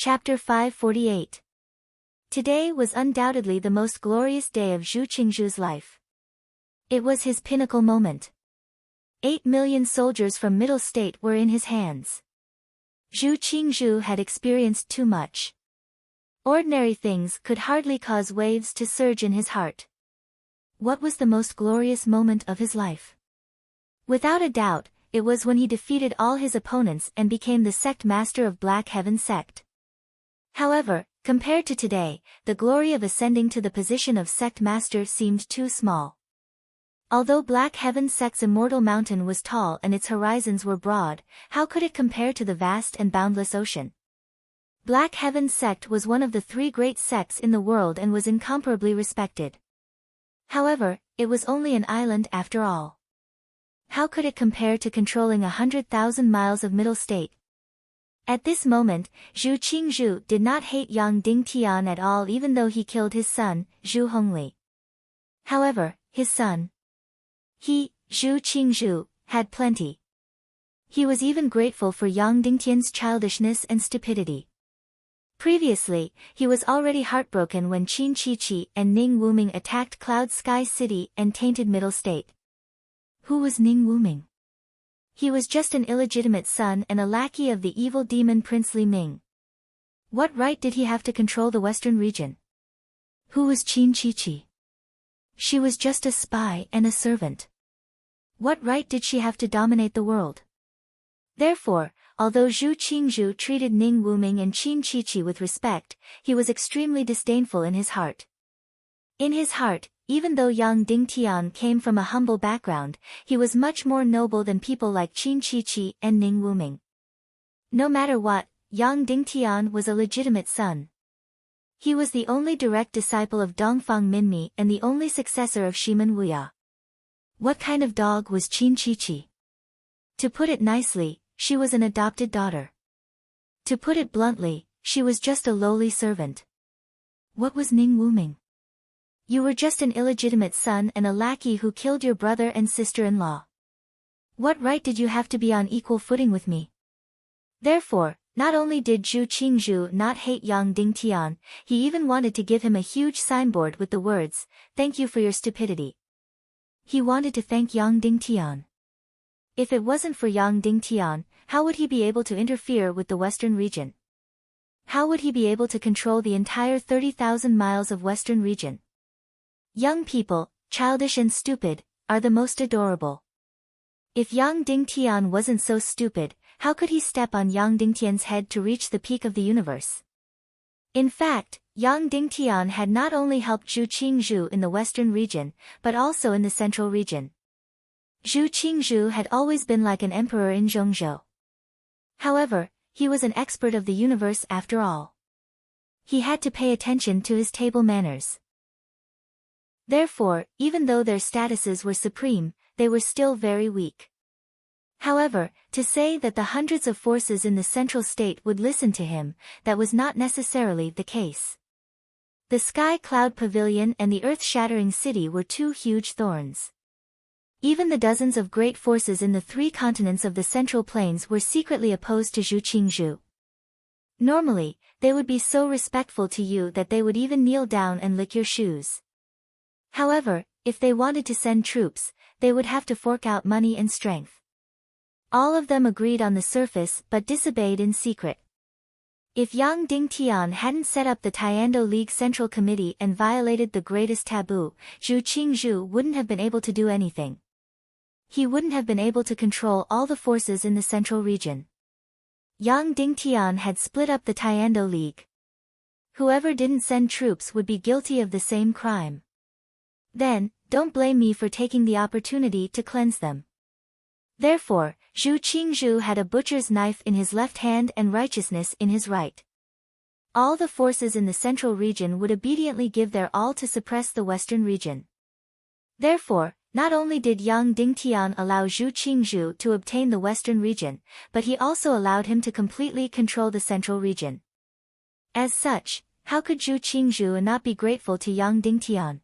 Chapter 548. Today was undoubtedly the most glorious day of Zhu Qingzhu's life. It was his pinnacle moment. 8 million soldiers from Middle State were in his hands. Zhu Qingzhu had experienced too much. Ordinary things could hardly cause waves to surge in his heart. What was the most glorious moment of his life? Without a doubt, it was when he defeated all his opponents and became the sect master of Black Heaven sect. However, compared to today, the glory of ascending to the position of sect master seemed too small. Although Black Heaven sect's immortal mountain was tall and its horizons were broad, how could it compare to the vast and boundless ocean? Black Heaven sect was one of the 3 great sects in the world and was incomparably respected. However, it was only an island after all. How could it compare to controlling 100,000 miles of Middle State? At this moment, Zhu Qingzhu did not hate Yang Dingtian at all, even though he killed his son, Zhu Hongli. However, his son, Zhu Qingzhu, had plenty. He was even grateful for Yang Dingtian's childishness and stupidity. Previously, he was already heartbroken when Qin Chichi and Ning Wuming attacked Cloud Sky City and tainted Middle State. Who was Ning Wuming? He was just an illegitimate son and a lackey of the evil demon Prince Li Ming. What right did he have to control the western region? Who was Qin Chichi? She was just a spy and a servant. What right did she have to dominate the world? Therefore, although Zhu Qingzhu treated Ning Wuming and Qin Chichi with respect, he was extremely disdainful in his heart. In his heart, even though Yang Dingtian came from a humble background, he was much more noble than people like Qin Chichi and Ning Wuming. No matter what, Yang Dingtian was a legitimate son. He was the only direct disciple of Dongfang Minmi and the only successor of Shimen Wuya. What kind of dog was Qin Chichi? To put it nicely, she was an adopted daughter. To put it bluntly, she was just a lowly servant. What was Ning Wuming? You were just an illegitimate son and a lackey who killed your brother and sister-in-law. What right did you have to be on equal footing with me? Therefore, not only did Zhu Qingzhu not hate Yang Dingtian, he even wanted to give him a huge signboard with the words, "Thank you for your stupidity." He wanted to thank Yang Dingtian. If it wasn't for Yang Dingtian, how would he be able to interfere with the western region? How would he be able to control the entire 30,000 miles of western region? Young people, childish and stupid, are the most adorable. If Yang Dingtian wasn't so stupid, how could he step on Yang Dingtian's head to reach the peak of the universe? In fact, Yang Dingtian had not only helped Zhu Qingzhu in the western region, but also in the central region. Zhu Qingzhu had always been like an emperor in Zhongzhou. However, he was an expert of the universe after all. He had to pay attention to his table manners. Therefore, even though their statuses were supreme, they were still very weak. However, to say that the hundreds of forces in the central state would listen to him, that was not necessarily the case. The Sky Cloud Pavilion and the earth-shattering city were 2 huge thorns. Even the dozens of great forces in the 3 continents of the Central Plains were secretly opposed to Zhu Qingzhu. Normally, they would be so respectful to you that they would even kneel down and lick your shoes. However, if they wanted to send troops, they would have to fork out money and strength. All of them agreed on the surface but disobeyed in secret. If Yang Dingtian hadn't set up the Tiando League Central Committee and violated the greatest taboo, Zhu Qingzhu wouldn't have been able to do anything. He wouldn't have been able to control all the forces in the central region. Yang Dingtian had split up the Tiando League. Whoever didn't send troops would be guilty of the same crime. Then, don't blame me for taking the opportunity to cleanse them. Therefore, Zhu Qingzhu had a butcher's knife in his left hand and righteousness in his right. All the forces in the central region would obediently give their all to suppress the western region. Therefore, not only did Yang Dingtian allow Zhu Qingzhu to obtain the western region, but he also allowed him to completely control the central region. As such, how could Zhu Qingzhu not be grateful to Yang Dingtian?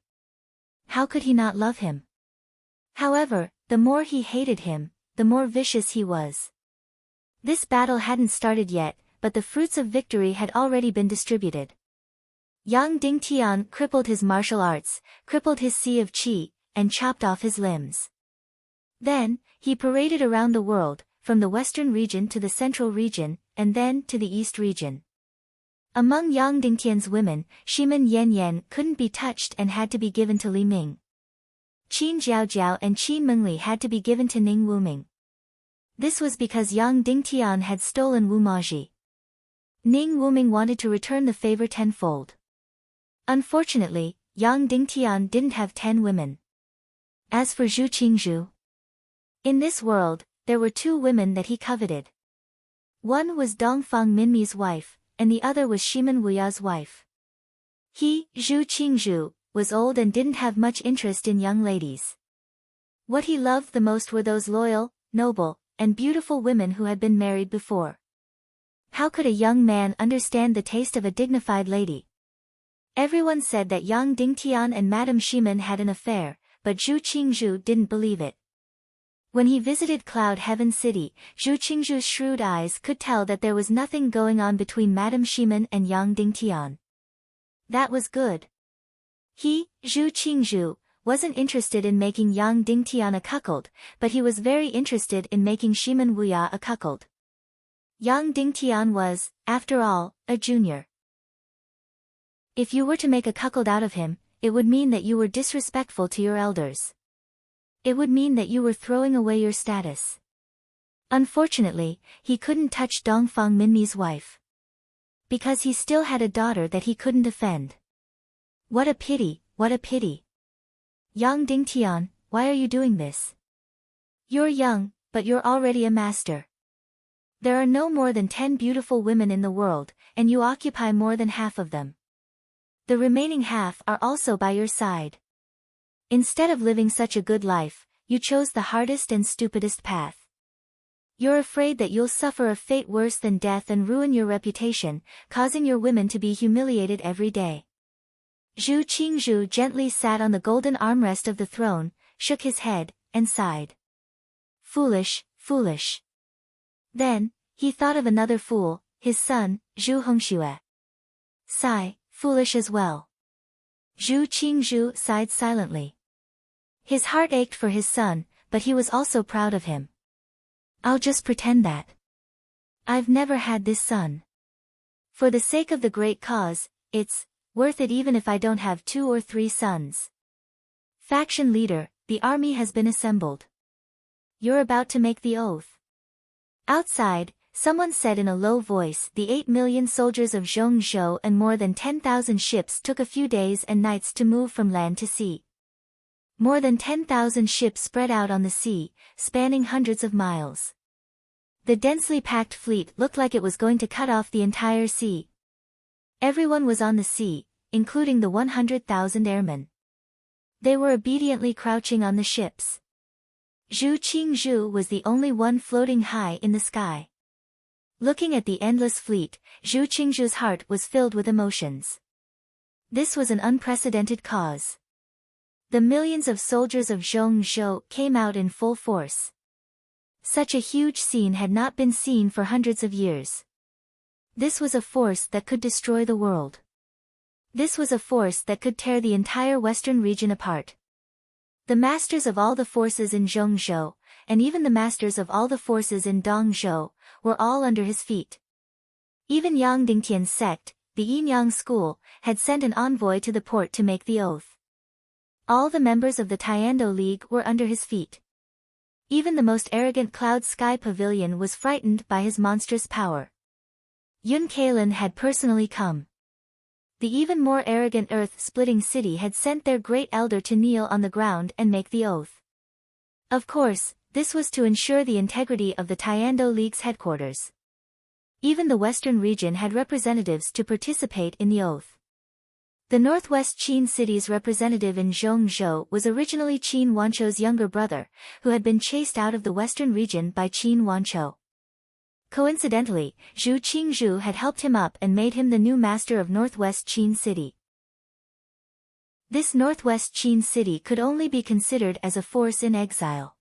How could he not love him? However, the more he hated him, the more vicious he was. This battle hadn't started yet, but the fruits of victory had already been distributed. Yang Dingtian crippled his martial arts, crippled his sea of qi, and chopped off his limbs. Then, he paraded around the world, from the western region to the central region, and then to the east region. Among Yang Dingtian's women, Shimen Yanyan couldn't be touched and had to be given to Li Ming. Qin Jiaojiao and Qin Mengli had to be given to Ning Wuming. This was because Yang Dingtian had stolen Wu Maji. Ning Wuming wanted to return the favor tenfold. Unfortunately, Yang Dingtian didn't have 10 women. As for Zhu Qingzhu, in this world, there were 2 women that he coveted. One was Dongfang Minmi's wife, and the other was Shimen Wuya's wife. He, Zhu Qingzhu, was old and didn't have much interest in young ladies. What he loved the most were those loyal, noble, and beautiful women who had been married before. How could a young man understand the taste of a dignified lady? Everyone said that Yang Dingtian and Madame Shimen had an affair, but Zhu Qingzhu didn't believe it. When he visited Cloud Heaven City, Zhu Qingzhu's shrewd eyes could tell that there was nothing going on between Madame Shimen and Yang Dingtian. That was good. He, Zhu Qingzhu, wasn't interested in making Yang Dingtian a cuckold, but he was very interested in making Shimen Wuya a cuckold. Yang Dingtian was, after all, a junior. If you were to make a cuckold out of him, it would mean that you were disrespectful to your elders. It would mean that you were throwing away your status. Unfortunately, he couldn't touch Dongfang Minmi's wife. Because he still had a daughter that he couldn't defend. What a pity, what a pity. Yang Dingtian, why are you doing this? You're young, but you're already a master. There are no more than 10 beautiful women in the world, and you occupy more than half of them. The remaining half are also by your side. Instead of living such a good life, you chose the hardest and stupidest path. You're afraid that you'll suffer a fate worse than death and ruin your reputation, causing your women to be humiliated every day. Zhu Qingzhu gently sat on the golden armrest of the throne, shook his head, and sighed. Foolish, foolish. Then, he thought of another fool, his son, Zhu Hongxue. Sigh, foolish as well. Zhu Qingzhu sighed silently. His heart ached for his son, but he was also proud of him. I'll just pretend that I've never had this son. For the sake of the great cause, it's worth it even if I don't have 2 or 3 sons. Faction leader, the army has been assembled. You're about to make the oath. Outside, someone said in a low voice, the 8 million soldiers of Zhongzhou and more than 10,000 ships took a few days and nights to move from land to sea. More than 10,000 ships spread out on the sea, spanning hundreds of miles. The densely packed fleet looked like it was going to cut off the entire sea. Everyone was on the sea, including the 100,000 airmen. They were obediently crouching on the ships. Zhu Qingzhu was the only one floating high in the sky. Looking at the endless fleet, Zhu Qingzhu's heart was filled with emotions. This was an unprecedented cause. The millions of soldiers of Zhongzhou came out in full force. Such a huge scene had not been seen for hundreds of years. This was a force that could destroy the world. This was a force that could tear the entire western region apart. The masters of all the forces in Zhongzhou, and even the masters of all the forces in Dongzhou, were all under his feet. Even Yang Dingtian's sect, the Yinyang school, had sent an envoy to the port to make the oath. All the members of the Tiando League were under his feet. Even the most arrogant Cloud Sky Pavilion was frightened by his monstrous power. Yun Kalin had personally come. The even more arrogant Earth-splitting city had sent their great elder to kneel on the ground and make the oath. Of course, this was to ensure the integrity of the Tiando League's headquarters. Even the western region had representatives to participate in the oath. The Northwest Qin city's representative in Zhongzhou was originally Qin Wanchou's younger brother, who had been chased out of the western region by Qin Wanchou. Coincidentally, Zhu Qingzhu had helped him up and made him the new master of Northwest Qin City. This Northwest Qin City could only be considered as a force in exile.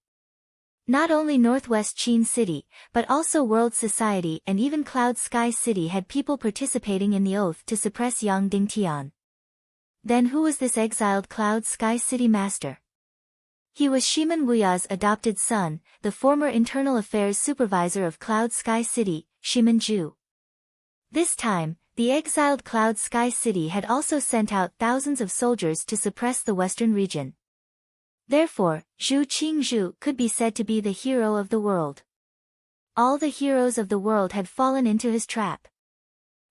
Not only Northwest Qin City, but also World Society and even Cloud Sky City had people participating in the oath to suppress Yang Dingtian. Then who was this exiled Cloud Sky City master? He was Shiman Wuya's adopted son, the former internal affairs supervisor of Cloud Sky City, Shiman Zhu. This time, the exiled Cloud Sky City had also sent out thousands of soldiers to suppress the western region. Therefore, Zhu Qingzhu could be said to be the hero of the world. All the heroes of the world had fallen into his trap.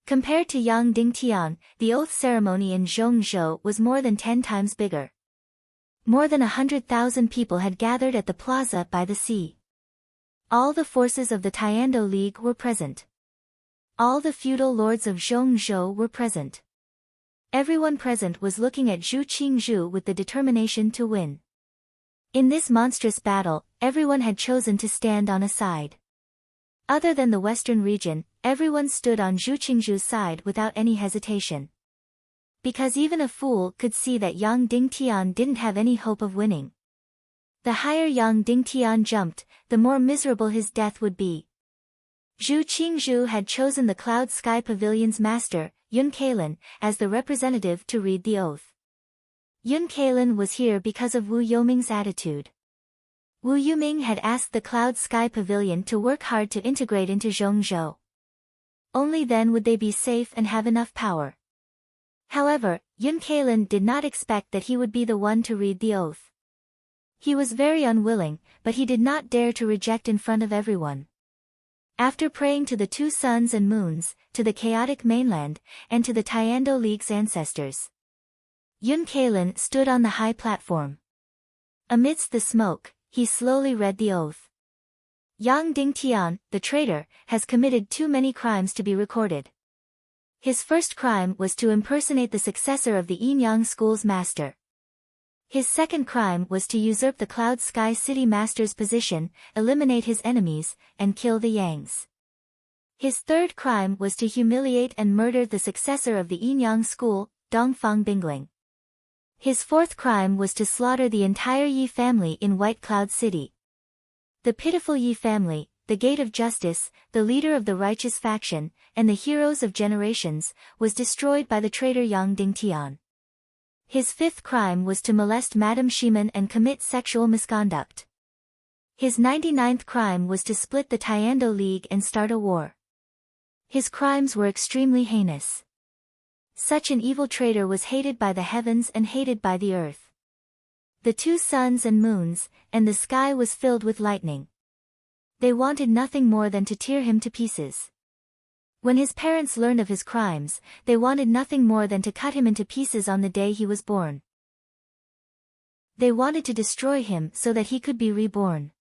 Compared to Yang Dingtian, the oath ceremony in Zhongzhou was more than 10 times bigger. More than 100,000 people had gathered at the plaza by the sea. All the forces of the Tiando League were present. All the feudal lords of Zhongzhou were present. Everyone present was looking at Zhu Qingzhu with the determination to win. In this monstrous battle, everyone had chosen to stand on a side. Other than the western region, everyone stood on Zhu Qingzhu's side without any hesitation. Because even a fool could see that Yang Dingtian didn't have any hope of winning. The higher Yang Dingtian jumped, the more miserable his death would be. Zhu Qingzhu had chosen the Cloud Sky Pavilion's master, Yun Cailin, as the representative to read the oath. Yun Cailin was here because of Wu Yoming's attitude. Wu Yuming had asked the Cloud Sky Pavilion to work hard to integrate into Zhongzhou. Only then would they be safe and have enough power. However, Yun Cailin did not expect that he would be the one to read the oath. He was very unwilling, but he did not dare to reject in front of everyone. After praying to the two suns and moons, to the chaotic mainland, and to the Tiando League's ancestors, Yun Cailin stood on the high platform. Amidst the smoke, he slowly read the oath. Yang Dingtian, the traitor, has committed too many crimes to be recorded. His first crime was to impersonate the successor of the Yin-Yang School's master. His second crime was to usurp the Cloud Sky City master's position, eliminate his enemies, and kill the Yangs. His third crime was to humiliate and murder the successor of the Yin-Yang School, Dongfang Bingling. His fourth crime was to slaughter the entire Yi family in White Cloud City. The pitiful Yi family, the gate of justice, the leader of the righteous faction, and the heroes of generations, was destroyed by the traitor Yang Dingtian. His fifth crime was to molest Madame Shiman and commit sexual misconduct. His 99th crime was to split the Tiando League and start a war. His crimes were extremely heinous. Such an evil traitor was hated by the heavens and hated by the earth. The two suns and moons, and the sky was filled with lightning. They wanted nothing more than to tear him to pieces. When his parents learned of his crimes, they wanted nothing more than to cut him into pieces on the day he was born. They wanted to destroy him so that he could be reborn.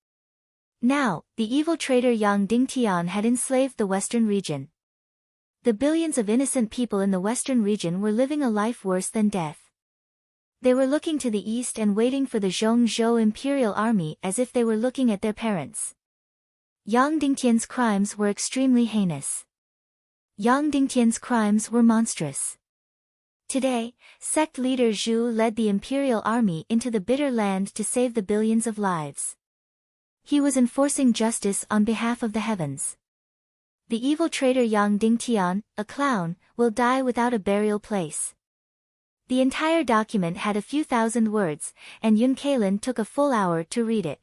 Now, the evil traitor Yang Dingtian had enslaved the western region. The billions of innocent people in the western region were living a life worse than death. They were looking to the east and waiting for the Zhongzhou Imperial Army as if they were looking at their parents. Yang Dingtian's crimes were extremely heinous. Yang Dingtian's crimes were monstrous. Today, sect leader Zhu led the Imperial Army into the bitter land to save the billions of lives. He was enforcing justice on behalf of the heavens. The evil traitor Yang Dingtian, a clown, will die without a burial place. The entire document had a few thousand words, and Yun Cailin took a full hour to read it.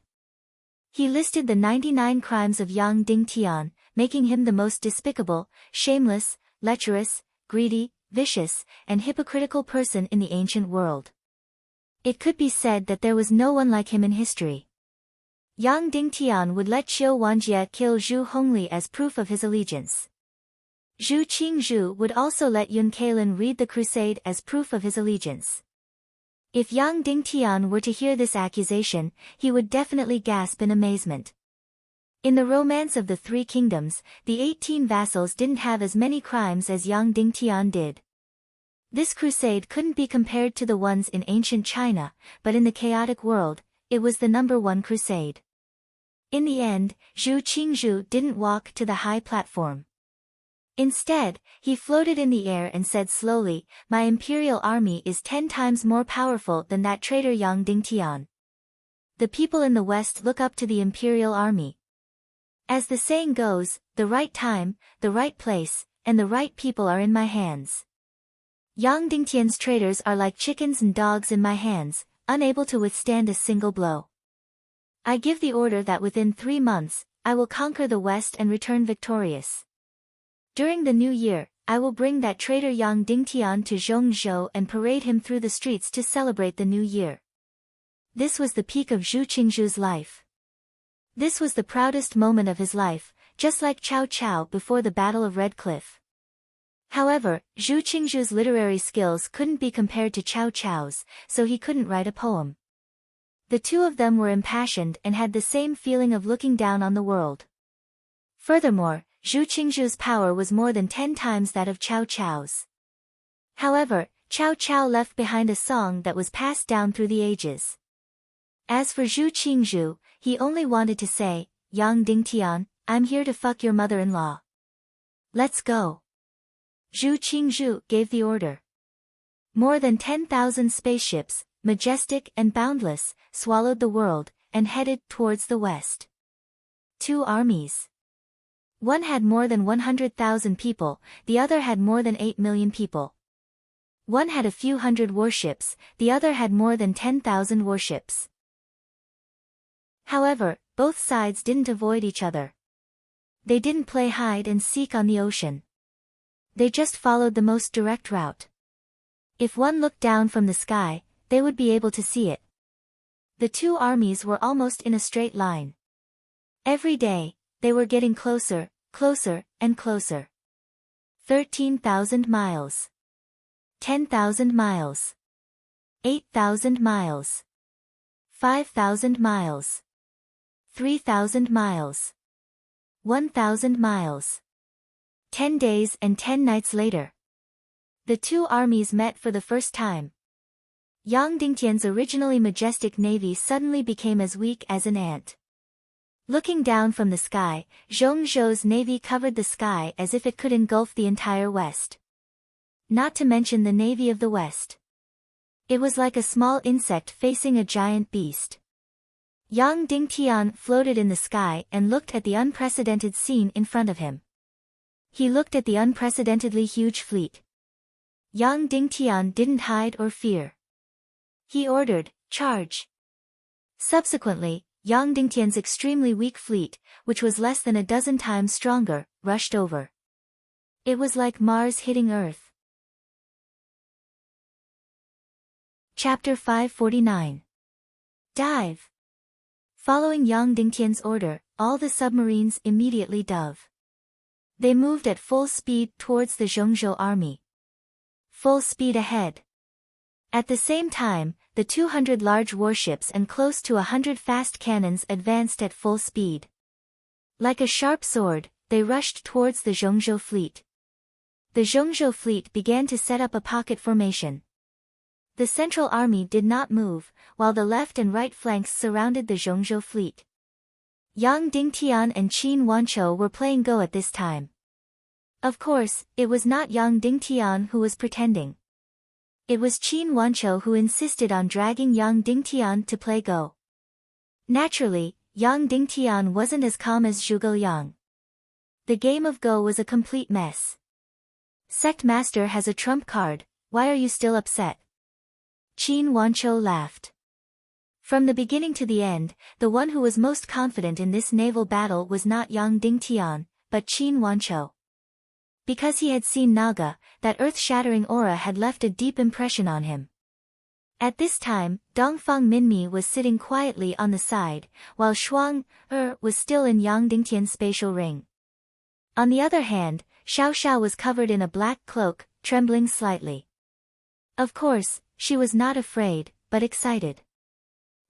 He listed the 99 crimes of Yang Dingtian, making him the most despicable, shameless, lecherous, greedy, vicious, and hypocritical person in the ancient world. It could be said that there was no one like him in history. Yang Dingtian would let Qiu Wanjie kill Zhu Hongli as proof of his allegiance. Zhu Qingzhu would also let Yun Cailin read the crusade as proof of his allegiance. If Yang Dingtian were to hear this accusation, he would definitely gasp in amazement. In the Romance of the Three Kingdoms, the 18 vassals didn't have as many crimes as Yang Dingtian did. This crusade couldn't be compared to the ones in ancient China, but in the chaotic world, it was the #1 crusade. In the end, Zhu Qingzhu didn't walk to the high platform. Instead, he floated in the air and said slowly, "My imperial army is 10 times more powerful than that traitor Yang Dingtian." the people in the west look up to the imperial army. As the saying goes, the right time, the right place, and the right people are in my hands. Yang Dingtian's traitors are like chickens and dogs in my hands, unable to withstand a single blow. I give the order that within 3 months, I will conquer the west and return victorious. During the new year, I will bring that traitor Yang Dingtian to Zhongzhou and parade him through the streets to celebrate the new year. This was the peak of Zhu Qingzhu's life. This was the proudest moment of his life, just like Cao Cao before the Battle of Red Cliff. However, Zhu Qingzhu's literary skills couldn't be compared to Cao Cao's, so he couldn't write a poem. The two of them were impassioned and had the same feeling of looking down on the world. Furthermore, Zhu Qingzhu's power was more than 10 times that of Cao Cao's. However, Cao Cao left behind a song that was passed down through the ages. As for Zhu Qingzhu, he only wanted to say, Yang Dingtian, I'm here to fuck your mother-in-law. Let's go. Zhu Qingzhu gave the order. More than 10,000 spaceships, majestic and boundless, swallowed the world, and headed towards the west. 2 armies. One had more than 100,000 people, the other had more than 8 million people. One had a few hundred warships, the other had more than 10,000 warships. However, both sides didn't avoid each other. They didn't play hide and seek on the ocean. They just followed the most direct route. If one looked down from the sky, they would be able to see it. The 2 armies were almost in a straight line. Every day, they were getting closer, closer, and closer. 13,000 miles. 10,000 miles. 8,000 miles. 5,000 miles. 3,000 miles. 1,000 miles. 10 days and 10 nights later. The 2 armies met for the first time. Yang Dingtian's originally majestic navy suddenly became as weak as an ant. Looking down from the sky, Zhongzhou's navy covered the sky as if it could engulf the entire west. Not to mention the navy of the west. It was like a small insect facing a giant beast. Yang Dingtian floated in the sky and looked at the unprecedented scene in front of him. He looked at the unprecedentedly huge fleet. Yang Dingtian didn't hide or fear. He ordered, charge. Subsequently, Yang Dingtian's extremely weak fleet, which was less than a dozen times stronger, rushed over. It was like Mars hitting Earth. Chapter 549. Dive. Following Yang Dingtian's order, all the submarines immediately dove. They moved at full speed towards the Zhongzhou army. Full speed ahead. At the same time, the 200 large warships and close to 100 fast cannons advanced at full speed. Like a sharp sword, they rushed towards the Zhongzhou fleet. The Zhongzhou fleet began to set up a pocket formation. The central army did not move, while the left and right flanks surrounded the Zhongzhou fleet. Yang Dingtian and Qin Wanqiu were playing Go at this time. Of course, it was not Yang Dingtian who was pretending. It was Qin Wanqiu who insisted on dragging Yang Dingtian to play Go. Naturally, Yang Dingtian wasn't as calm as Zhuge Liang. The game of Go was a complete mess. Sect Master has a trump card, why are you still upset? Qin Wanqiu laughed. From the beginning to the end, the one who was most confident in this naval battle was not Yang Dingtian, but Qin Wanqiu. Because he had seen Naga, that earth-shattering aura had left a deep impression on him. At this time, Dongfang Minmi was sitting quietly on the side, while Shuang was still in Yang Dingtian's spatial ring. On the other hand, Xiao Xiao was covered in a black cloak, trembling slightly. Of course, she was not afraid, but excited.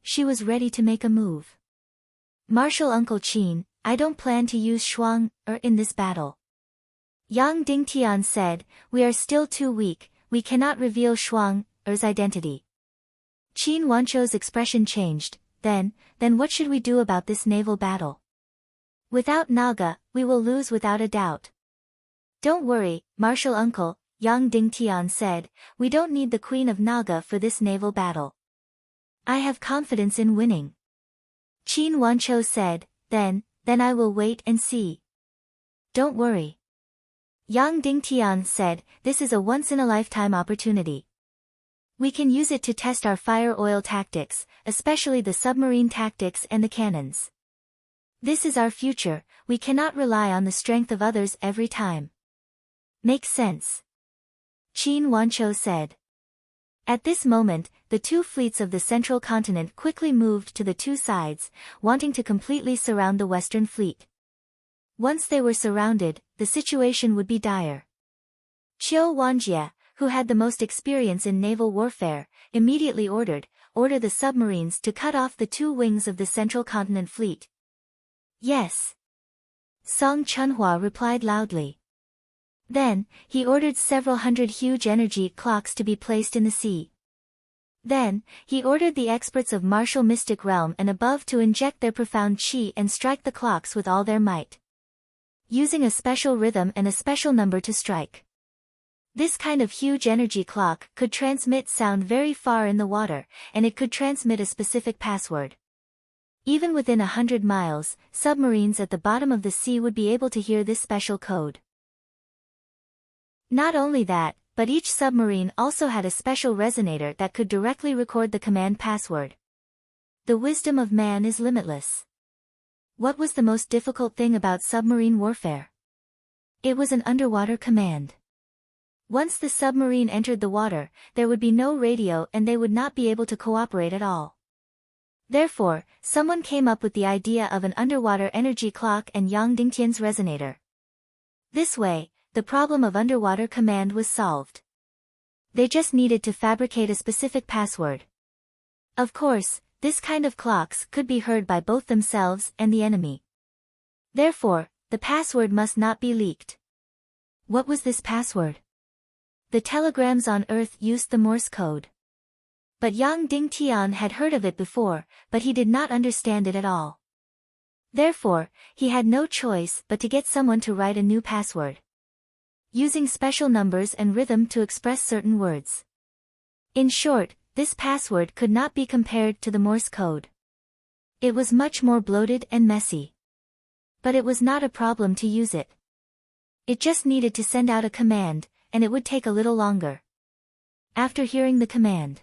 She was ready to make a move. Marshal Uncle Qin, I don't plan to use Shuang in this battle. Yang Dingtian said, we are still too weak, we cannot reveal Shuang's identity. Qin Wanqiu's expression changed, then what should we do about this naval battle? Without Naga, we will lose without a doubt. Don't worry, Marshal Uncle, Yang Dingtian said, we don't need the Queen of Naga for this naval battle. I have confidence in winning. Qin Wanchou said, then I will wait and see. Don't worry. Yang Dingtian said, this is a once-in-a-lifetime opportunity. We can use it to test our fire oil tactics, especially the submarine tactics and the cannons. This is our future, we cannot rely on the strength of others every time. Makes sense. Qin Wanchou said. At this moment, the two fleets of the central continent quickly moved to the two sides, wanting to completely surround the western fleet. Once they were surrounded, the situation would be dire. Qiu Wanjie, who had the most experience in naval warfare, immediately ordered the submarines to cut off the two wings of the central continent fleet. Yes. Song Chunhua replied loudly. Then, he ordered several hundred huge energy clocks to be placed in the sea. Then, he ordered the experts of martial mystic realm and above to inject their profound qi and strike the clocks with all their might, using a special rhythm and a special number to strike. This kind of huge energy clock could transmit sound very far in the water, and it could transmit a specific password. Even within 100 miles, submarines at the bottom of the sea would be able to hear this special code. Not only that, but each submarine also had a special resonator that could directly record the command password. The wisdom of man is limitless. What was the most difficult thing about submarine warfare? It was an underwater command. Once the submarine entered the water, there would be no radio and they would not be able to cooperate at all. Therefore, someone came up with the idea of an underwater energy clock and Yang Dingtian's resonator. This way, the problem of underwater command was solved. They just needed to fabricate a specific password. Of course, this kind of clocks could be heard by both themselves and the enemy. Therefore, the password must not be leaked. What was this password? The telegrams on Earth used the Morse code. But Yang Dingtian had heard of it before, but he did not understand it at all. Therefore, he had no choice but to get someone to write a new password, using special numbers and rhythm to express certain words. In short, this password could not be compared to the Morse code. It was much more bloated and messy. But it was not a problem to use it. It just needed to send out a command, and it would take a little longer. After hearing the command,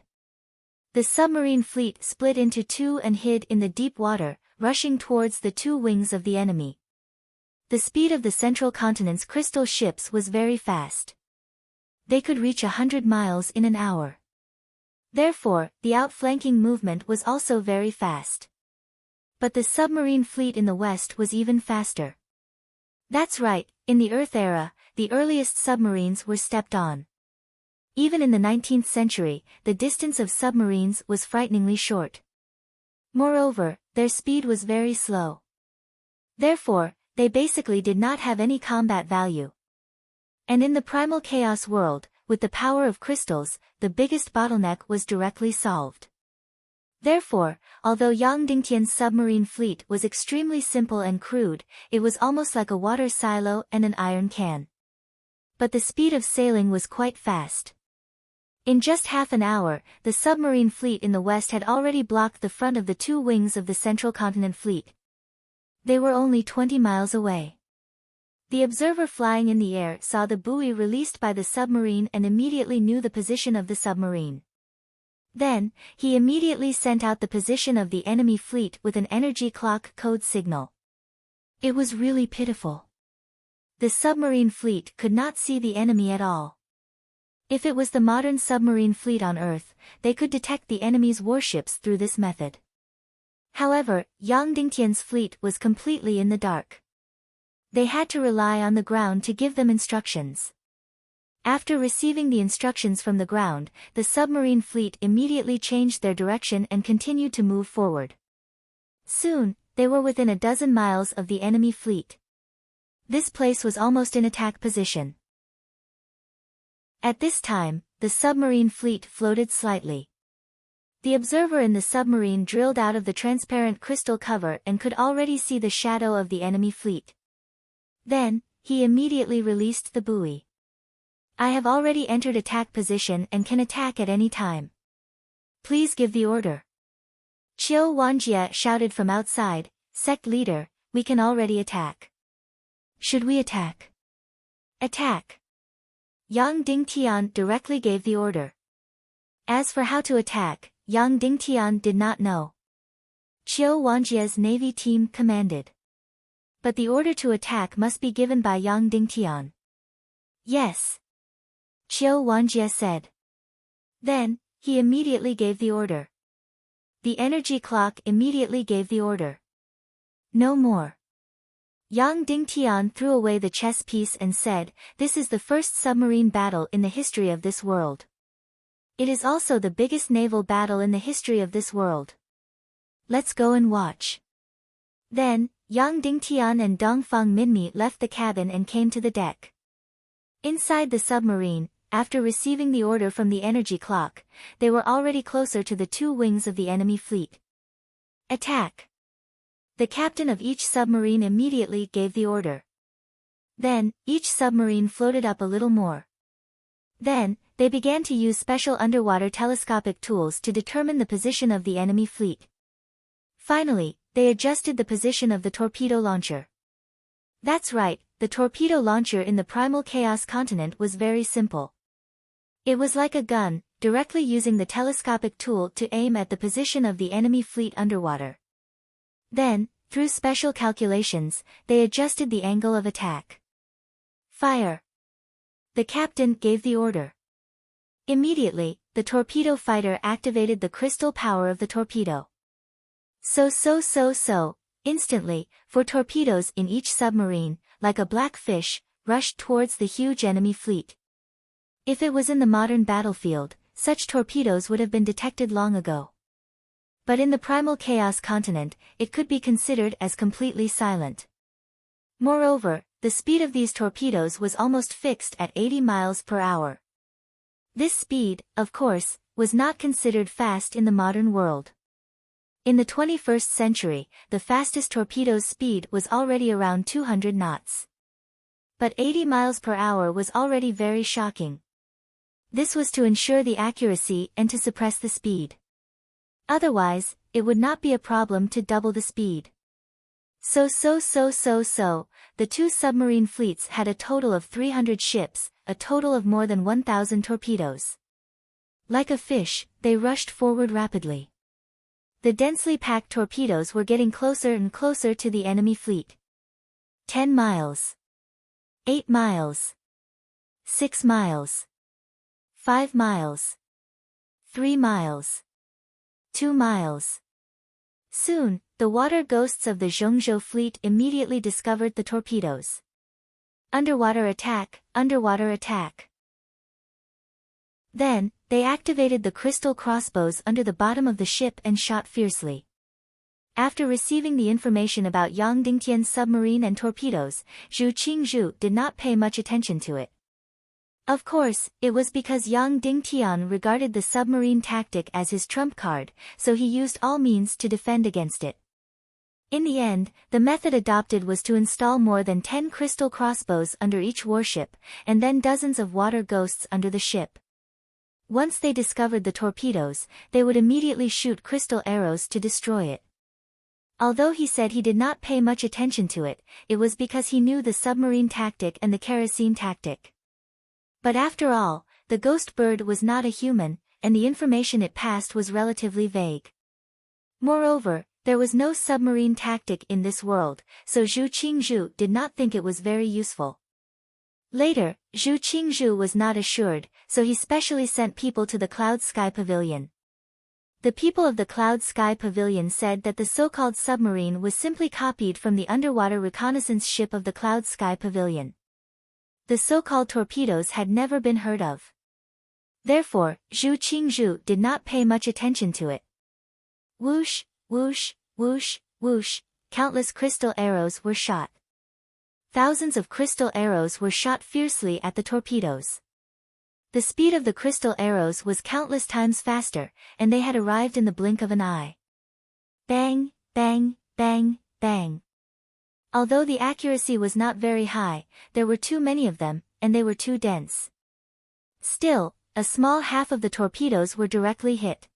the submarine fleet split into two and hid in the deep water, rushing towards the two wings of the enemy. The speed of the central continent's crystal ships was very fast. They could reach 100 miles in an hour. Therefore, the outflanking movement was also very fast. But the submarine fleet in the west was even faster. That's right, in the Earth era, the earliest submarines were stepped on. Even in the 19th century, the distance of submarines was frighteningly short. Moreover, their speed was very slow. Therefore, they basically did not have any combat value. And in the primal chaos world, with the power of crystals, the biggest bottleneck was directly solved. Therefore, although Yang Dingtian's submarine fleet was extremely simple and crude, it was almost like a water silo and an iron can. But the speed of sailing was quite fast. In just half an hour, the submarine fleet in the west had already blocked the front of the two wings of the central continent fleet. They were only 20 miles away. The observer flying in the air saw the buoy released by the submarine and immediately knew the position of the submarine. Then, he immediately sent out the position of the enemy fleet with an energy clock code signal. It was really pitiful. The submarine fleet could not see the enemy at all. If it was the modern submarine fleet on Earth, they could detect the enemy's warships through this method. However, Yang Dingtian's fleet was completely in the dark. They had to rely on the ground to give them instructions. After receiving the instructions from the ground, the submarine fleet immediately changed their direction and continued to move forward. Soon, they were within a dozen miles of the enemy fleet. This place was almost in attack position. At this time, the submarine fleet floated slightly. The observer in the submarine drilled out of the transparent crystal cover and could already see the shadow of the enemy fleet. Then, he immediately released the buoy. I have already entered attack position and can attack at any time. Please give the order. Qiu Wanjie shouted from outside, "Sect leader, we can already attack." "Should we attack?" "Attack." Yang Dingtian directly gave the order. As for how to attack, Yang Dingtian did not know. Qiu Wanjie's navy team commanded. But the order to attack must be given by Yang Dingtian. "Yes," Qiu Wanjie said. Then, he immediately gave the order. The energy clock immediately gave the order. "No more." Yang Dingtian threw away the chess piece and said, "This is the first submarine battle in the history of this world. It is also the biggest naval battle in the history of this world. Let's go and watch." Then, Yang Dingtian and Dongfang Minmi left the cabin and came to the deck. Inside the submarine, after receiving the order from the energy clock, they were already closer to the two wings of the enemy fleet. "Attack!" The captain of each submarine immediately gave the order. Then, each submarine floated up a little more. Then, they began to use special underwater telescopic tools to determine the position of the enemy fleet. Finally, they adjusted the position of the torpedo launcher. That's right, the torpedo launcher in the Primal Chaos continent was very simple. It was like a gun, directly using the telescopic tool to aim at the position of the enemy fleet underwater. Then, through special calculations, they adjusted the angle of attack. "Fire!" The captain gave the order. Immediately, the torpedo fighter activated the crystal power of the torpedo. Instantly, 4 torpedoes in each submarine, like a black fish, rushed towards the huge enemy fleet. If it was in the modern battlefield, such torpedoes would have been detected long ago. But in the Primal Chaos continent, it could be considered as completely silent. Moreover, the speed of these torpedoes was almost fixed at 80 miles per hour. This speed, of course, was not considered fast in the modern world. In the 21st century, the fastest torpedo's speed was already around 200 knots. But 80 miles per hour was already very shocking. This was to ensure the accuracy and to suppress the speed. Otherwise, it would not be a problem to double the speed. The two submarine fleets had a total of 300 ships, a total of more than 1,000 torpedoes. Like a fish, they rushed forward rapidly. The densely packed torpedoes were getting closer and closer to the enemy fleet. 10 miles. 8 miles. 6 miles. 5 miles. 3 miles. 2 miles. Soon, the water ghosts of the Zhongzhou fleet immediately discovered the torpedoes. Underwater attack, underwater attack. Then, they activated the crystal crossbows under the bottom of the ship and shot fiercely. After receiving the information about Yang Dingtian's submarine and torpedoes, Zhu Qingzhu did not pay much attention to it. Of course, it was because Yang Dingtian regarded the submarine tactic as his trump card, so he used all means to defend against it. In the end, the method adopted was to install more than 10 crystal crossbows under each warship, and then dozens of water ghosts under the ship. Once they discovered the torpedoes, they would immediately shoot crystal arrows to destroy it. Although he said he did not pay much attention to it, it was because he knew the submarine tactic and the kerosene tactic. But after all, the ghost bird was not a human, and the information it passed was relatively vague. Moreover, there was no submarine tactic in this world, so Zhu Qingzhu did not think it was very useful. Later, Zhu Qingzhu was not assured, so he specially sent people to the Cloud Sky Pavilion. The people of the Cloud Sky Pavilion said that the so-called submarine was simply copied from the underwater reconnaissance ship of the Cloud Sky Pavilion. The so-called torpedoes had never been heard of. Therefore, Zhu Qingzhu did not pay much attention to it. Whoosh, whoosh, whoosh, whoosh, countless crystal arrows were shot. Thousands of crystal arrows were shot fiercely at the torpedoes. The speed of the crystal arrows was countless times faster, and they had arrived in the blink of an eye. Bang, bang, bang, bang. Although the accuracy was not very high, there were too many of them, and they were too dense. Still, a small half of the torpedoes were directly hit.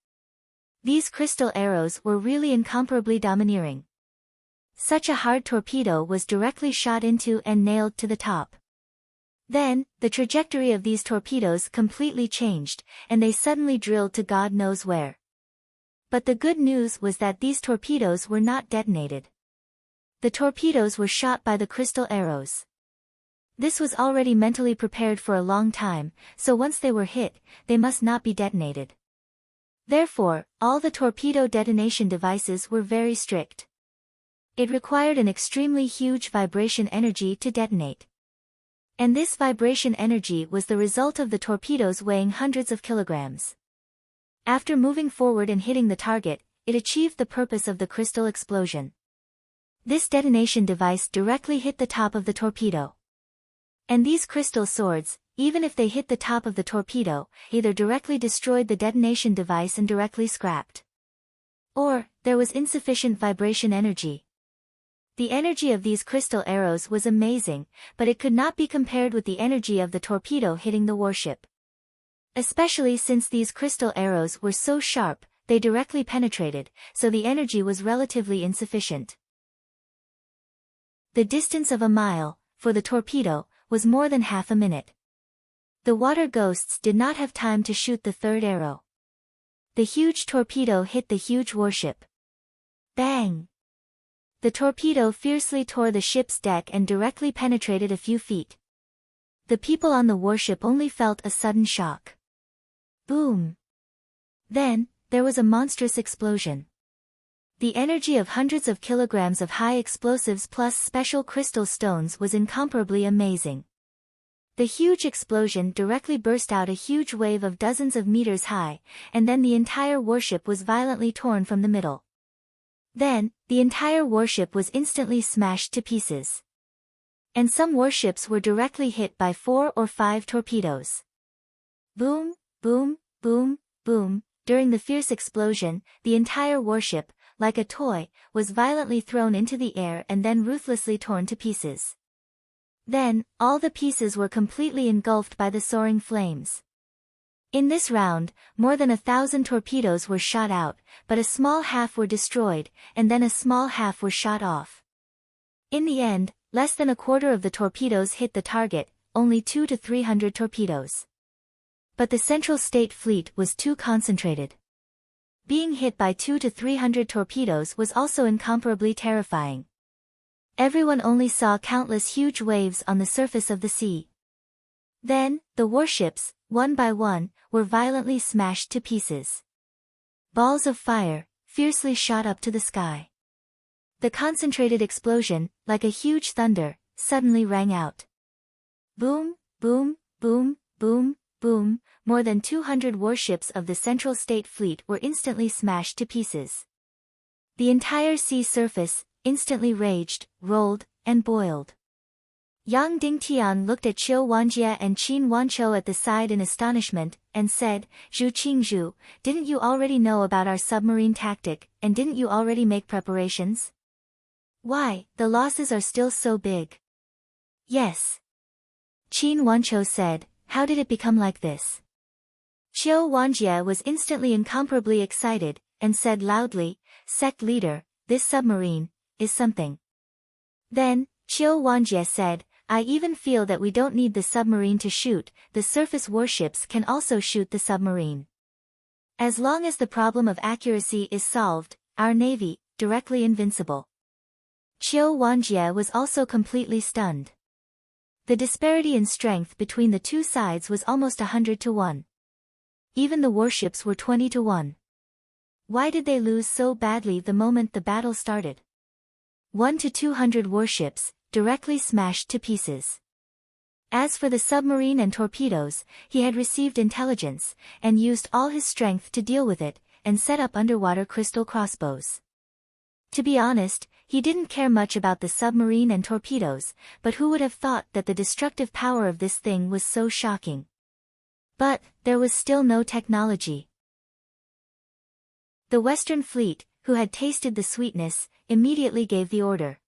These crystal arrows were really incomparably domineering. Such a hard torpedo was directly shot into and nailed to the top. Then, the trajectory of these torpedoes completely changed, and they suddenly drilled to God knows where. But the good news was that these torpedoes were not detonated. The torpedoes were shot by the crystal arrows. This was already mentally prepared for a long time, so once they were hit, they must not be detonated. Therefore, all the torpedo detonation devices were very strict. It required an extremely huge vibration energy to detonate. And this vibration energy was the result of the torpedoes weighing hundreds of kilograms. After moving forward and hitting the target, it achieved the purpose of the crystal explosion. This detonation device directly hit the top of the torpedo. And these crystal swords, even if they hit the top of the torpedo, either directly destroyed the detonation device and directly scrapped, or there was insufficient vibration energy. The energy of these crystal arrows was amazing, but it could not be compared with the energy of the torpedo hitting the warship. Especially since these crystal arrows were so sharp, they directly penetrated, so the energy was relatively insufficient. The distance of a mile, for the torpedo, was more than half a minute. The water ghosts did not have time to shoot the third arrow. The huge torpedo hit the huge warship. Bang! The torpedo fiercely tore the ship's deck and directly penetrated a few feet. The people on the warship only felt a sudden shock. Boom! Then, there was a monstrous explosion. The energy of hundreds of kilograms of high explosives plus special crystal stones was incomparably amazing. The huge explosion directly burst out a huge wave of dozens of meters high, and then the entire warship was violently torn from the middle. Then, the entire warship was instantly smashed to pieces. And some warships were directly hit by 4 or 5 torpedoes. Boom, boom, boom, boom. During the fierce explosion, the entire warship, like a toy, was violently thrown into the air and then ruthlessly torn to pieces. Then, all the pieces were completely engulfed by the soaring flames. In this round, more than 1,000 torpedoes were shot out, but a small half were destroyed, and then a small half were shot off. In the end, less than a quarter of the torpedoes hit the target, only 200 to 300 torpedoes. But the Central State Fleet was too concentrated. Being hit by 200 to 300 torpedoes was also incomparably terrifying. Everyone only saw countless huge waves on the surface of the sea. Then, the warships, one by one, were violently smashed to pieces. Balls of fire, fiercely shot up to the sky. The concentrated explosion, like a huge thunder, suddenly rang out. Boom, boom, boom, boom, boom, more than 200 warships of the Central State Fleet were instantly smashed to pieces. The entire sea surface instantly raged, rolled, and boiled. Yang Dingtian looked at Qiu Wanjie and Qin Wanqiu at the side in astonishment, and said, "Zhu Qingzhu, didn't you already know about our submarine tactic, and didn't you already make preparations? Why, the losses are still so big." "Yes." Qin Wanqiu said, "How did it become like this?" Qiu Wanjie was instantly incomparably excited, and said loudly, "Sect leader, this submarine is something." Then, Qiu Wanjie said, "I even feel that we don't need the submarine to shoot, the surface warships can also shoot the submarine. As long as the problem of accuracy is solved, our navy, directly invincible." Qiu Wanjie was also completely stunned. The disparity in strength between the two sides was almost 100 to 1. Even the warships were 20 to 1. Why did they lose so badly the moment the battle started? 1 to 200 warships, directly smashed to pieces. As for the submarine and torpedoes, he had received intelligence, and used all his strength to deal with it, and set up underwater crystal crossbows. To be honest, he didn't care much about the submarine and torpedoes, but who would have thought that the destructive power of this thing was so shocking? But, there was still no technology. The Western Fleet, who had tasted the sweetness, immediately gave the order.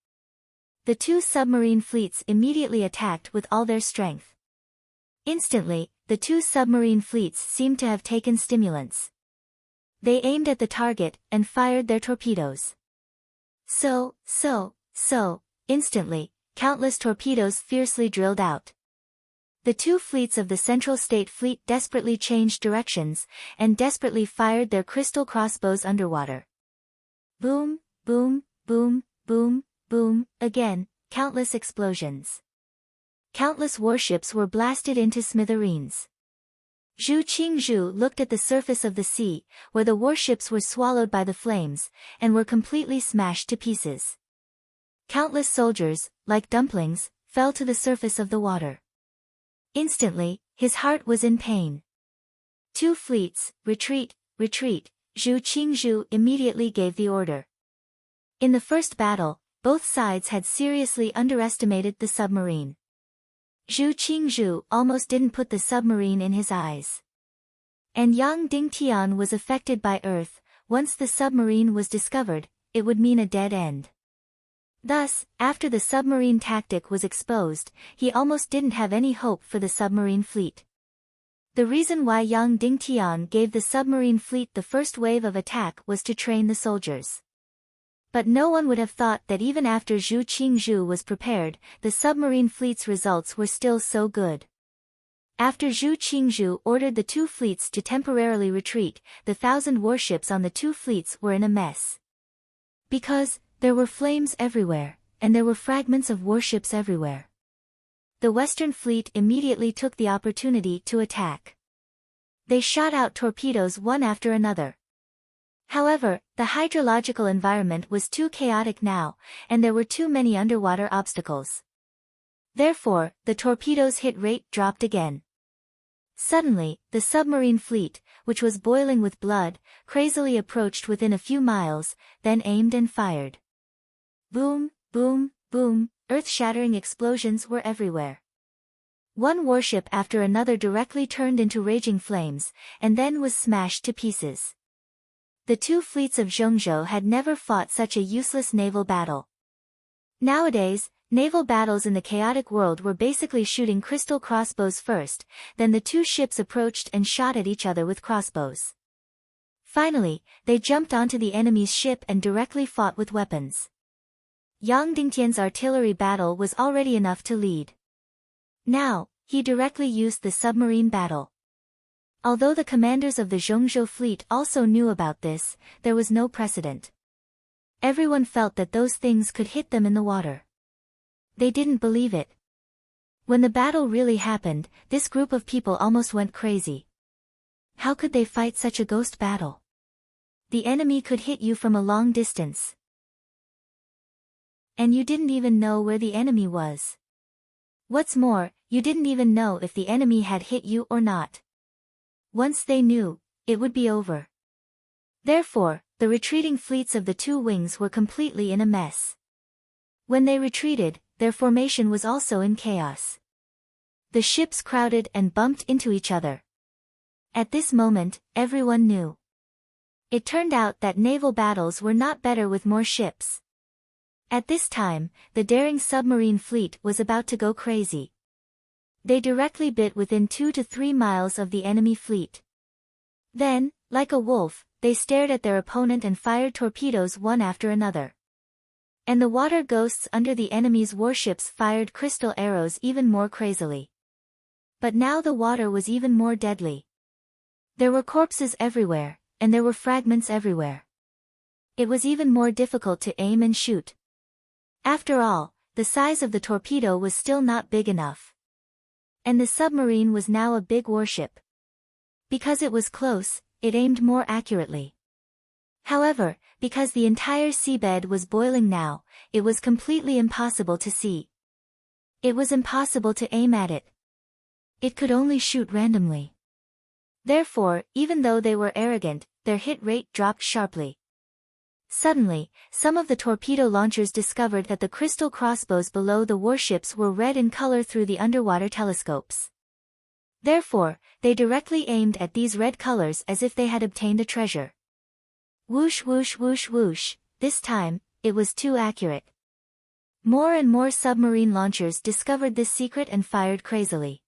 The two submarine fleets immediately attacked with all their strength. Instantly, the two submarine fleets seemed to have taken stimulants. They aimed at the target and fired their torpedoes. Instantly, countless torpedoes fiercely drilled out. The two fleets of the Central State Fleet desperately changed directions, and desperately fired their crystal crossbows underwater. Boom, boom, boom, boom, boom, again, countless explosions. Countless warships were blasted into smithereens. Zhu Qingzhu looked at the surface of the sea, where the warships were swallowed by the flames, and were completely smashed to pieces. Countless soldiers, like dumplings, fell to the surface of the water. Instantly, his heart was in pain. Two fleets, retreat, retreat, Zhu Qingzhu immediately gave the order. In the first battle, both sides had seriously underestimated the submarine. Zhu Qingzhu almost didn't put the submarine in his eyes. And Yang Dingtian was affected by Earth. Once the submarine was discovered, it would mean a dead end. Thus, after the submarine tactic was exposed, he almost didn't have any hope for the submarine fleet. The reason why Yang Dingtian gave the submarine fleet the first wave of attack was to train the soldiers. But no one would have thought that even after Zhu Qingzhu was prepared, the submarine fleet's results were still so good. After Zhu Qingzhu ordered the two fleets to temporarily retreat, the 1,000 warships on the two fleets were in a mess. Because there were flames everywhere, and there were fragments of warships everywhere. The Western Fleet immediately took the opportunity to attack. They shot out torpedoes one after another. However, the hydrological environment was too chaotic now, and there were too many underwater obstacles. Therefore, the torpedoes' hit rate dropped again. Suddenly, the submarine fleet, which was boiling with blood, crazily approached within a few miles, then aimed and fired. Boom, boom, boom, earth-shattering explosions were everywhere. One warship after another directly turned into raging flames, and then was smashed to pieces. The two fleets of Zhengzhou had never fought such a useless naval battle. Nowadays, naval battles in the chaotic world were basically shooting crystal crossbows first, then the two ships approached and shot at each other with crossbows. Finally, they jumped onto the enemy's ship and directly fought with weapons. Yang Dingtian's artillery battle was already enough to lead. Now, he directly used the submarine battle. Although the commanders of the Zhengzhou fleet also knew about this, there was no precedent. Everyone felt that those things could hit them in the water. They didn't believe it. When the battle really happened, this group of people almost went crazy. How could they fight such a ghost battle? The enemy could hit you from a long distance. And you didn't even know where the enemy was. What's more, you didn't even know if the enemy had hit you or not. Once they knew, it would be over. Therefore, the retreating fleets of the two wings were completely in a mess. When they retreated, their formation was also in chaos. The ships crowded and bumped into each other. At this moment, everyone knew. It turned out that naval battles were not better with more ships. At this time, the daring submarine fleet was about to go crazy. They directly bit within 2 to 3 miles of the enemy fleet. Then, like a wolf, they stared at their opponent and fired torpedoes one after another. And the water ghosts under the enemy's warships fired crystal arrows even more crazily. But now the water was even more deadly. There were corpses everywhere, and there were fragments everywhere. It was even more difficult to aim and shoot. After all, the size of the torpedo was still not big enough. And the submarine was now a big warship. Because it was close, it aimed more accurately. However, because the entire seabed was boiling now, it was completely impossible to see. It was impossible to aim at it. It could only shoot randomly. Therefore, even though they were arrogant, their hit rate dropped sharply. Suddenly, some of the torpedo launchers discovered that the crystal crossbows below the warships were red in color through the underwater telescopes. Therefore, they directly aimed at these red colors as if they had obtained a treasure. Whoosh whoosh whoosh whoosh, this time, it was too accurate. More and more submarine launchers discovered this secret and fired crazily.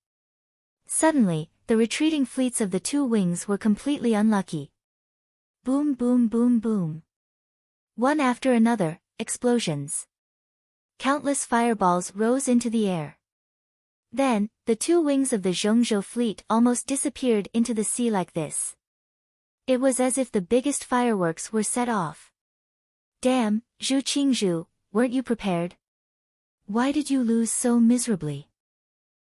Suddenly, the retreating fleets of the two wings were completely unlucky. Boom boom boom boom. One after another, explosions. Countless fireballs rose into the air. Then, the two wings of the Zhongzhou fleet almost disappeared into the sea like this. It was as if the biggest fireworks were set off. Damn, Zhu Qingzhu, weren't you prepared? Why did you lose so miserably?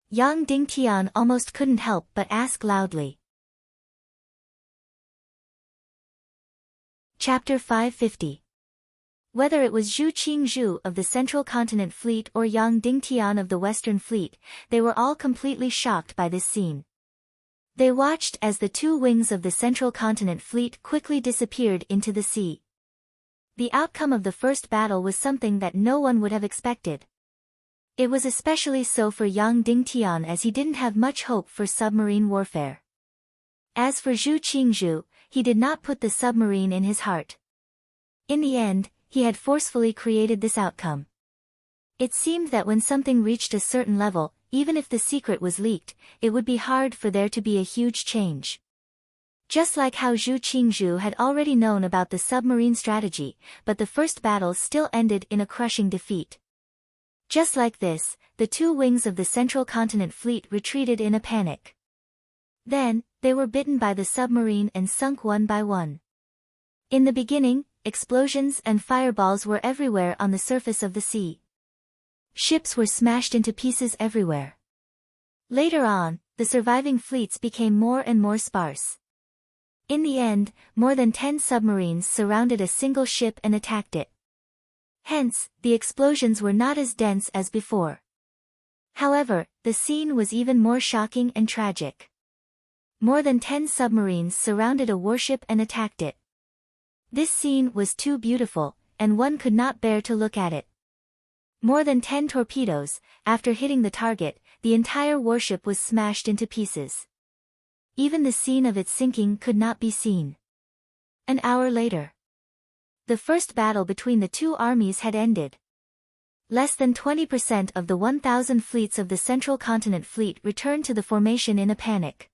Yang Dingtian almost couldn't help but ask loudly. Chapter 550. Whether it was Zhu Qingzhu of the Central Continent Fleet or Yang Dingtian of the Western Fleet, they were all completely shocked by this scene. They watched as the two wings of the Central Continent Fleet quickly disappeared into the sea. The outcome of the first battle was something that no one would have expected. It was especially so for Yang Dingtian, as he didn't have much hope for submarine warfare. As for Zhu Qingzhu, he did not put the submarine in his heart. In the end, he had forcefully created this outcome. It seemed that when something reached a certain level, even if the secret was leaked, it would be hard for there to be a huge change. Just like how Zhu Qingzhu had already known about the submarine strategy, but the first battle still ended in a crushing defeat. Just like this, the two wings of the Central Continent Fleet retreated in a panic. Then, they were bitten by the submarine and sunk one by one. In the beginning, explosions and fireballs were everywhere on the surface of the sea. Ships were smashed into pieces everywhere. Later on, the surviving fleets became more and more sparse. In the end, more than 10 submarines surrounded a single ship and attacked it. Hence, the explosions were not as dense as before. However, the scene was even more shocking and tragic. More than 10 submarines surrounded a warship and attacked it. This scene was too beautiful, and one could not bear to look at it. More than 10 torpedoes, after hitting the target, the entire warship was smashed into pieces. Even the scene of its sinking could not be seen. An hour later, the first battle between the two armies had ended. Less than 20% of the 1,000 fleets of the Central Continent Fleet returned to the formation in a panic.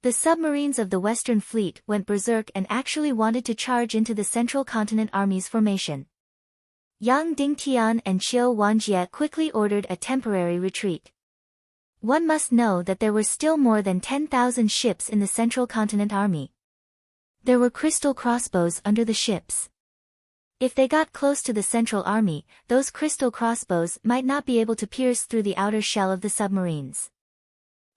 The submarines of the Western Fleet went berserk and actually wanted to charge into the Central Continent Army's formation. Yang Dingtian and Qiu Wanjie quickly ordered a temporary retreat. One must know that there were still more than 10,000 ships in the Central Continent Army. There were crystal crossbows under the ships. If they got close to the Central Army, those crystal crossbows might not be able to pierce through the outer shell of the submarines.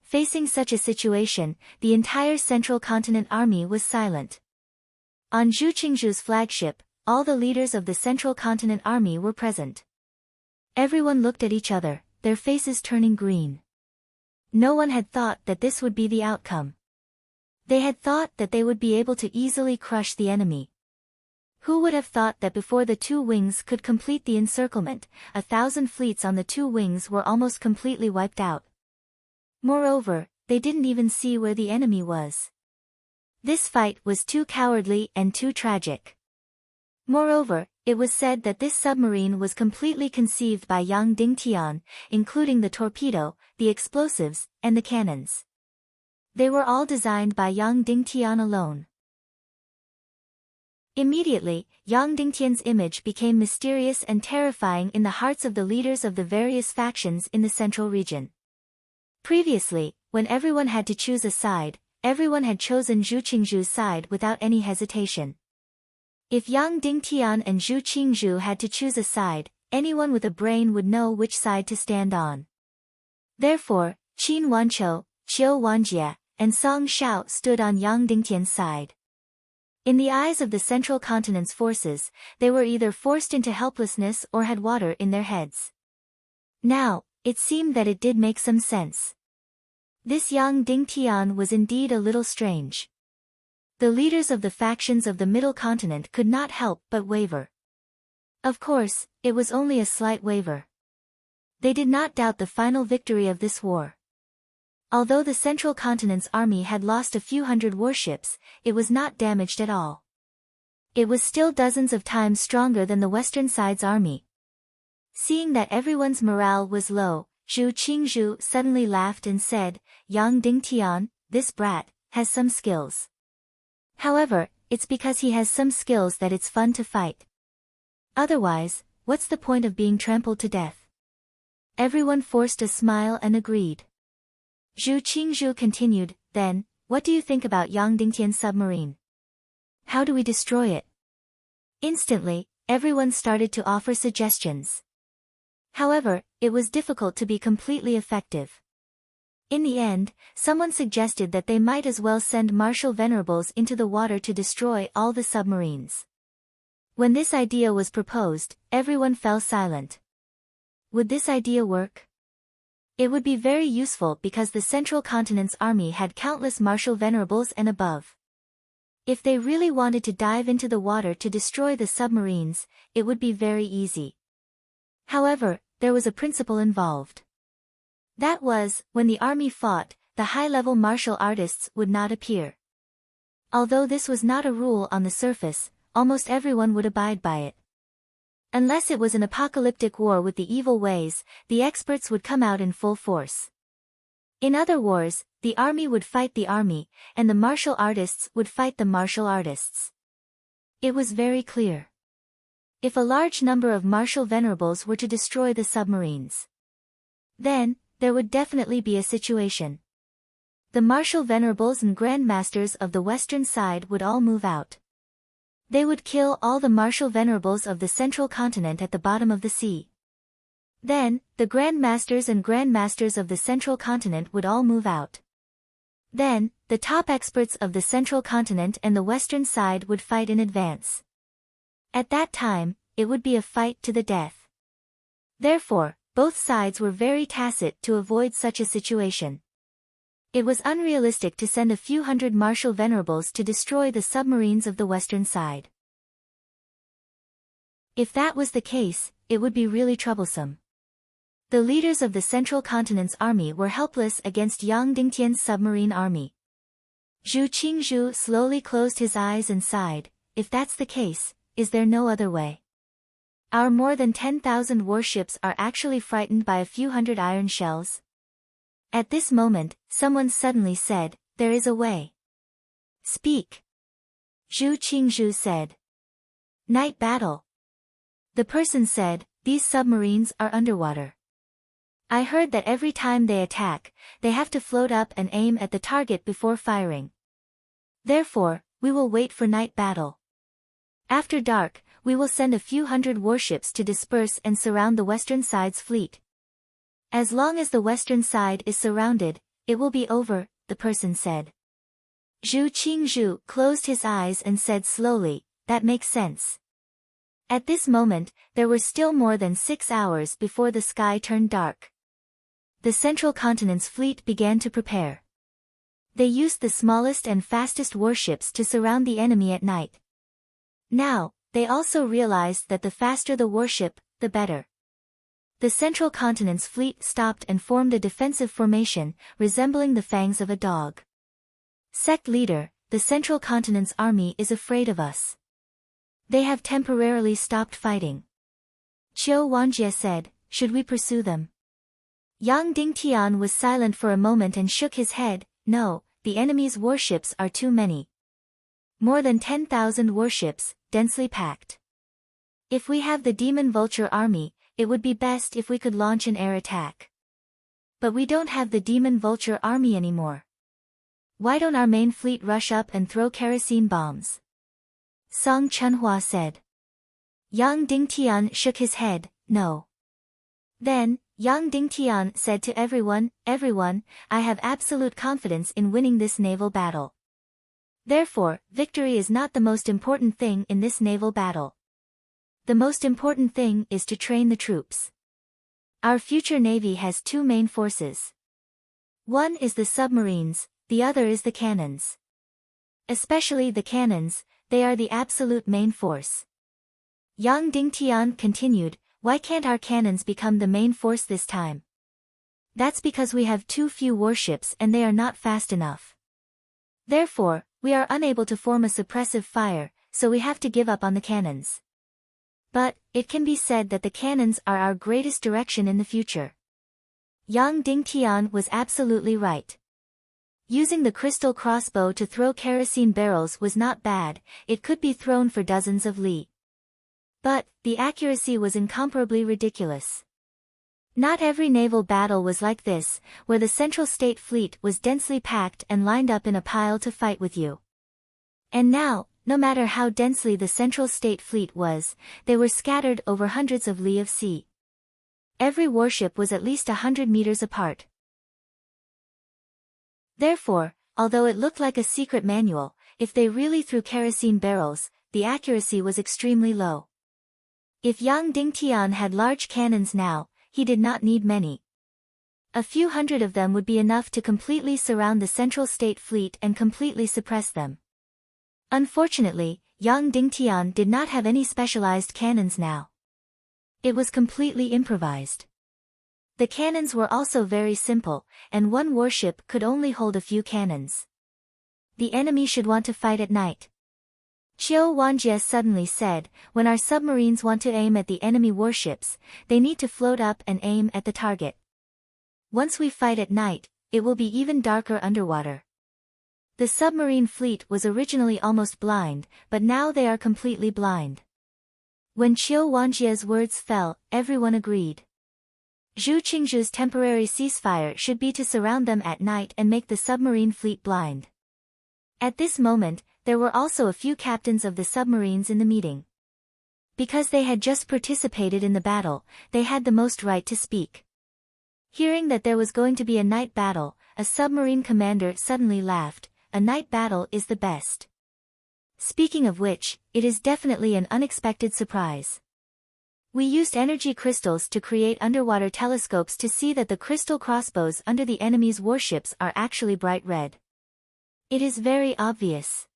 Facing such a situation, the entire Central Continent Army was silent. On Zhu Qingzhu's flagship, all the leaders of the Central Continent Army were present. Everyone looked at each other, their faces turning green. No one had thought that this would be the outcome. They had thought that they would be able to easily crush the enemy. Who would have thought that before the two wings could complete the encirclement, 1,000 fleets on the two wings were almost completely wiped out? Moreover, they didn't even see where the enemy was. This fight was too cowardly and too tragic. Moreover, it was said that this submarine was completely conceived by Yang Dingtian, including the torpedo, the explosives, and the cannons. They were all designed by Yang Dingtian alone. Immediately, Yang Dingtian's image became mysterious and terrifying in the hearts of the leaders of the various factions in the central region. Previously, when everyone had to choose a side, everyone had chosen Zhu Qingzhu's side without any hesitation. If Yang Dingtian and Zhu Qingzhu had to choose a side, anyone with a brain would know which side to stand on. Therefore, Qin Wanqiu, Qiu Wanjie, and Song Shao stood on Yang Dingtian's side. In the eyes of the Central Continent's forces, they were either forced into helplessness or had water in their heads. Now, it seemed that it did make some sense. This Yang Dingtian was indeed a little strange. The leaders of the factions of the Middle Continent could not help but waver. Of course, it was only a slight waver. They did not doubt the final victory of this war. Although the Central Continent's army had lost a few hundred warships, it was not damaged at all. It was still dozens of times stronger than the Western side's army. Seeing that everyone's morale was low, Zhu Qingzhu suddenly laughed and said, "Yang Dingtian, this brat, has some skills." However, it's because he has some skills that it's fun to fight. Otherwise, what's the point of being trampled to death? Everyone forced a smile and agreed. Zhu Qingzhu continued, then, what do you think about Yang Dingtian's submarine? How do we destroy it? Instantly, everyone started to offer suggestions. However, it was difficult to be completely effective. In the end, someone suggested that they might as well send Martial Venerables into the water to destroy all the submarines. When this idea was proposed, everyone fell silent. Would this idea work? It would be very useful because the Central Continent's army had countless Martial Venerables and above. If they really wanted to dive into the water to destroy the submarines, it would be very easy. However, there was a principle involved. That was, when the army fought, the high-level martial artists would not appear. Although this was not a rule on the surface, almost everyone would abide by it. Unless it was an apocalyptic war with the evil ways, the experts would come out in full force. In other wars, the army would fight the army, and the martial artists would fight the martial artists. It was very clear. If a large number of Martial Venerables were to destroy the submarines, then, there would definitely be a situation. The Martial Venerables and Grandmasters of the western side would all move out. They would kill all the Martial Venerables of the Central Continent at the bottom of the sea. Then, the Grandmasters and Grandmasters of the Central Continent would all move out. Then, the top experts of the Central Continent and the western side would fight in advance. At that time, it would be a fight to the death. Therefore, both sides were very tacit to avoid such a situation. It was unrealistic to send a few hundred Martial Venerables to destroy the submarines of the western side. If that was the case, it would be really troublesome. The leaders of the Central Continent's army were helpless against Yang Dingtian's submarine army. Zhu Qingzhu slowly closed his eyes and sighed, if that's the case, is there no other way? Our more than 10,000 warships are actually frightened by a few hundred iron shells? At this moment, someone suddenly said, there is a way. Speak. Zhu Qingzhu said. Night battle. The person said, these submarines are underwater. I heard that every time they attack, they have to float up and aim at the target before firing. Therefore, we will wait for night battle. After dark, we will send a few hundred warships to disperse and surround the western side's fleet. As long as the western side is surrounded, it will be over, the person said. Zhu Qingzhu closed his eyes and said slowly, that makes sense. At this moment, there were still more than 6 hours before the sky turned dark. The Central Continent's fleet began to prepare. They used the smallest and fastest warships to surround the enemy at night. Now, they also realized that the faster the warship, the better. The Central Continent's fleet stopped and formed a defensive formation, resembling the fangs of a dog. Sect leader, the Central Continent's army is afraid of us. They have temporarily stopped fighting. Qiu Wanjie said, should we pursue them? Yang Dingtian was silent for a moment and shook his head, no, the enemy's warships are too many. More than 10,000 warships, densely packed. If we have the Demon Vulture army, it would be best if we could launch an air attack. But we don't have the Demon Vulture army anymore. Why don't our main fleet rush up and throw kerosene bombs? Song Chunhua said. Yang Dingtian shook his head, no. Then, Yang Dingtian said to everyone, I have absolute confidence in winning this naval battle. Therefore, victory is not the most important thing in this naval battle. The most important thing is to train the troops. Our future navy has two main forces. One is the submarines, the other is the cannons. Especially the cannons, they are the absolute main force. Yang Dingtian continued, why can't our cannons become the main force this time? That's because we have too few warships and they are not fast enough. Therefore, we are unable to form a suppressive fire, so we have to give up on the cannons. But, it can be said that the cannons are our greatest direction in the future. Yang Dingtian was absolutely right. Using the crystal crossbow to throw kerosene barrels was not bad, it could be thrown for dozens of li. But, the accuracy was incomparably ridiculous. Not every naval battle was like this, where the Central State Fleet was densely packed and lined up in a pile to fight with you. And now, no matter how densely the Central State Fleet was, they were scattered over hundreds of li of sea. Every warship was at least 100 meters apart. Therefore, although it looked like a secret manual, if they really threw kerosene barrels, the accuracy was extremely low. If Yang Dingtian had large cannons now, he did not need many. A few hundred of them would be enough to completely surround the Central State Fleet and completely suppress them. Unfortunately, Yang Dingtian did not have any specialized cannons now. It was completely improvised. The cannons were also very simple, and one warship could only hold a few cannons. The enemy should want to fight at night. Qiu Wanjie suddenly said, when our submarines want to aim at the enemy warships, they need to float up and aim at the target. Once we fight at night, it will be even darker underwater. The submarine fleet was originally almost blind, but now they are completely blind. When Qiu Wanjie's words fell, everyone agreed. Zhu Qingzhu's temporary ceasefire should be to surround them at night and make the submarine fleet blind. At this moment, there were also a few captains of the submarines in the meeting. Because they had just participated in the battle, they had the most right to speak. Hearing that there was going to be a night battle, a submarine commander suddenly laughed. A night battle is the best. Speaking of which, it is definitely an unexpected surprise. We used energy crystals to create underwater telescopes to see that the crystal crossbows under the enemy's warships are actually bright red. It is very obvious.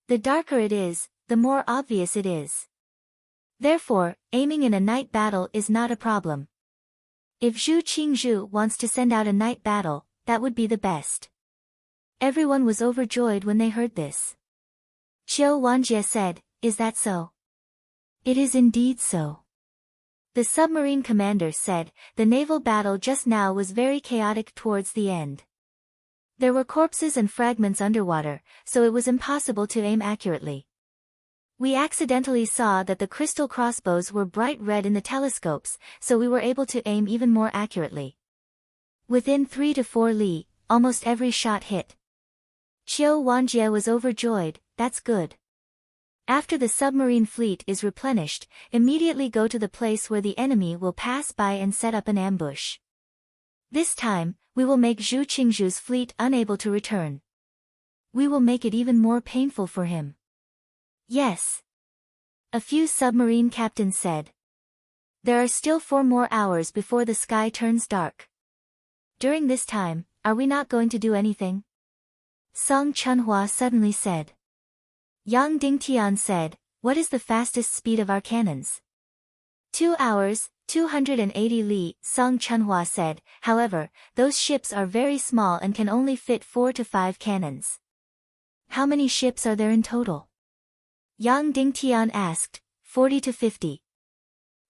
The darker it is, the more obvious it is. Therefore, aiming in a night battle is not a problem. If Zhu Qingzhu wants to send out a night battle, that would be the best. Everyone was overjoyed when they heard this. Qiu Wanjie said, "Is that so?" "It is indeed so." The submarine commander said, "The naval battle just now was very chaotic towards the end. There were corpses and fragments underwater, so it was impossible to aim accurately. We accidentally saw that the crystal crossbows were bright red in the telescopes, so we were able to aim even more accurately. Within 3 to 4 li, almost every shot hit." Qiu Wanjie was overjoyed. "That's good. After the submarine fleet is replenished, immediately go to the place where the enemy will pass by and set up an ambush. This time, we will make Zhu Qingzhu's fleet unable to return. We will make it even more painful for him." "Yes," a few submarine captains said. "There are still 4 more hours before the sky turns dark. During this time, are we not going to do anything?" Song Chunhua suddenly said. Yang Dingtian said, "What is the fastest speed of our cannons?" 2 hours, 280 li, Song Chunhua said. "However, those ships are very small and can only fit 4 to 5 cannons." "How many ships are there in total?" Yang Dingtian asked. 40 to 50.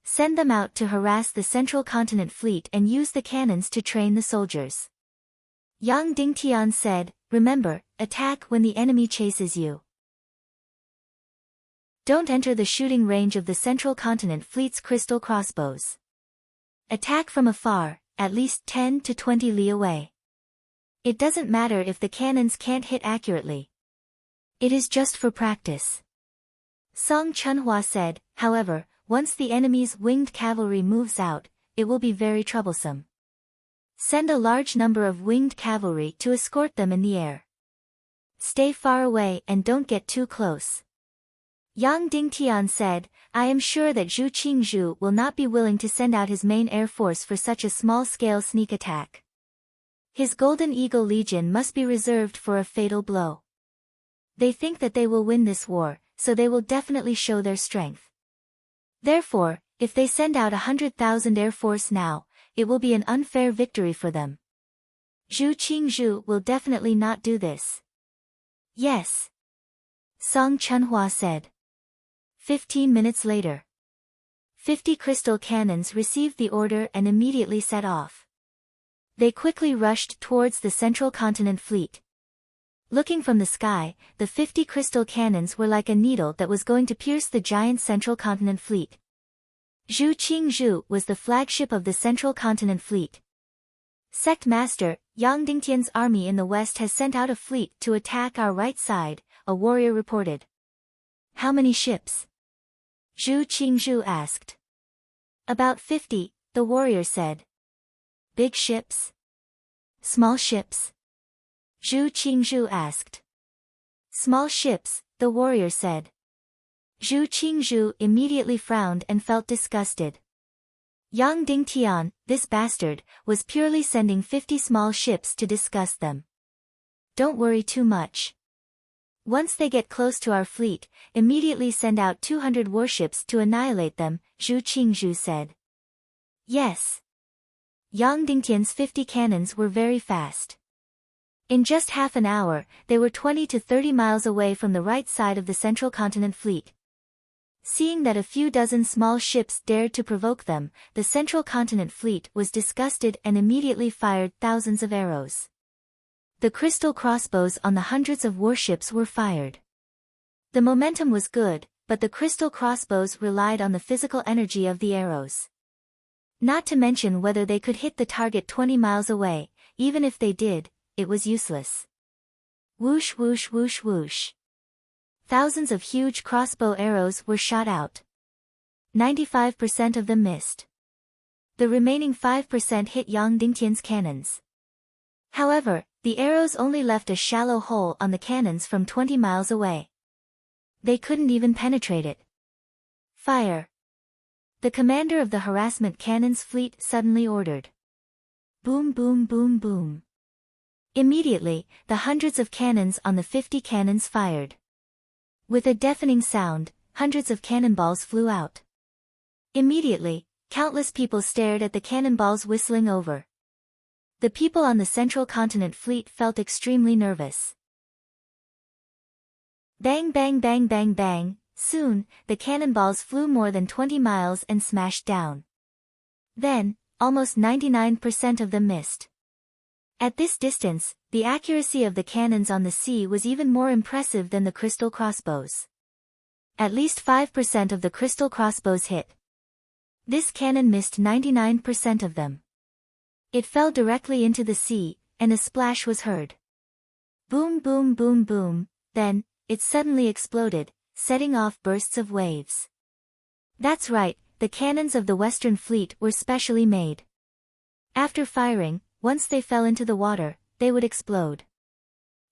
"Send them out to harass the Central Continent Fleet and use the cannons to train the soldiers." Yang Dingtian said, "Remember, attack when the enemy chases you. Don't enter the shooting range of the Central Continent Fleet's crystal crossbows. Attack from afar, at least 10 to 20 li away. It doesn't matter if the cannons can't hit accurately. It is just for practice." Song Chunhua said, "However, once the enemy's winged cavalry moves out, it will be very troublesome. Send a large number of winged cavalry to escort them in the air. Stay far away and don't get too close." Yang Dingtian said, "I am sure that Zhu Qingzhu will not be willing to send out his main air force for such a small-scale sneak attack. His Golden Eagle Legion must be reserved for a fatal blow. They think that they will win this war, so they will definitely show their strength. Therefore, if they send out 100,000 air force now, it will be an unfair victory for them. Zhu Qingzhu will definitely not do this." "Yes," Song Chunhua said. 15 minutes later. 50 crystal cannons received the order and immediately set off. They quickly rushed towards the Central Continent fleet. Looking from the sky, the 50 crystal cannons were like a needle that was going to pierce the giant Central Continent fleet. Zhu Qingzhu was the flagship of the Central Continent fleet. Sect Master, Yang Dingtian's army in the west has sent out a fleet to attack our right side, a warrior reported. How many ships? Zhu Qingzhu asked. About 50, the warrior said. Big ships? Small ships? Zhu Qingzhu asked. Small ships, the warrior said. Zhu Qingzhu immediately frowned and felt disgusted. Yang Dingtian, this bastard, was purely sending 50 small ships to disgust them. Don't worry too much. Once they get close to our fleet, immediately send out 200 warships to annihilate them, Zhu Qingzhu said. Yes. Yang Dingtian's 50 cannons were very fast. In just half an hour, they were 20 to 30 miles away from the right side of the Central Continent fleet. Seeing that a few dozen small ships dared to provoke them, the Central Continent fleet was disgusted and immediately fired thousands of arrows. The crystal crossbows on the hundreds of warships were fired. The momentum was good, but the crystal crossbows relied on the physical energy of the arrows. Not to mention whether they could hit the target 20 miles away. Even if they did, it was useless. Whoosh whoosh whoosh whoosh. Thousands of huge crossbow arrows were shot out. 95% of them missed. The remaining 5% hit Yang Dingtian's cannons. However, the arrows only left a shallow hole on the cannons from 20 miles away. They couldn't even penetrate it. Fire! The commander of the harassment cannons fleet suddenly ordered. Boom boom boom boom. Immediately, the hundreds of cannons on the 50 cannons fired. With a deafening sound, hundreds of cannonballs flew out. Immediately, countless people stared at the cannonballs whistling over. The people on the Central Continent fleet felt extremely nervous. Bang bang bang bang bang, soon, the cannonballs flew more than 20 miles and smashed down. Then, almost 99% of them missed. At this distance, the accuracy of the cannons on the sea was even more impressive than the crystal crossbows. At least 5% of the crystal crossbows hit. This cannon missed 99% of them. It fell directly into the sea, and a splash was heard. Boom boom boom boom, then, it suddenly exploded, setting off bursts of waves. That's right, the cannons of the Western Fleet were specially made. After firing, once they fell into the water, they would explode.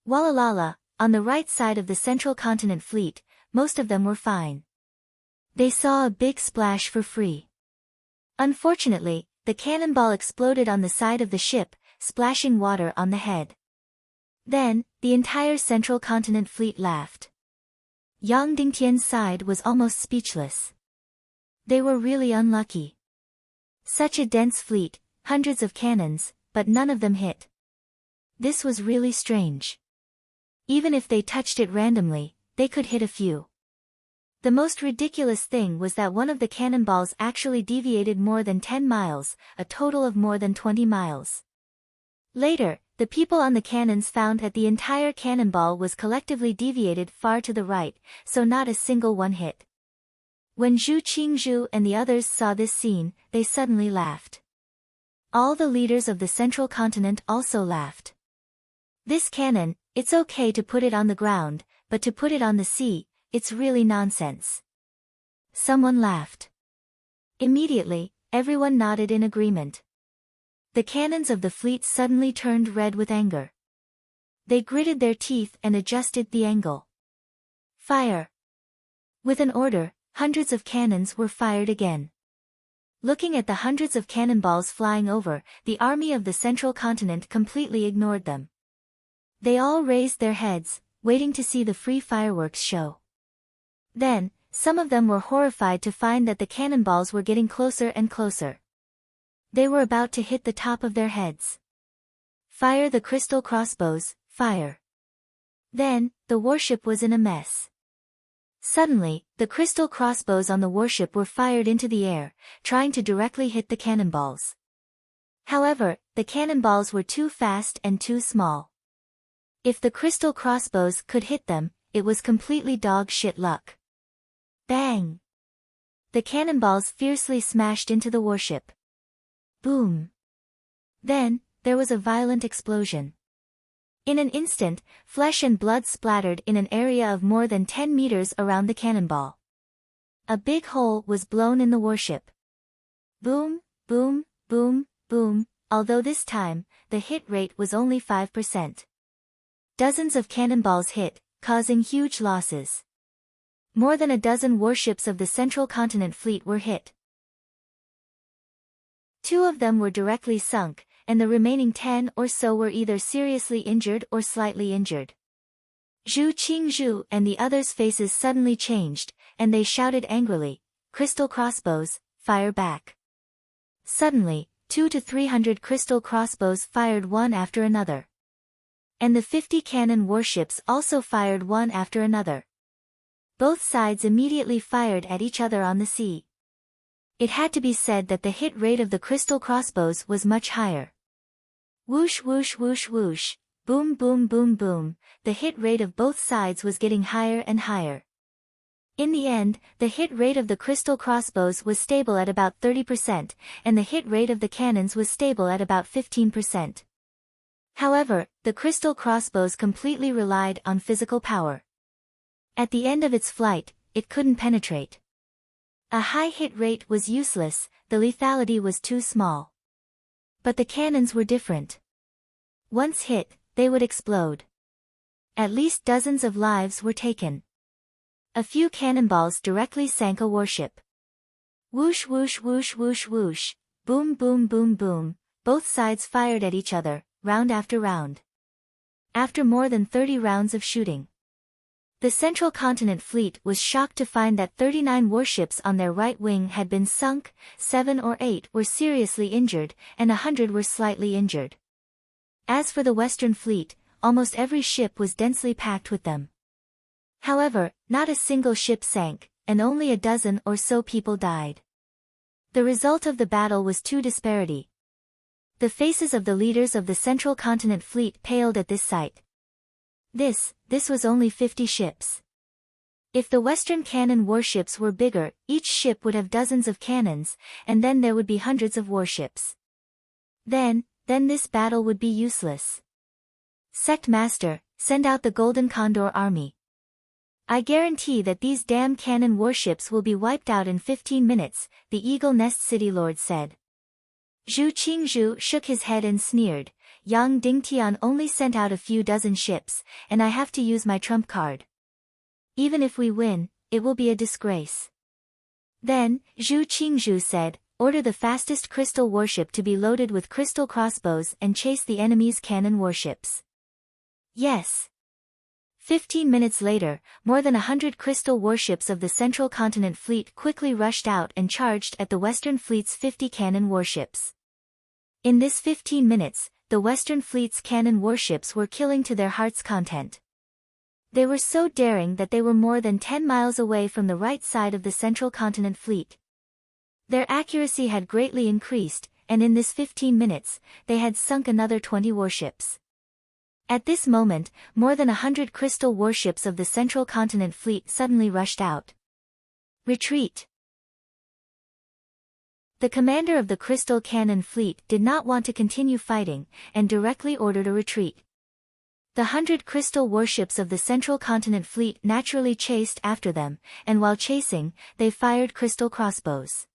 Walalala, on the right side of the Central Continent fleet, most of them were fine. They saw a big splash for free. Unfortunately, the cannonball exploded on the side of the ship, splashing water on the head. Then, the entire Central Continent fleet laughed. Yang Dingtian's side was almost speechless. They were really unlucky. Such a dense fleet, hundreds of cannons, but none of them hit. This was really strange. Even if they touched it randomly, they could hit a few. The most ridiculous thing was that one of the cannonballs actually deviated more than 10 miles, a total of more than 20 miles. Later, the people on the cannons found that the entire cannonball was collectively deviated far to the right, so not a single one hit. When Zhu Qingzhu and the others saw this scene, they suddenly laughed. All the leaders of the Central Continent also laughed. This cannon, it's okay to put it on the ground, but to put it on the sea, it's really nonsense. Someone laughed. Immediately, everyone nodded in agreement. The cannons of the fleet suddenly turned red with anger. They gritted their teeth and adjusted the angle. Fire! With an order, hundreds of cannons were fired again. Looking at the hundreds of cannonballs flying over, the army of the Central Continent completely ignored them. They all raised their heads, waiting to see the free fireworks show. Then, some of them were horrified to find that the cannonballs were getting closer and closer. They were about to hit the top of their heads. Fire the crystal crossbows, fire! Then, the warship was in a mess. Suddenly, the crystal crossbows on the warship were fired into the air, trying to directly hit the cannonballs. However, the cannonballs were too fast and too small. If the crystal crossbows could hit them, it was completely dog shit luck. Bang! The cannonballs fiercely smashed into the warship. Boom! Then, there was a violent explosion. In an instant, flesh and blood splattered in an area of more than 10 meters around the cannonball. A big hole was blown in the warship. Boom, boom, boom, boom, although this time, the hit rate was only 5%. Dozens of cannonballs hit, causing huge losses. More than a dozen warships of the Central Continent Fleet were hit. 2 of them were directly sunk, and the remaining 10 or so were either seriously injured or slightly injured. Zhu Qingzhu and the others' faces suddenly changed, and they shouted angrily, "Crystal crossbows, fire back!" Suddenly, 200 to 300 crystal crossbows fired one after another. And the 50 cannon warships also fired one after another. Both sides immediately fired at each other on the sea. It had to be said that the hit rate of the crystal crossbows was much higher. Whoosh whoosh whoosh whoosh, boom boom boom boom, the hit rate of both sides was getting higher and higher. In the end, the hit rate of the crystal crossbows was stable at about 30%, and the hit rate of the cannons was stable at about 15%. However, the crystal crossbows completely relied on physical power. At the end of its flight, it couldn't penetrate. A high hit rate was useless, the lethality was too small. But the cannons were different. Once hit, they would explode. At least dozens of lives were taken. A few cannonballs directly sank a warship. Whoosh whoosh whoosh whoosh whoosh, boom boom boom boom, both sides fired at each other, round after round. After more than 30 rounds of shooting, the Central Continent Fleet was shocked to find that 39 warships on their right wing had been sunk, 7 or 8 were seriously injured, and 100 were slightly injured. As for the Western Fleet, almost every ship was densely packed with them. However, not a single ship sank, and only a dozen or so people died. The result of the battle was too disparity. The faces of the leaders of the Central Continent Fleet paled at this sight. This was only 50 ships. If the Western cannon warships were bigger, each ship would have dozens of cannons, and then there would be hundreds of warships. Then this battle would be useless. Sect Master, send out the Golden Condor Army. I guarantee that these damn cannon warships will be wiped out in 15 minutes, the Eagle Nest City Lord said. Zhu Qingzhu shook his head and sneered, Yang Dingtian only sent out a few dozen ships, and I have to use my trump card. Even if we win, it will be a disgrace. Then, Zhu Qingzhu said, order the fastest crystal warship to be loaded with crystal crossbows and chase the enemy's cannon warships. Yes. 15 minutes later, more than 100 crystal warships of the Central Continent Fleet quickly rushed out and charged at the Western Fleet's 50 cannon warships. In this 15 minutes, the Western Fleet's cannon warships were killing to their heart's content. They were so daring that they were more than 10 miles away from the right side of the Central Continent Fleet. Their accuracy had greatly increased, and in this 15 minutes, they had sunk another 20 warships. At this moment, more than 100 crystal warships of the Central Continent Fleet suddenly rushed out. Retreat! The commander of the Crystal Cannon Fleet did not want to continue fighting, and directly ordered a retreat. The 100 crystal warships of the Central Continent Fleet naturally chased after them, and while chasing, they fired crystal crossbows.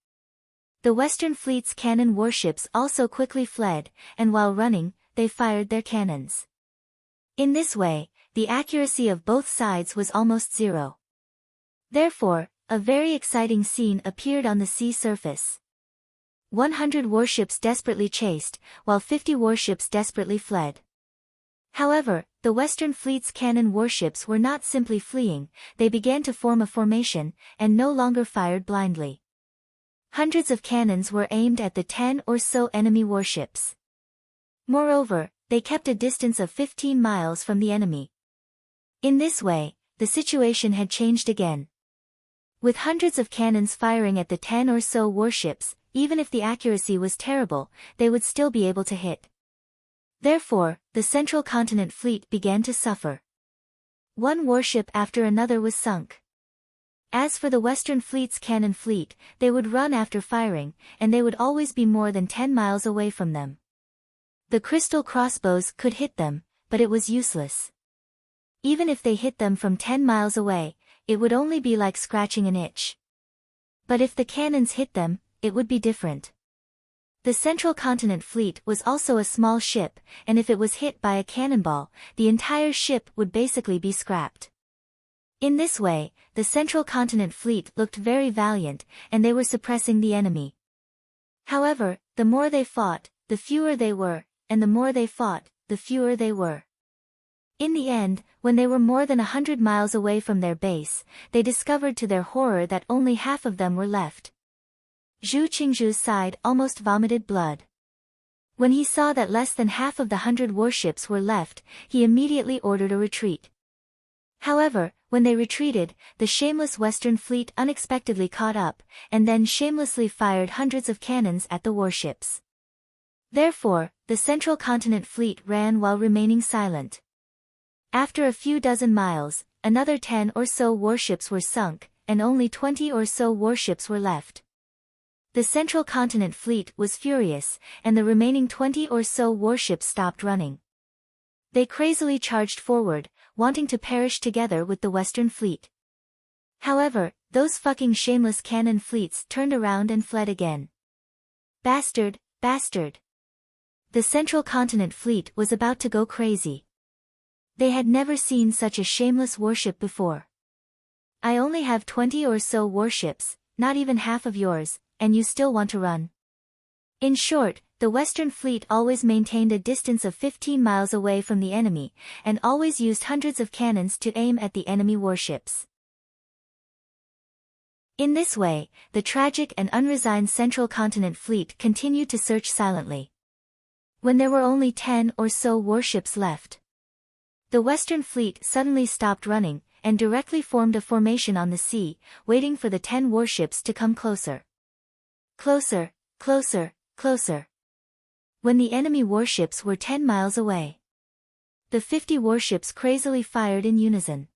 The Western Fleet's cannon warships also quickly fled, and while running, they fired their cannons. In this way, the accuracy of both sides was almost zero. Therefore, a very exciting scene appeared on the sea surface. 100 warships desperately chased, while 50 warships desperately fled. However, the Western Fleet's cannon warships were not simply fleeing, they began to form a formation, and no longer fired blindly. Hundreds of cannons were aimed at the 10 or so enemy warships. Moreover, they kept a distance of 15 miles from the enemy. In this way, the situation had changed again. With hundreds of cannons firing at the 10 or so warships, even if the accuracy was terrible, they would still be able to hit. Therefore, the Central Continent Fleet began to suffer. One warship after another was sunk. As for the Western Fleet's cannon fleet, they would run after firing, and they would always be more than 10 miles away from them. The crystal crossbows could hit them, but it was useless. Even if they hit them from 10 miles away, it would only be like scratching an itch. But if the cannons hit them, it would be different. The Central Continent Fleet was also a small ship, and if it was hit by a cannonball, the entire ship would basically be scrapped. In this way, the Central Continent Fleet looked very valiant, and they were suppressing the enemy. However, the more they fought, the fewer they were, and the more they fought, the fewer they were. In the end, when they were more than 100 miles away from their base, they discovered to their horror that only half of them were left. Zhu Qingzhu's side almost vomited blood. When he saw that less than half of the 100 warships were left, he immediately ordered a retreat. However, when they retreated, the shameless Western Fleet unexpectedly caught up, and then shamelessly fired hundreds of cannons at the warships. Therefore, the Central Continent Fleet ran while remaining silent. After a few dozen miles, another 10 or so warships were sunk, and only 20 or so warships were left. The Central Continent Fleet was furious, and the remaining 20 or so warships stopped running. They crazily charged forward, wanting to perish together with the Western Fleet. However, those fucking shameless cannon fleets turned around and fled again. Bastard, bastard. The Central Continent Fleet was about to go crazy. They had never seen such a shameless warship before. I only have 20 or so warships, not even half of yours, and you still want to run. In short, the Western Fleet always maintained a distance of 15 miles away from the enemy, and always used hundreds of cannons to aim at the enemy warships. In this way, the tragic and unresigned Central Continent Fleet continued to search silently. When there were only 10 or so warships left, the Western Fleet suddenly stopped running, and directly formed a formation on the sea, waiting for the 10 warships to come closer. Closer, closer, closer. When the enemy warships were 10 miles away, the 50 warships crazily fired in unison.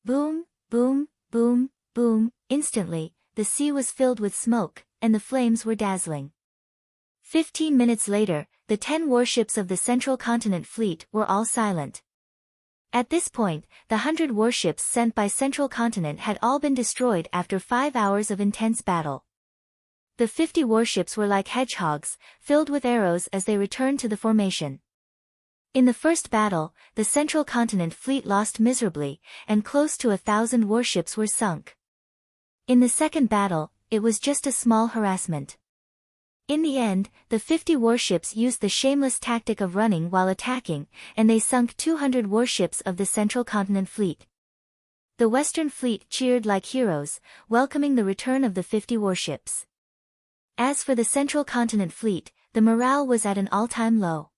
Boom, boom, boom, boom. Instantly, the sea was filled with smoke, and the flames were dazzling. 15 minutes later, the 10 warships of the Central Continent Fleet were all silent. At this point, the 100 warships sent by Central Continent had all been destroyed after 5 hours of intense battle. The 50 warships were like hedgehogs, filled with arrows as they returned to the formation. In the first battle, the Central Continent Fleet lost miserably, and close to 1,000 warships were sunk. In the second battle, it was just a small harassment. In the end, the 50 warships used the shameless tactic of running while attacking, and they sunk 200 warships of the Central Continent Fleet. The Western Fleet cheered like heroes, welcoming the return of the 50 warships. As for the Central Continent Fleet, the morale was at an all-time low.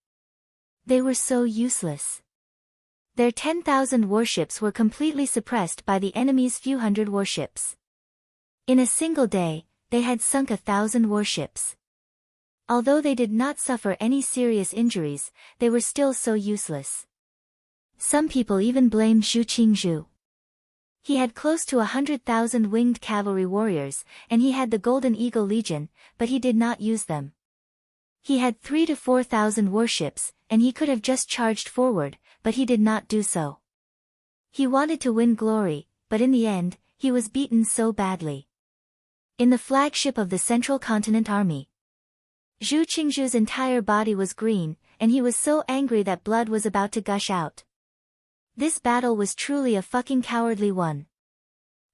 They were so useless. Their 10,000 warships were completely suppressed by the enemy's few hundred warships. In a single day, they had sunk 1,000 warships. Although they did not suffer any serious injuries, they were still so useless. Some people even blamed Zhu Qingzhu. He had close to 100,000 winged cavalry warriors, and he had the Golden Eagle Legion, but he did not use them. He had 3,000 to 4,000 warships, and he could have just charged forward, but he did not do so. He wanted to win glory, but in the end, he was beaten so badly. In the flagship of the Central Continent Army, Zhu Qingzhu's entire body was green, and he was so angry that blood was about to gush out. This battle was truly a fucking cowardly one.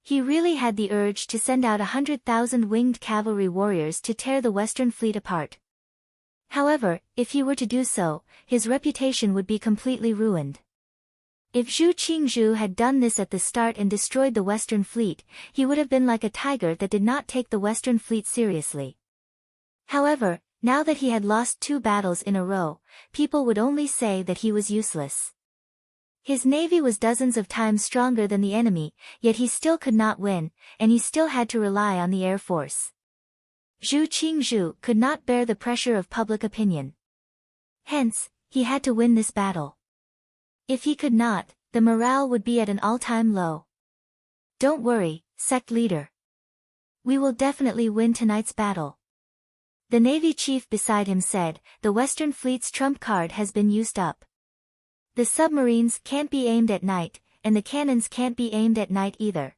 He really had the urge to send out 100,000 winged cavalry warriors to tear the Western Fleet apart. However, if he were to do so, his reputation would be completely ruined. If Zhu Qingzhu had done this at the start and destroyed the Western Fleet, he would have been like a tiger that did not take the Western Fleet seriously. However, now that he had lost 2 battles in a row, people would only say that he was useless. His navy was dozens of times stronger than the enemy, yet he still could not win, and he still had to rely on the air force. Zhu Qingzhu could not bear the pressure of public opinion. Hence, he had to win this battle. If he could not, the morale would be at an all-time low. Don't worry, sect leader. We will definitely win tonight's battle. The Navy chief beside him said, the Western Fleet's trump card has been used up. The submarines can't be aimed at night, and the cannons can't be aimed at night either.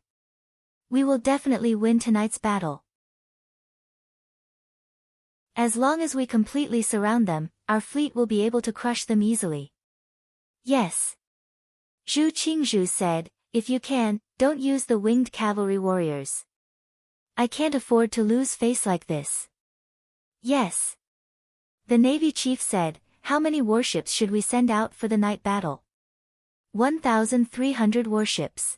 We will definitely win tonight's battle. As long as we completely surround them, our fleet will be able to crush them easily. Yes. Zhu Qingzhu said, if you can, don't use the winged cavalry warriors. I can't afford to lose face like this. Yes. The Navy chief said, how many warships should we send out for the night battle? 1,300 warships.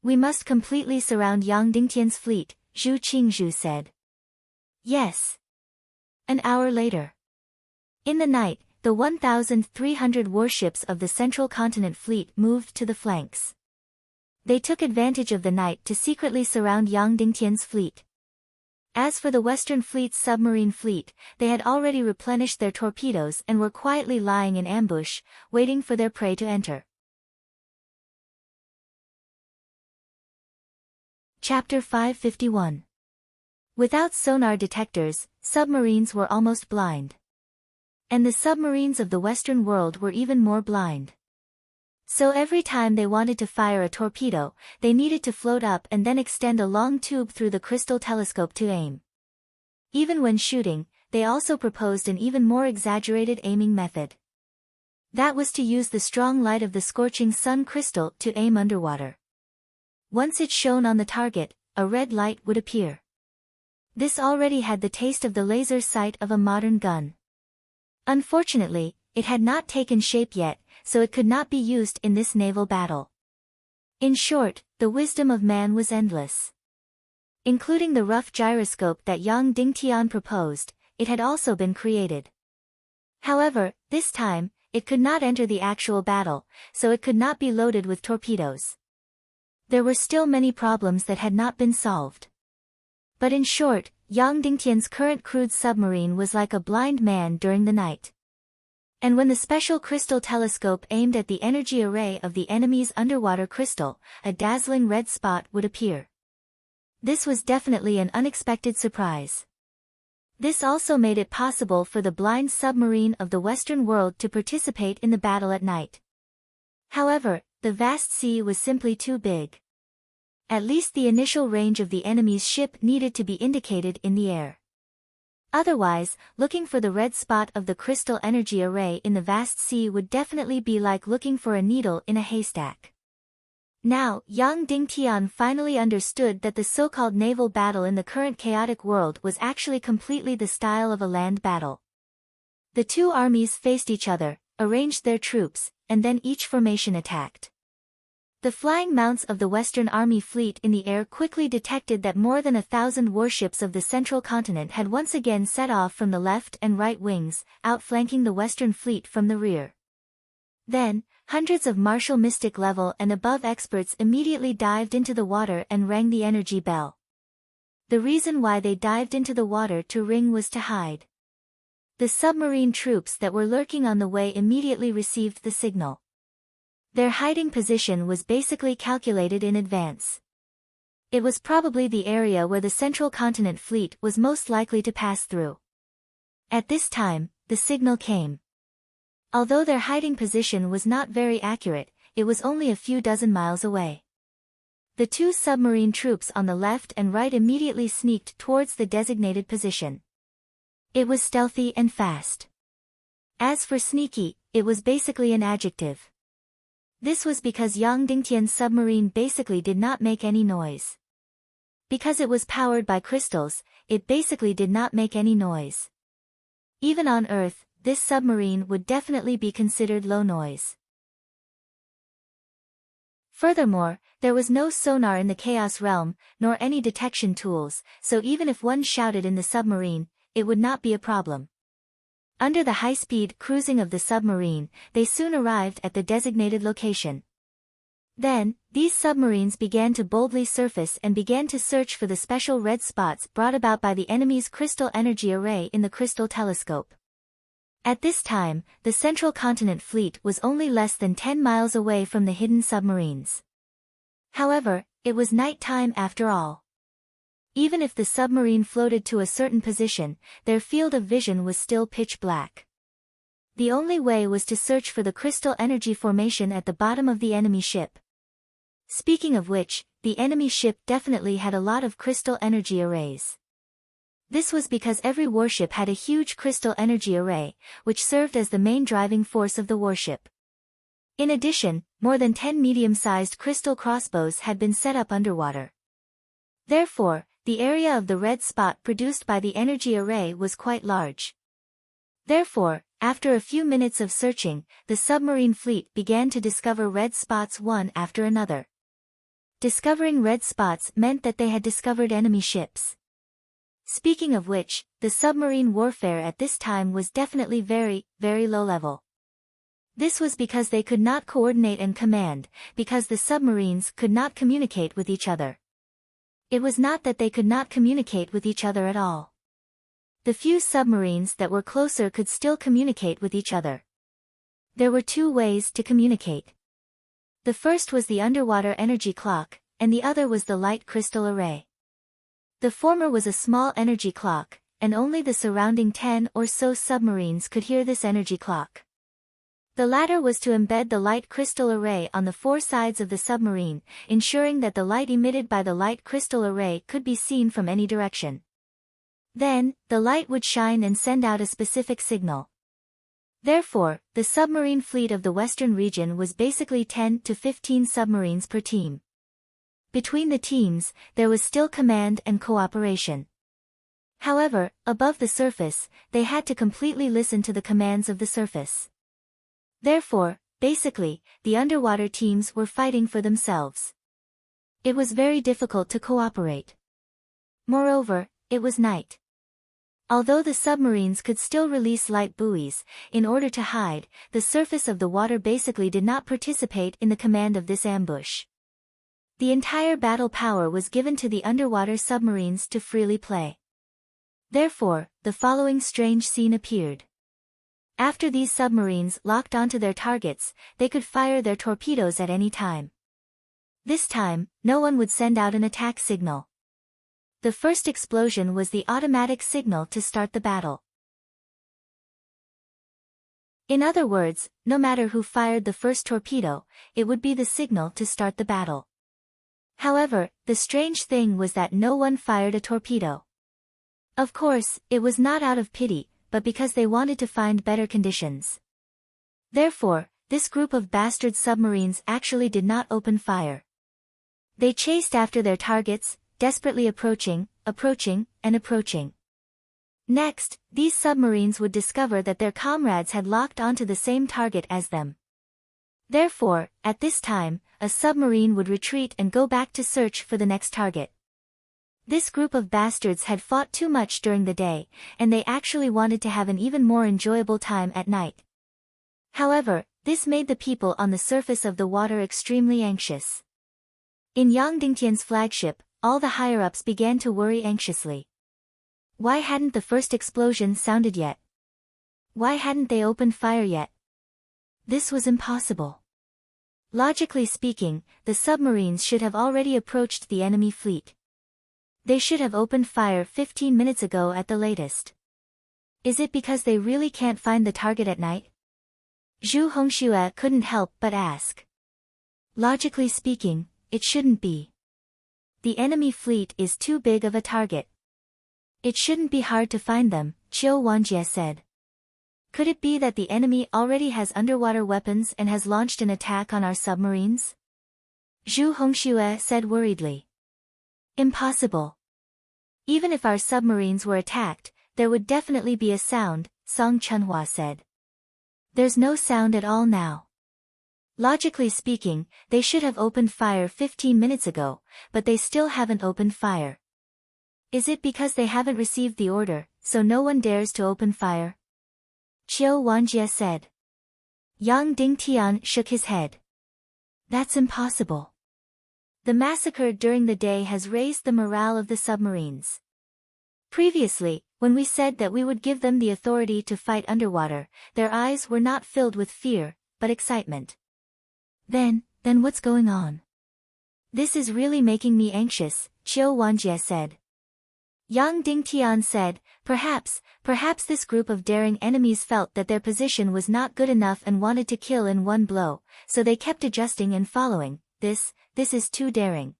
We must completely surround Yang Dingtian's fleet, Zhu Qingzhu said. Yes. An hour later. In the night, the 1,300 warships of the Central Continent Fleet moved to the flanks. They took advantage of the night to secretly surround Yang Dingtian's fleet. As for the Western Fleet's submarine fleet, they had already replenished their torpedoes and were quietly lying in ambush, waiting for their prey to enter. Chapter 551. Without sonar detectors, submarines were almost blind. And the submarines of the Western world were even more blind. So every time they wanted to fire a torpedo, they needed to float up and then extend a long tube through the crystal telescope to aim. Even when shooting, they also proposed an even more exaggerated aiming method. That was to use the strong light of the scorching sun crystal to aim underwater. Once it shone on the target, a red light would appear. This already had the taste of the laser sight of a modern gun. Unfortunately, it had not taken shape yet, so it could not be used in this naval battle. In short, the wisdom of man was endless. Including the rough gyroscope that Yang Dingtian proposed, it had also been created. However, this time, it could not enter the actual battle, so it could not be loaded with torpedoes. There were still many problems that had not been solved. But in short, Yang Dingtian's current crude submarine was like a blind man during the night. And when the special crystal telescope aimed at the energy array of the enemy's underwater crystal, a dazzling red spot would appear. This was definitely an unexpected surprise. This also made it possible for the blind submarine of the Western world to participate in the battle at night. However, the vast sea was simply too big. At least the initial range of the enemy's ship needed to be indicated in the air. Otherwise, looking for the red spot of the crystal energy array in the vast sea would definitely be like looking for a needle in a haystack. Now, Yang Dingtian finally understood that the so-called naval battle in the current chaotic world was actually completely the style of a land battle. The two armies faced each other, arranged their troops, and then each formation attacked. The flying mounts of the Western Army fleet in the air quickly detected that more than 1,000 warships of the Central Continent had once again set off from the left and right wings, outflanking the Western fleet from the rear. Then, hundreds of martial mystic level and above experts immediately dived into the water and rang the energy bell. The reason why they dived into the water to ring was to hide. The submarine troops that were lurking on the way immediately received the signal. Their hiding position was basically calculated in advance. It was probably the area where the Central Continent fleet was most likely to pass through. At this time, the signal came. Although their hiding position was not very accurate, it was only a few dozen miles away. The two submarine troops on the left and right immediately sneaked towards the designated position. It was stealthy and fast. As for sneaky, it was basically an adjective. This was because Yang Dingtian's submarine basically did not make any noise. Because it was powered by crystals, it basically did not make any noise. Even on Earth, this submarine would definitely be considered low noise. Furthermore, there was no sonar in the Chaos Realm, nor any detection tools, so even if one shouted in the submarine, it would not be a problem. Under the high-speed cruising of the submarine, they soon arrived at the designated location. Then, these submarines began to boldly surface and began to search for the special red spots brought about by the enemy's crystal energy array in the crystal telescope. At this time, the Central Continent fleet was only less than 10 miles away from the hidden submarines. However, it was night time after all. Even if the submarine floated to a certain position, their field of vision was still pitch black. The only way was to search for the crystal energy formation at the bottom of the enemy ship. Speaking of which, the enemy ship definitely had a lot of crystal energy arrays. This was because every warship had a huge crystal energy array, which served as the main driving force of the warship. In addition, more than 10 medium-sized crystal crossbows had been set up underwater. Therefore, the area of the red spot produced by the energy array was quite large. Therefore, after a few minutes of searching, the submarine fleet began to discover red spots one after another. Discovering red spots meant that they had discovered enemy ships. Speaking of which, the submarine warfare at this time was definitely very, very low level. This was because they could not coordinate and command, because the submarines could not communicate with each other. It was not that they could not communicate with each other at all. The few submarines that were closer could still communicate with each other. There were two ways to communicate. The first was the underwater energy clock, and the other was the light crystal array. The former was a small energy clock, and only the surrounding 10 or so submarines could hear this energy clock. The latter was to embed the light crystal array on the four sides of the submarine, ensuring that the light emitted by the light crystal array could be seen from any direction. Then, the light would shine and send out a specific signal. Therefore, the submarine fleet of the Western region was basically 10 to 15 submarines per team. Between the teams, there was still command and cooperation. However, above the surface, they had to completely listen to the commands of the surface. Therefore, basically, the underwater teams were fighting for themselves. It was very difficult to cooperate. Moreover, it was night. Although the submarines could still release light buoys, in order to hide, the surface of the water basically did not participate in the command of this ambush. The entire battle power was given to the underwater submarines to freely play. Therefore, the following strange scene appeared. After these submarines locked onto their targets, they could fire their torpedoes at any time. This time, no one would send out an attack signal. The first explosion was the automatic signal to start the battle. In other words, no matter who fired the first torpedo, it would be the signal to start the battle. However, the strange thing was that no one fired a torpedo. Of course, it was not out of pity, but because they wanted to find better conditions. Therefore, this group of bastard submarines actually did not open fire. They chased after their targets, desperately approaching, and approaching. Next, these submarines would discover that their comrades had locked onto the same target as them. Therefore, at this time, a submarine would retreat and go back to search for the next target. This group of bastards had fought too much during the day, and they actually wanted to have an even more enjoyable time at night. However, this made the people on the surface of the water extremely anxious. In Yang Dingtian's flagship, all the higher-ups began to worry anxiously. Why hadn't the first explosion sounded yet? Why hadn't they opened fire yet? This was impossible. Logically speaking, the submarines should have already approached the enemy fleet. They should have opened fire 15 minutes ago at the latest. Is it because they really can't find the target at night? Zhu Hongxue couldn't help but ask. Logically speaking, it shouldn't be. The enemy fleet is too big of a target. It shouldn't be hard to find them, Qiu Wanjie said. Could it be that the enemy already has underwater weapons and has launched an attack on our submarines? Zhu Hongxue said worriedly. Impossible. Even if our submarines were attacked, there would definitely be a sound, Song Chunhua said. There's no sound at all now. Logically speaking, they should have opened fire 15 minutes ago, but they still haven't opened fire. Is it because they haven't received the order, so no one dares to open fire? Qiu Wanjie said. Yang Dingtian shook his head. That's impossible. The massacre during the day has raised the morale of the submarines. Previously, when we said that we would give them the authority to fight underwater, their eyes were not filled with fear, but excitement. Then what's going on? This is really making me anxious, Qiu Wanjie said. Yang Dingtian said, Perhaps this group of daring enemies felt that their position was not good enough and wanted to kill in one blow, so they kept adjusting and following. This is too daring.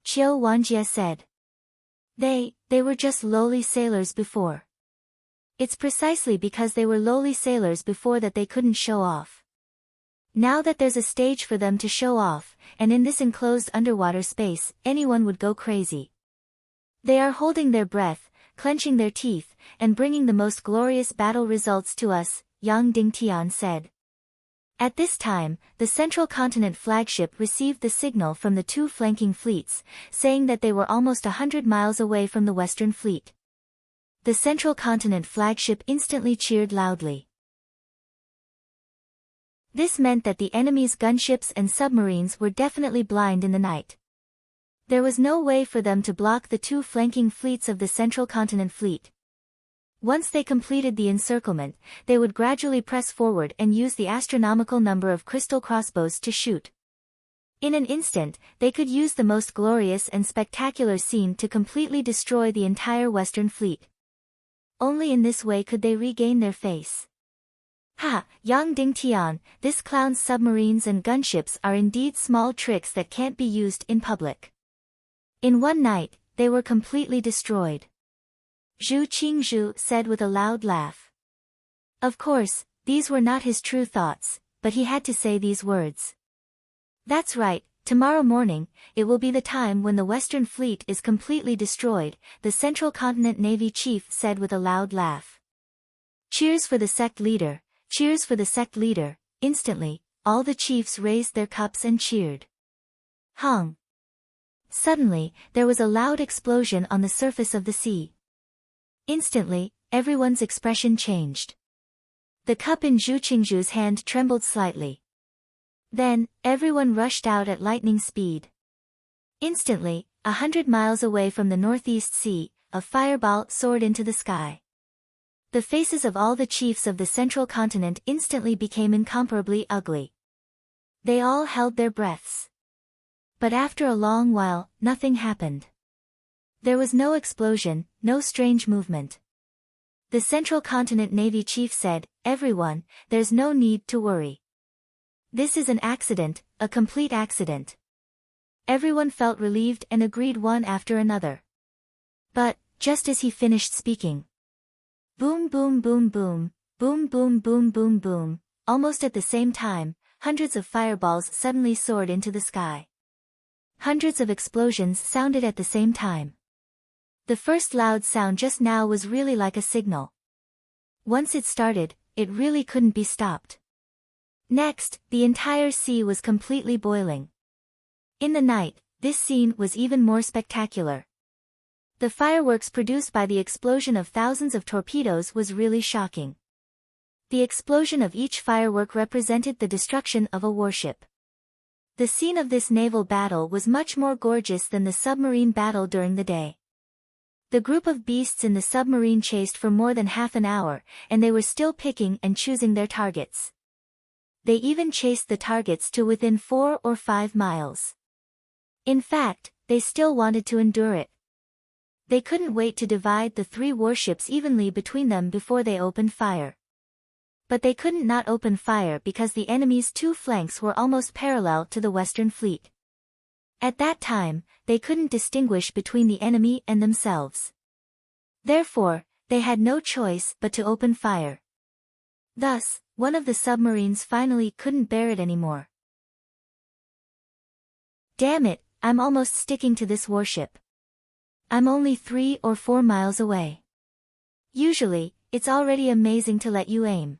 Qiu Wanjie said. They were just lowly sailors before. It's precisely because they were lowly sailors before that they couldn't show off. Now that there's a stage for them to show off, and in this enclosed underwater space, anyone would go crazy. They are holding their breath, clenching their teeth, and bringing the most glorious battle results to us, Yang Dingtian said. At this time, the Central Continent flagship received the signal from the two flanking fleets, saying that they were almost 100 miles away from the Western Fleet. The Central Continent flagship instantly cheered loudly. This meant that the enemy's gunships and submarines were definitely blind in the night. There was no way for them to block the two flanking fleets of the Central Continent Fleet. Once they completed the encirclement, they would gradually press forward and use the astronomical number of crystal crossbows to shoot. In an instant, they could use the most glorious and spectacular scene to completely destroy the entire Western Fleet. Only in this way could they regain their face. Ha, Yang Dingtian, this clown's submarines and gunships are indeed small tricks that can't be used in public. In one night, they were completely destroyed. Zhu Qingzhu said with a loud laugh. Of course, these were not his true thoughts, but he had to say these words. That's right, tomorrow morning, it will be the time when the Western Fleet is completely destroyed, the Central Continent Navy chief said with a loud laugh. Cheers for the sect leader, cheers for the sect leader. Instantly, all the chiefs raised their cups and cheered. Hung. Suddenly, there was a loud explosion on the surface of the sea. Instantly, everyone's expression changed. The cup in Zhu Qingzhu's hand trembled slightly. Then, everyone rushed out at lightning speed. Instantly, 100 miles away from the Northeast Sea, a fireball soared into the sky. The faces of all the chiefs of the Central Continent instantly became incomparably ugly. They all held their breaths. But after a long while, nothing happened. There was no explosion, no strange movement. The Central Continent Navy chief said, Everyone, there's no need to worry. This is an accident, a complete accident. Everyone felt relieved and agreed one after another. But, just as he finished speaking, boom boom boom boom, boom boom boom boom boom, almost at the same time, hundreds of fireballs suddenly soared into the sky. Hundreds of explosions sounded at the same time. The first loud sound just now was really like a signal. Once it started, it really couldn't be stopped. Next, the entire sea was completely boiling. In the night, this scene was even more spectacular. The fireworks produced by the explosion of thousands of torpedoes was really shocking. The explosion of each firework represented the destruction of a warship. The scene of this naval battle was much more gorgeous than the submarine battle during the day. The group of beasts in the submarine chased for more than half an hour, and they were still picking and choosing their targets. They even chased the targets to within 4 or 5 miles. In fact, they still wanted to endure it. They couldn't wait to divide the 3 warships evenly between them before they opened fire. But they couldn't not open fire because the enemy's 2 flanks were almost parallel to the Western Fleet. At that time, they couldn't distinguish between the enemy and themselves. Therefore, they had no choice but to open fire. Thus, one of the submarines finally couldn't bear it anymore. Damn it, I'm almost sticking to this warship. I'm only 3 or 4 miles away. Usually, it's already amazing to let you aim.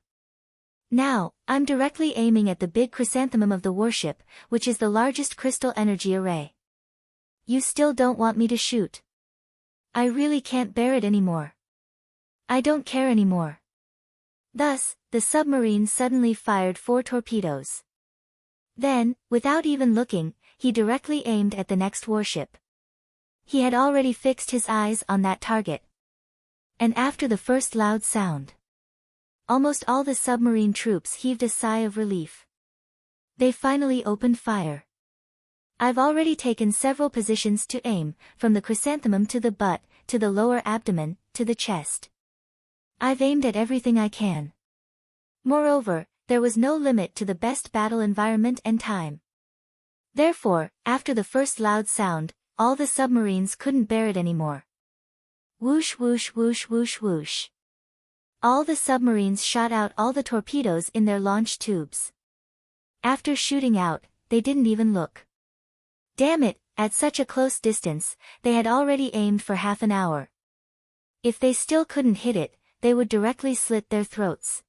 Now, I'm directly aiming at the big chrysanthemum of the warship, which is the largest crystal energy array. You still don't want me to shoot. I really can't bear it anymore. I don't care anymore. Thus, the submarine suddenly fired 4 torpedoes. Then, without even looking, he directly aimed at the next warship. He had already fixed his eyes on that target. And after the first loud sound, almost all the submarine troops heaved a sigh of relief. They finally opened fire. I've already taken several positions to aim, from the chrysanthemum to the butt, to the lower abdomen, to the chest. I've aimed at everything I can. Moreover, there was no limit to the best battle environment and time. Therefore, after the first loud sound, all the submarines couldn't bear it anymore. Whoosh whoosh whoosh whoosh whoosh. All the submarines shot out all the torpedoes in their launch tubes. After shooting out, they didn't even look. Damn it, at such a close distance, they had already aimed for half an hour. If they still couldn't hit it, they would directly slit their throats.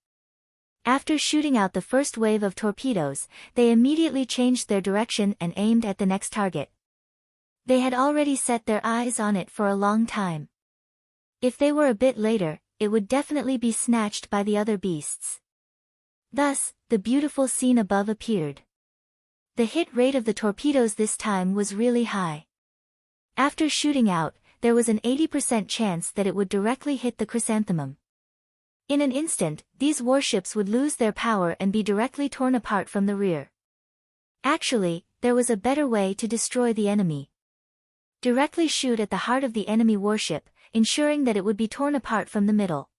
After shooting out the first wave of torpedoes, they immediately changed their direction and aimed at the next target. They had already set their eyes on it for a long time. If they were a bit later, it would definitely be snatched by the other beasts. Thus, the beautiful scene above appeared. The hit rate of the torpedoes this time was really high. After shooting out, there was an 80% chance that it would directly hit the chrysanthemum. In an instant, these warships would lose their power and be directly torn apart from the rear. Actually, there was a better way to destroy the enemy. Directly shoot at the heart of the enemy warship, ensuring that it would be torn apart from the middle.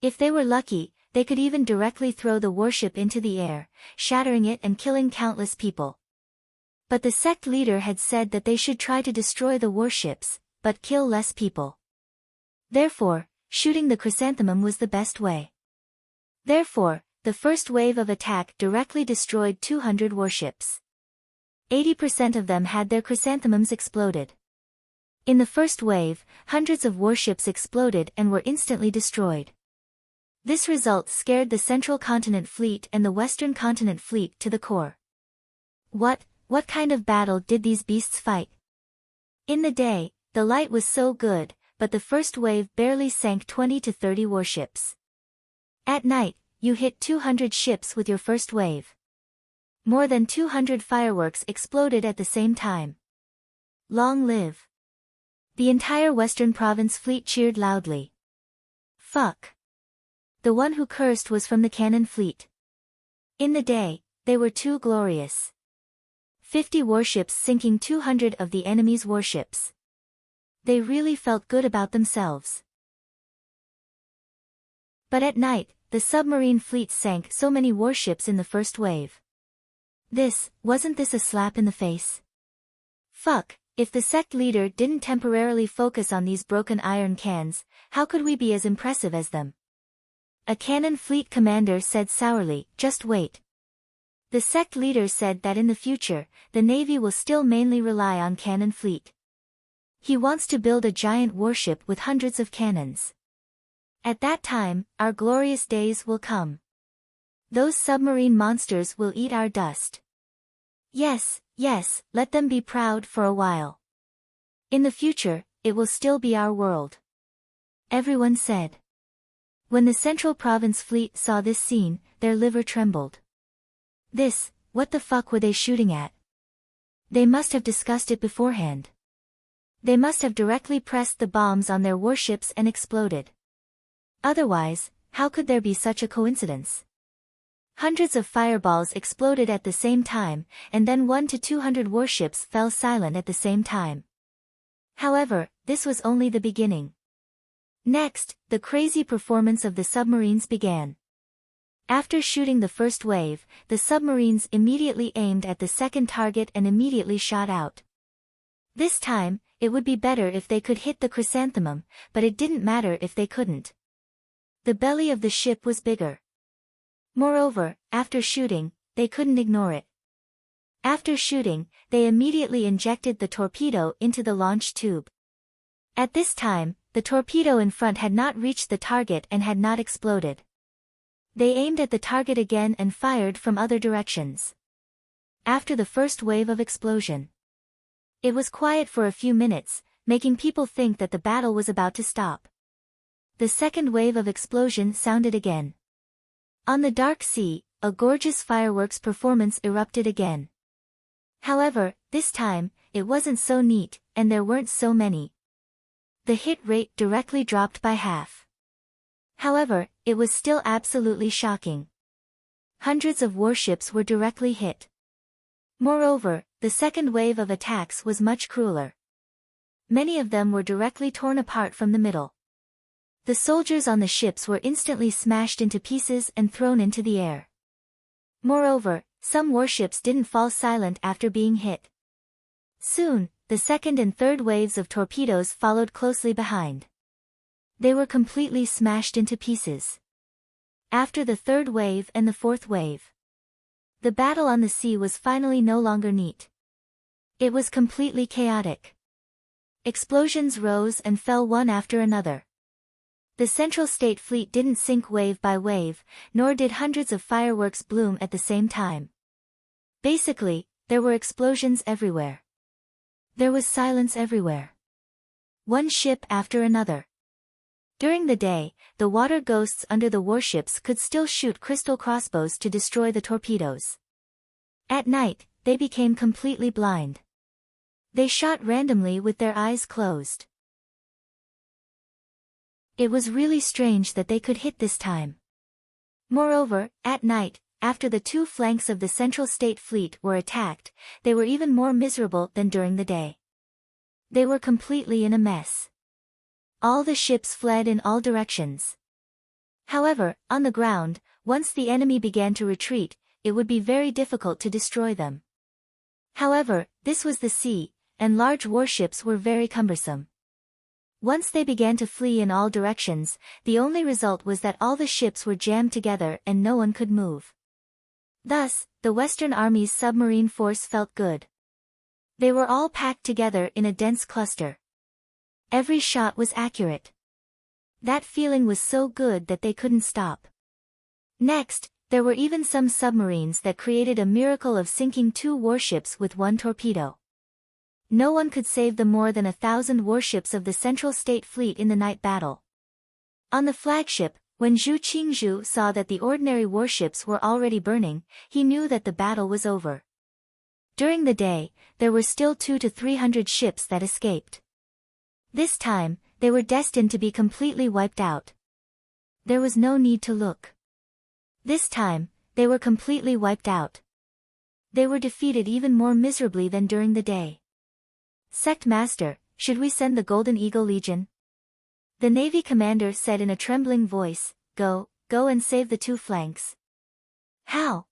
If they were lucky, they could even directly throw the warship into the air, shattering it and killing countless people. But the sect leader had said that they should try to destroy the warships, but kill less people. Therefore, shooting the chrysanthemum was the best way. Therefore, the first wave of attack directly destroyed 200 warships. 80% of them had their chrysanthemums exploded. In the first wave, hundreds of warships exploded and were instantly destroyed. This result scared the Central Continent Fleet and the Western Continent Fleet to the core. What kind of battle did these beasts fight? In the day, the light was so good, but the first wave barely sank 20 to 30 warships. At night, you hit 200 ships with your first wave. More than 200 fireworks exploded at the same time. Long live! The entire Western Province Fleet cheered loudly. Fuck! The one who cursed was from the cannon fleet. In the day, they were too glorious. 50 warships sinking 200 of the enemy's warships. They really felt good about themselves. But at night, the submarine fleet sank so many warships in the first wave. Wasn't this a slap in the face? Fuck, if the sect leader didn't temporarily focus on these broken iron cans, how could we be as impressive as them? A cannon fleet commander said sourly, just wait. The sect leader said that in the future, the Navy will still mainly rely on cannon fleet. He wants to build a giant warship with hundreds of cannons. At that time, our glorious days will come. Those submarine monsters will eat our dust. Yes, let them be proud for a while. In the future, it will still be our world. Everyone said. When the Central Province Fleet saw this scene, their liver trembled. What the fuck were they shooting at? They must have discussed it beforehand. They must have directly pressed the bombs on their warships and exploded. Otherwise, how could there be such a coincidence? Hundreds of fireballs exploded at the same time, and then 1 to 200 warships fell silent at the same time. However, this was only the beginning. Next, the crazy performance of the submarines began. After shooting the first wave, the submarines immediately aimed at the second target and immediately shot out. This time, it would be better if they could hit the chrysanthemum, but it didn't matter if they couldn't. The belly of the ship was bigger. Moreover, after shooting, they couldn't ignore it. After shooting, they immediately injected the torpedo into the launch tube. At this time, the torpedo in front had not reached the target and had not exploded. They aimed at the target again and fired from other directions. After the first wave of explosion, it was quiet for a few minutes, making people think that the battle was about to stop. The second wave of explosion sounded again. On the dark sea, a gorgeous fireworks performance erupted again. However, this time, it wasn't so neat, and there weren't so many. The hit rate directly dropped by half. However, it was still absolutely shocking. Hundreds of warships were directly hit. Moreover, the second wave of attacks was much crueler. Many of them were directly torn apart from the middle. The soldiers on the ships were instantly smashed into pieces and thrown into the air. Moreover, some warships didn't fall silent after being hit. Soon, the second and third waves of torpedoes followed closely behind. They were completely smashed into pieces. After the third wave and the fourth wave, the battle on the sea was finally no longer neat. It was completely chaotic. Explosions rose and fell one after another. The Central State Fleet didn't sink wave by wave, nor did hundreds of fireworks bloom at the same time. Basically, there were explosions everywhere. There was silence everywhere. One ship after another. During the day, the water ghosts under the warships could still shoot crystal crossbows to destroy the torpedoes. At night, they became completely blind. They shot randomly with their eyes closed. It was really strange that they could hit this time. Moreover, at night, after the two flanks of the Central State Fleet were attacked, they were even more miserable than during the day. They were completely in a mess. All the ships fled in all directions. However, on the ground, once the enemy began to retreat, it would be very difficult to destroy them. However, this was the sea, and large warships were very cumbersome. Once they began to flee in all directions, the only result was that all the ships were jammed together and no one could move. Thus, the Western Army's submarine force felt good. They were all packed together in a dense cluster. Every shot was accurate. That feeling was so good that they couldn't stop. Next, there were even some submarines that created a miracle of sinking 2 warships with 1 torpedo. No one could save the more than 1,000 warships of the Central State Fleet in the night battle. On the flagship, when Zhu Qingzhu saw that the ordinary warships were already burning, he knew that the battle was over. During the day, there were still 200 to 300 ships that escaped. This time, they were destined to be completely wiped out. There was no need to look. This time, they were completely wiped out. They were defeated even more miserably than during the day. Sect Master, should we send the Golden Eagle Legion? The Navy commander said in a trembling voice, go and save the 2 flanks. How?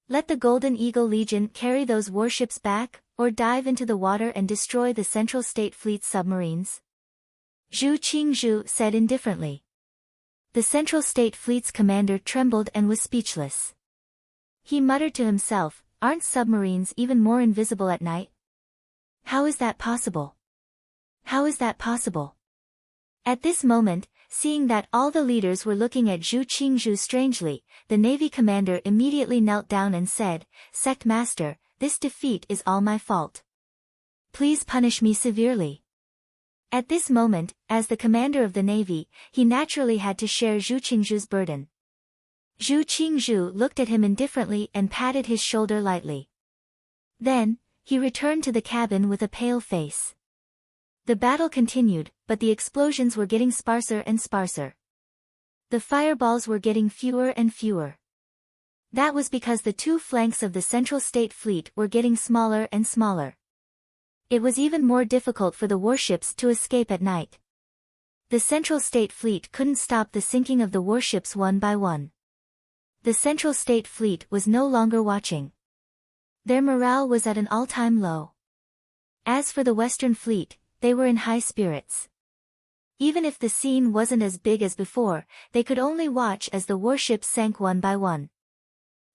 Let the Golden Eagle Legion carry those warships back, or dive into the water and destroy the Central State Fleet's submarines? Zhu Qingzhu said indifferently. The Central State Fleet's commander trembled and was speechless. He muttered to himself, aren't submarines even more invisible at night? How is that possible? How is that possible? At this moment, seeing that all the leaders were looking at Zhu Qingzhu strangely, the Navy commander immediately knelt down and said, Sect Master, this defeat is all my fault. Please punish me severely. At this moment, as the commander of the Navy, he naturally had to share Zhu Qingzhu's burden. Zhu Qingzhu looked at him indifferently and patted his shoulder lightly. Then, he returned to the cabin with a pale face. The battle continued, but the explosions were getting sparser and sparser. The fireballs were getting fewer and fewer. That was because the 2 flanks of the Central State Fleet were getting smaller and smaller. It was even more difficult for the warships to escape at night. The Central State Fleet couldn't stop the sinking of the warships one by one. The Central State Fleet was no longer watching. Their morale was at an all-time low. As for the Western Fleet, they were in high spirits. Even if the scene wasn't as big as before, they could only watch as the warships sank one by one.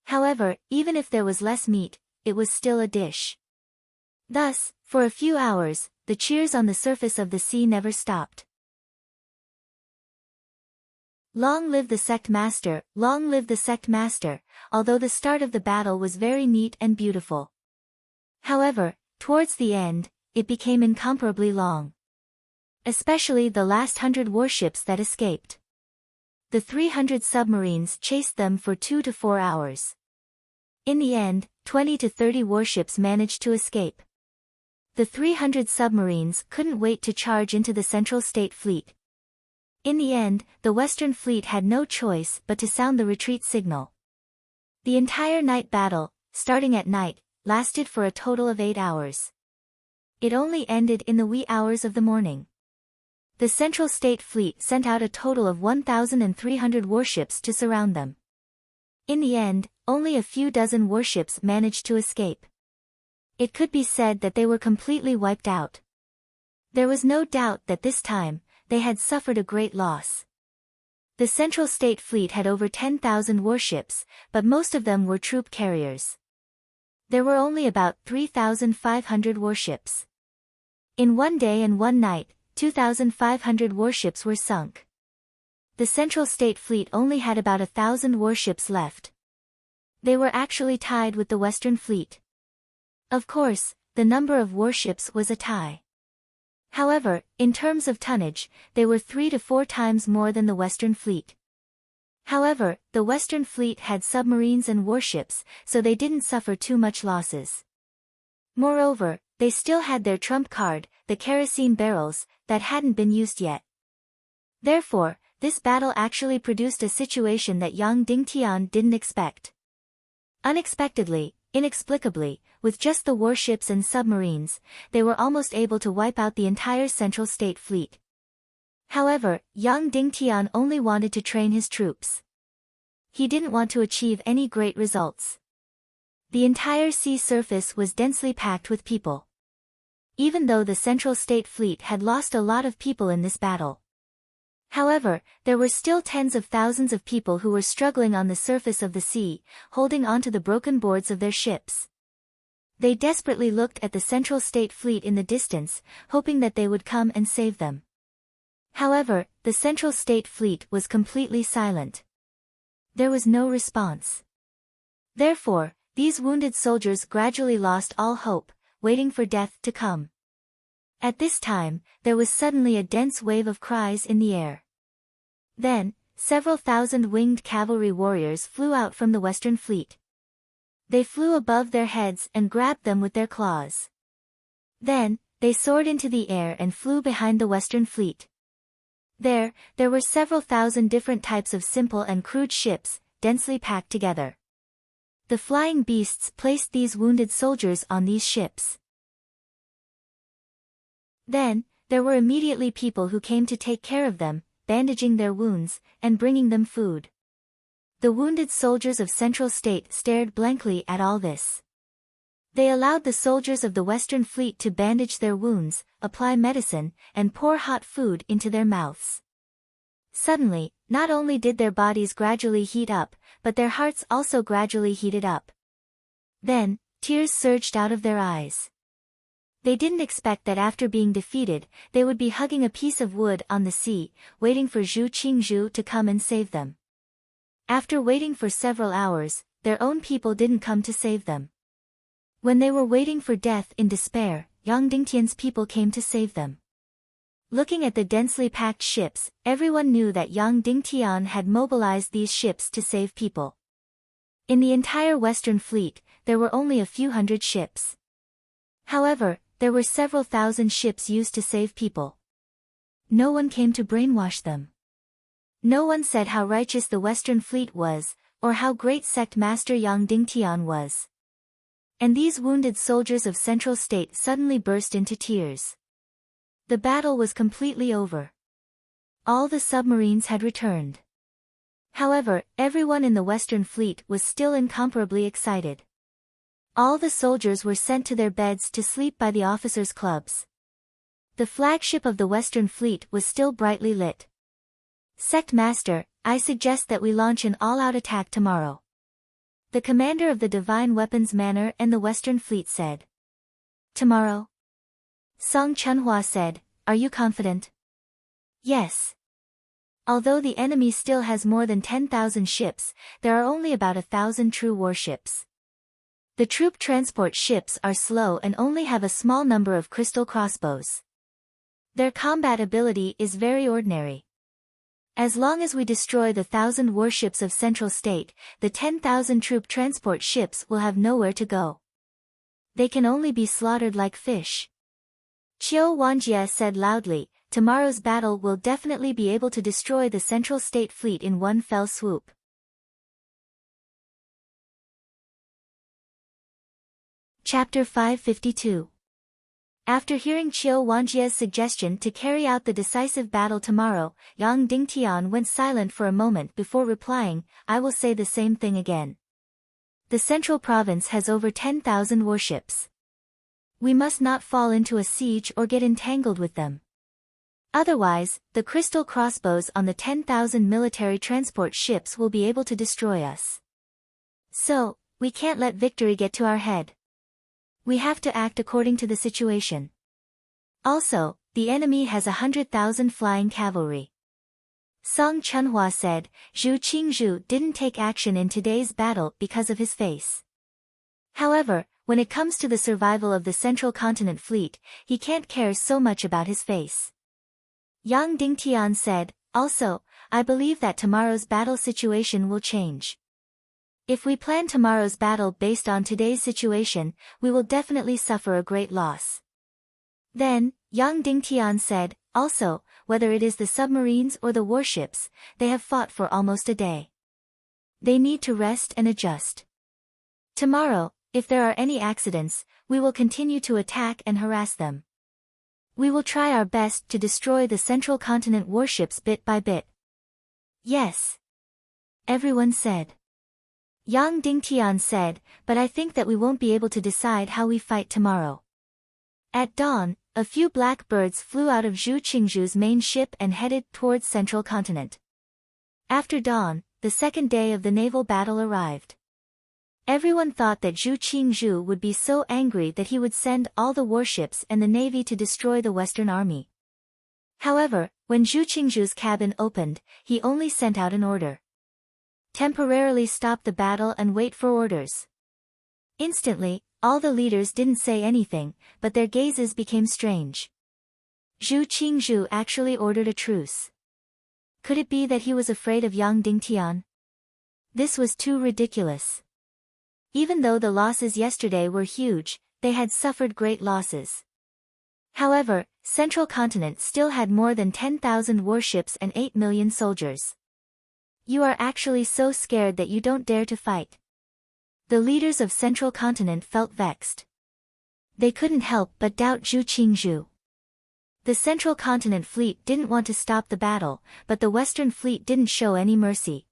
However, even if there was less meat, it was still a dish. Thus, for a few hours, the cheers on the surface of the sea never stopped. Long live the Sect Master, long live the Sect Master, although the start of the battle was very neat and beautiful. However, towards the end, it became incomparably long. Especially the last 100 warships that escaped. The 300 submarines chased them for 2 to 4 hours. In the end, 20 to 30 warships managed to escape. The 300 submarines couldn't wait to charge into the Central State Fleet. In the end, the Western Fleet had no choice but to sound the retreat signal. The entire night battle, starting at night, lasted for a total of 8 hours. It only ended in the wee hours of the morning. The Central State Fleet sent out a total of 1,300 warships to surround them. In the end, only a few dozen warships managed to escape. It could be said that they were completely wiped out. There was no doubt that this time, they had suffered a great loss. The Central State Fleet had over 10,000 warships, but most of them were troop carriers. There were only about 3,500 warships. In one day and one night, 2,500 warships were sunk. The Central State Fleet only had about 1,000 warships left. They were actually tied with the Western Fleet. Of course, the number of warships was a tie. However, in terms of tonnage, they were 3 to 4 times more than the Western Fleet. However, the Western Fleet had submarines and warships, so they didn't suffer too much losses. Moreover, they still had their trump card, the kerosene barrels, that hadn't been used yet. Therefore, this battle actually produced a situation that Yang Dingtian didn't expect. Unexpectedly, inexplicably, with just the warships and submarines, they were almost able to wipe out the entire Central State Fleet. However, Yang Dingtian only wanted to train his troops. He didn't want to achieve any great results. The entire sea surface was densely packed with people. Even though the Central State Fleet had lost a lot of people in this battle. However, there were still tens of thousands of people who were struggling on the surface of the sea, holding onto the broken boards of their ships. They desperately looked at the Central State Fleet in the distance, hoping that they would come and save them. However, the Central State Fleet was completely silent. There was no response. Therefore, these wounded soldiers gradually lost all hope, waiting for death to come. At this time, there was suddenly a dense wave of cries in the air. Then, several thousand winged cavalry warriors flew out from the Western Fleet. They flew above their heads and grabbed them with their claws. Then, they soared into the air and flew behind the Western Fleet. There were several thousand different types of simple and crude ships, densely packed together. The flying beasts placed these wounded soldiers on these ships. Then, there were immediately people who came to take care of them, bandaging their wounds, and bringing them food. The wounded soldiers of Central State stared blankly at all this. They allowed the soldiers of the Western Fleet to bandage their wounds, apply medicine, and pour hot food into their mouths. Suddenly, not only did their bodies gradually heat up, but their hearts also gradually heated up. Then, tears surged out of their eyes. They didn't expect that after being defeated, they would be hugging a piece of wood on the sea, waiting for Zhu Qingzhu to come and save them. After waiting for several hours, their own people didn't come to save them. When they were waiting for death in despair, Yang Dingtian's people came to save them. Looking at the densely packed ships, everyone knew that Yang Dingtian had mobilized these ships to save people. In the entire Western Fleet, there were only a few hundred ships. However, there were several thousand ships used to save people. No one came to brainwash them. No one said how righteous the Western Fleet was, or how great sect master Yang Dingtian was. And these wounded soldiers of Central State suddenly burst into tears. The battle was completely over. All the submarines had returned. However, everyone in the Western Fleet was still incomparably excited. All the soldiers were sent to their beds to sleep by the officers' clubs. The flagship of the Western Fleet was still brightly lit. Sect Master, I suggest that we launch an all-out attack tomorrow. The commander of the Divine Weapons Manor and the Western Fleet said. Tomorrow? Song Chunhua said, are you confident? Yes. Although the enemy still has more than 10,000 ships, there are only about 1,000 true warships. The troop transport ships are slow and only have a small number of crystal crossbows. Their combat ability is very ordinary. As long as we destroy the 1,000 warships of Central State, the 10,000 troop transport ships will have nowhere to go. They can only be slaughtered like fish. Qiu Wanjie said loudly, tomorrow's battle will definitely be able to destroy the Central State fleet in one fell swoop. Chapter 552. After hearing Qiu Wanjie's suggestion to carry out the decisive battle tomorrow, Yang Dingtian went silent for a moment before replying, I will say the same thing again. The central province has over 10,000 warships. We must not fall into a siege or get entangled with them. Otherwise, the crystal crossbows on the 10,000 military transport ships will be able to destroy us. So, we can't let victory get to our head. We have to act according to the situation. Also, the enemy has 100,000 flying cavalry. Song Chunhua said, Zhu Qingzhu didn't take action in today's battle because of his face. However, when it comes to the survival of the Central Continent fleet, he can't care so much about his face. Yang Dingtian said, also, I believe that tomorrow's battle situation will change. If we plan tomorrow's battle based on today's situation, we will definitely suffer a great loss. Then, Yang Dingtian said, also, whether it is the submarines or the warships, they have fought for almost a day. They need to rest and adjust. Tomorrow, if there are any accidents, we will continue to attack and harass them. We will try our best to destroy the Central Continent warships bit by bit. Yes. Everyone said. Yang Dingtian said, but I think that we won't be able to decide how we fight tomorrow. At dawn, a few black birds flew out of Zhu Qingzhu's main ship and headed towards Central Continent. After dawn, the second day of the naval battle arrived. Everyone thought that Zhu Qingzhu would be so angry that he would send all the warships and the navy to destroy the Western Army. However, when Zhu Qingzhu's cabin opened, he only sent out an order. Temporarily stop the battle and wait for orders. Instantly, all the leaders didn't say anything, but their gazes became strange. Zhu Qingzhu actually ordered a truce. Could it be that he was afraid of Yang Dingtian? This was too ridiculous. Even though the losses yesterday were huge, they had suffered great losses. However, Central Continent still had more than 10,000 warships and 8 million soldiers. You are actually so scared that you don't dare to fight. The leaders of Central Continent felt vexed. They couldn't help but doubt Zhu Qingzhu. The Central Continent fleet didn't want to stop the battle, but the Western fleet didn't show any mercy.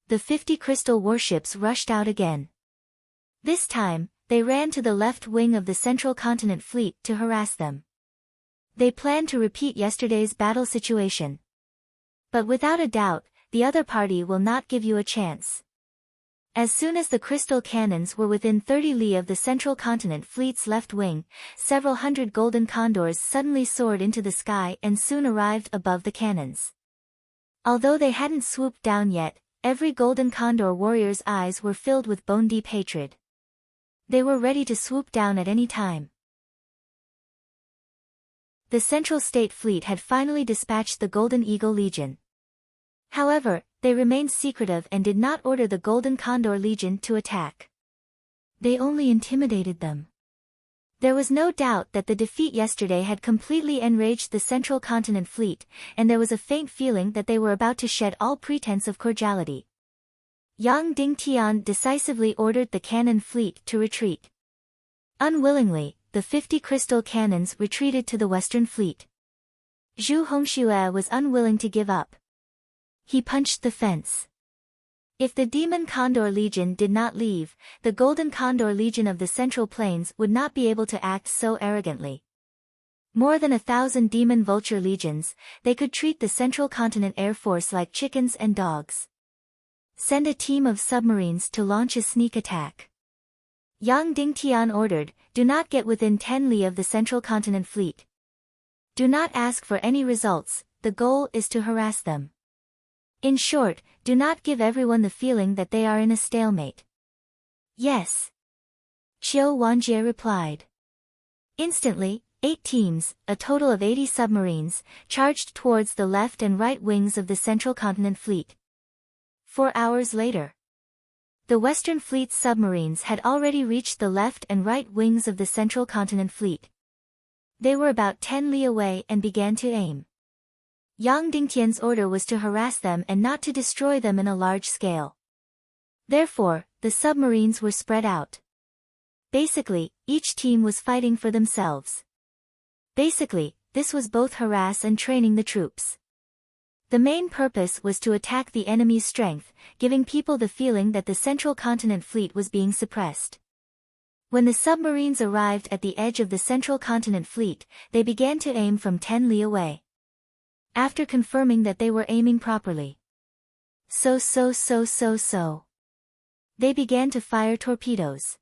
The 50 crystal warships rushed out again. This time, they ran to the left wing of the Central Continent fleet to harass them. They planned to repeat yesterday's battle situation. But without a doubt, the other party will not give you a chance. As soon as the crystal cannons were within 30 li of the Central Continent fleet's left wing, several hundred golden condors suddenly soared into the sky and soon arrived above the cannons. Although they hadn't swooped down yet, every golden condor warrior's eyes were filled with bone-deep hatred. They were ready to swoop down at any time. The Central State Fleet had finally dispatched the Golden Eagle Legion. However, they remained secretive and did not order the Golden Condor Legion to attack. They only intimidated them. There was no doubt that the defeat yesterday had completely enraged the Central Continent Fleet, and there was a faint feeling that they were about to shed all pretense of cordiality. Yang Dingtian decisively ordered the cannon fleet to retreat. Unwillingly, the 50 crystal cannons retreated to the Western fleet. Zhu Hongxue was unwilling to give up. He punched the fence. If the Demon Condor Legion did not leave, the Golden Condor Legion of the Central Plains would not be able to act so arrogantly. More than 1,000 Demon Vulture Legions, they could treat the Central Continent Air Force like chickens and dogs. Send a team of submarines to launch a sneak attack. Yang Dingtian ordered, do not get within 10 li of the Central Continent Fleet. Do not ask for any results, the goal is to harass them. In short, do not give everyone the feeling that they are in a stalemate. Yes. Qiu Wanjie replied. Instantly, 8 teams, a total of 80 submarines, charged towards the left and right wings of the Central Continent Fleet. 4 hours later, the Western Fleet's submarines had already reached the left and right wings of the Central Continent Fleet. They were about 10 li away and began to aim. Yang Dingtian's order was to harass them and not to destroy them in a large scale. Therefore, the submarines were spread out. Basically, each team was fighting for themselves. Basically, this was both harass and training the troops. The main purpose was to attack the enemy's strength, giving people the feeling that the Central Continent Fleet was being suppressed. When the submarines arrived at the edge of the Central Continent Fleet, they began to aim from 10 li away. After confirming that they were aiming properly, they began to fire torpedoes.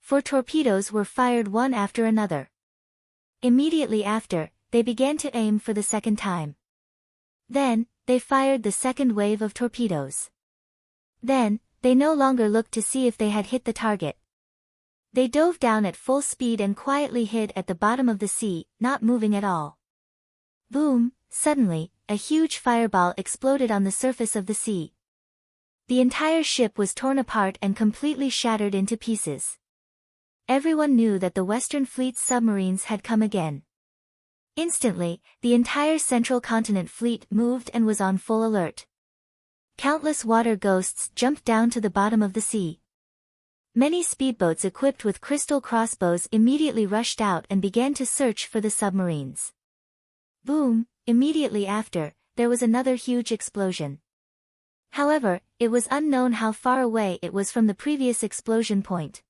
4 torpedoes were fired one after another. Immediately after, they began to aim for the second time. Then, they fired the second wave of torpedoes. Then, they no longer looked to see if they had hit the target. They dove down at full speed and quietly hid at the bottom of the sea, not moving at all. Boom! Suddenly, a huge fireball exploded on the surface of the sea. The entire ship was torn apart and completely shattered into pieces. Everyone knew that the Western Fleet's submarines had come again. Instantly, the entire Central Continent Fleet moved and was on full alert. Countless water ghosts jumped down to the bottom of the sea. Many speedboats equipped with crystal crossbows immediately rushed out and began to search for the submarines. Boom! Immediately after, there was another huge explosion. However, it was unknown how far away it was from the previous explosion point.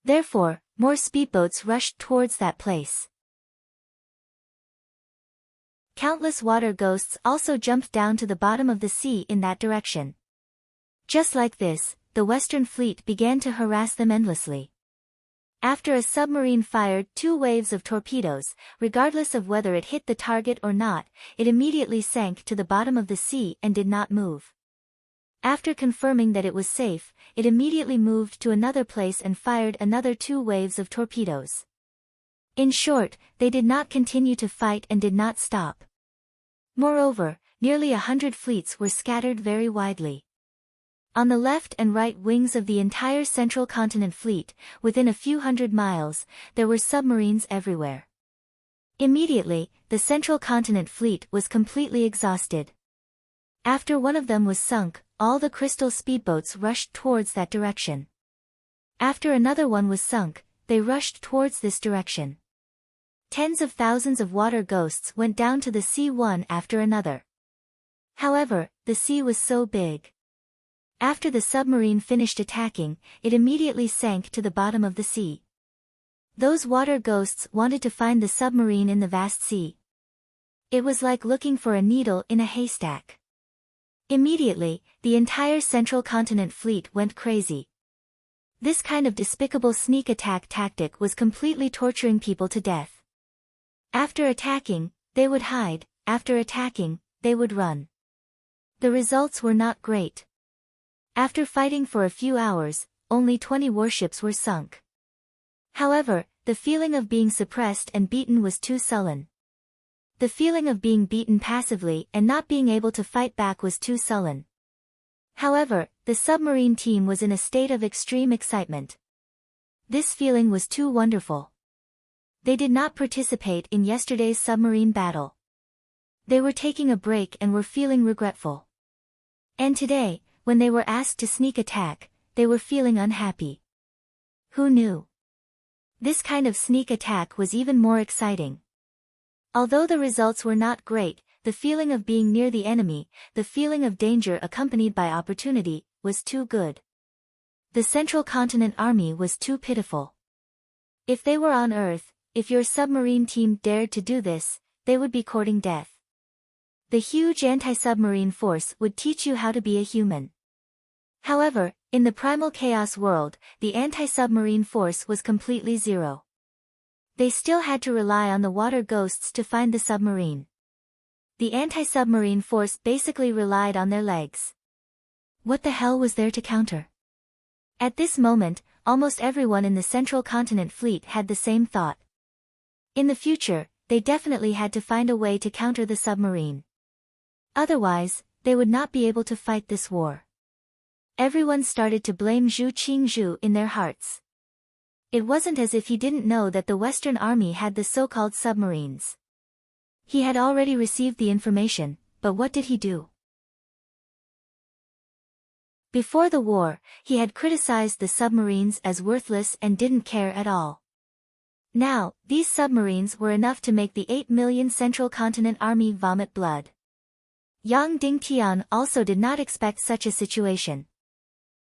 Therefore, more speedboats rushed towards that place. Countless water ghosts also jumped down to the bottom of the sea in that direction. Just like this, the Western Fleet began to harass them endlessly. After a submarine fired 2 waves of torpedoes, regardless of whether it hit the target or not, it immediately sank to the bottom of the sea and did not move. After confirming that it was safe, it immediately moved to another place and fired another 2 waves of torpedoes. In short, they did not continue to fight and did not stop. Moreover, nearly 100 fleets were scattered very widely. On the left and right wings of the entire Central Continent Fleet, within a few hundred miles, there were submarines everywhere. Immediately, the Central Continent Fleet was completely exhausted. After one of them was sunk, all the crystal speedboats rushed towards that direction. After another one was sunk, they rushed towards this direction. Tens of thousands of water ghosts went down to the sea one after another. However, the sea was so big. After the submarine finished attacking, it immediately sank to the bottom of the sea. Those water ghosts wanted to find the submarine in the vast sea. It was like looking for a needle in a haystack. Immediately, the entire Central Continent Fleet went crazy. This kind of despicable sneak attack tactic was completely torturing people to death. After attacking, they would hide, after attacking, they would run. The results were not great. After fighting for a few hours, only 20 warships were sunk. However, the feeling of being suppressed and beaten was too sullen. The feeling of being beaten passively and not being able to fight back was too sullen. However, the submarine team was in a state of extreme excitement. This feeling was too wonderful. They did not participate in yesterday's submarine battle. They were taking a break and were feeling regretful. And today, when they were asked to sneak attack, they were feeling unhappy. Who knew? This kind of sneak attack was even more exciting. Although the results were not great, the feeling of being near the enemy, the feeling of danger accompanied by opportunity, was too good. The Central Continent Army was too pitiful. If they were on Earth, if your submarine team dared to do this, they would be courting death. The huge anti-submarine force would teach you how to be a human. However, in the primal chaos world, the anti-submarine force was completely zero. They still had to rely on the water ghosts to find the submarine. The anti-submarine force basically relied on their legs. What the hell was there to counter? At this moment, almost everyone in the Central Continent Fleet had the same thought. In the future, they definitely had to find a way to counter the submarine. Otherwise, they would not be able to fight this war. Everyone started to blame Zhu Qingzhu in their hearts. It wasn't as if he didn't know that the Western Army had the so-called submarines. He had already received the information, but what did he do? Before the war, he had criticized the submarines as worthless and didn't care at all. Now, these submarines were enough to make the 8 million Central Continent Army vomit blood. Yang Dingtian also did not expect such a situation.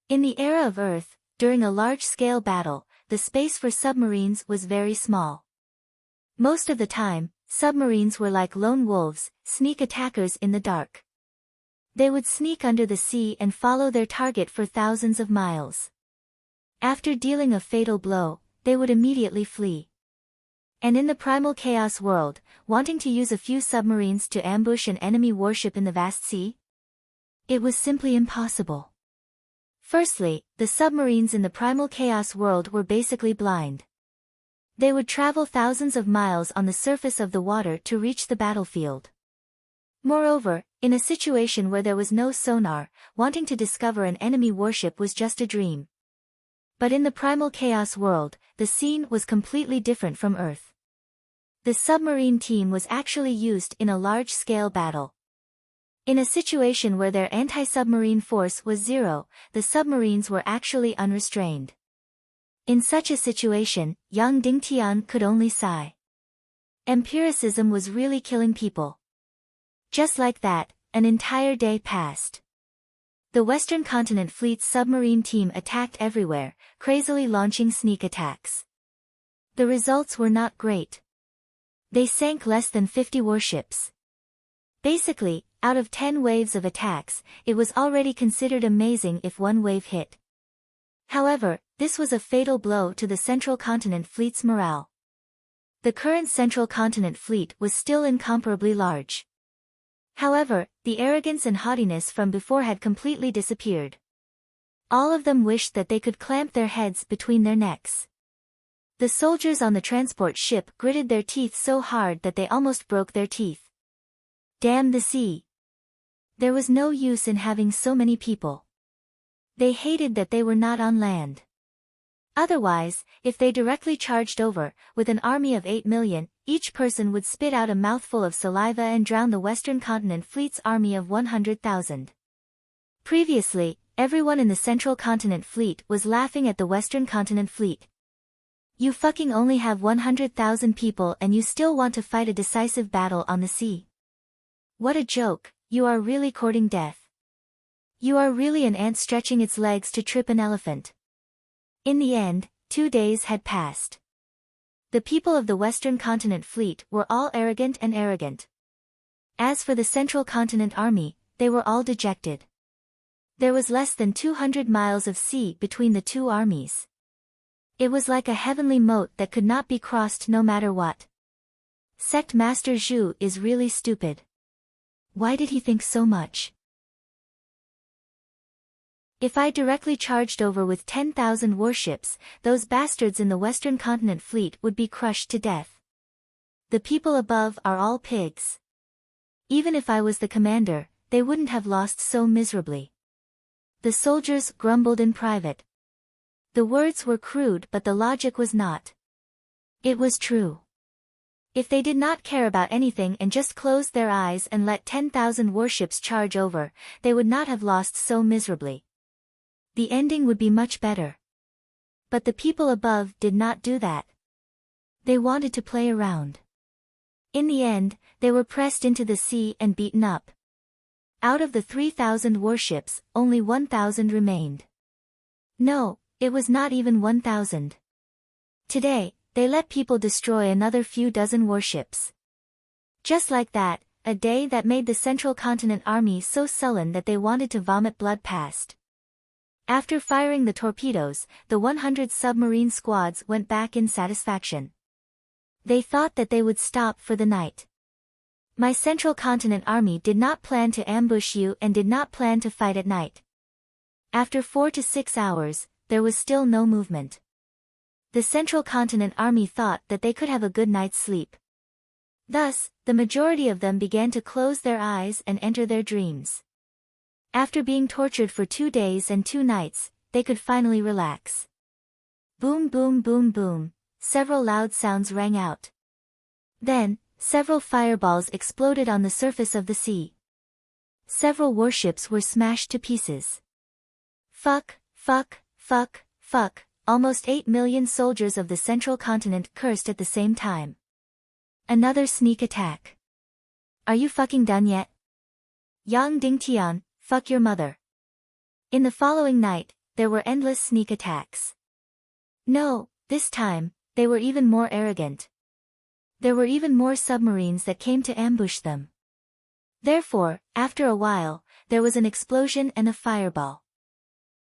In the era of Earth, during a large-scale battle, the space for submarines was very small. Most of the time, submarines were like lone wolves, sneak attackers in the dark. They would sneak under the sea and follow their target for thousands of miles. After dealing a fatal blow, they would immediately flee. And in the primal chaos world, wanting to use a few submarines to ambush an enemy warship in the vast sea? It was simply impossible. Firstly, the submarines in the primal chaos world were basically blind. They would travel thousands of miles on the surface of the water to reach the battlefield. Moreover, in a situation where there was no sonar, wanting to discover an enemy warship was just a dream. But in the primal chaos world, the scene was completely different from Earth. The submarine team was actually used in a large-scale battle. In a situation where their anti-submarine force was zero, the submarines were actually unrestrained. In such a situation, Yang Dingtian could only sigh. Empiricism was really killing people. Just like that, an entire day passed. The Western Continent Fleet's submarine team attacked everywhere, crazily launching sneak attacks. The results were not great. They sank less than 50 warships. Basically, out of 10 waves of attacks, it was already considered amazing if one wave hit. However, this was a fatal blow to the Central Continent Fleet's morale. The current Central Continent Fleet was still incomparably large. However, the arrogance and haughtiness from before had completely disappeared. All of them wished that they could clamp their heads between their necks. The soldiers on the transport ship gritted their teeth so hard that they almost broke their teeth. Damn the sea! There was no use in having so many people. They hated that they were not on land. Otherwise, if they directly charged over, with an army of 8 million, each person would spit out a mouthful of saliva and drown the Western Continent Fleet's army of 100,000. Previously, everyone in the Central Continent Fleet was laughing at the Western Continent Fleet. You fucking only have 100,000 people and you still want to fight a decisive battle on the sea. What a joke, you are really courting death. You are really an ant stretching its legs to trip an elephant. In the end, 2 days had passed. The people of the Western Continent Fleet were all arrogant and arrogant. As for the Central Continent Army, they were all dejected. There was less than 200 miles of sea between the two armies. It was like a heavenly moat that could not be crossed no matter what. Sect Master Zhu is really stupid. Why did he think so much? If I directly charged over with 10,000 warships, those bastards in the Western Continent Fleet would be crushed to death. The people above are all pigs. Even if I was the commander, they wouldn't have lost so miserably. The soldiers grumbled in private. The words were crude but the logic was not. It was true. If they did not care about anything and just closed their eyes and let 10,000 warships charge over, they would not have lost so miserably. The ending would be much better. But the people above did not do that. They wanted to play around. In the end, they were pressed into the sea and beaten up. Out of the 3,000 warships, only 1,000 remained. No, it was not even 1,000. Today, they let people destroy another few dozen warships. Just like that, a day that made the Central Continent Army so sullen that they wanted to vomit blood passed. After firing the torpedoes, the 100 submarine squads went back in satisfaction. They thought that they would stop for the night. My Central Continent Army did not plan to ambush you and did not plan to fight at night. After 4 to 6 hours, there was still no movement. the Central Continent Army thought that they could have a good night's sleep. Thus, the majority of them began to close their eyes and enter their dreams. After being tortured for 2 days and 2 nights, they could finally relax. Boom boom boom boom, several loud sounds rang out. Then, several fireballs exploded on the surface of the sea. Several warships were smashed to pieces. Fuck, fuck, fuck, fuck, almost 8 million soldiers of the Central Continent cursed at the same time. Another sneak attack. Are you fucking done yet? Yang Dingtian, fuck your mother. In the following night, there were endless sneak attacks. No, this time, they were even more arrogant. There were even more submarines that came to ambush them. Therefore, after a while, there was an explosion and a fireball.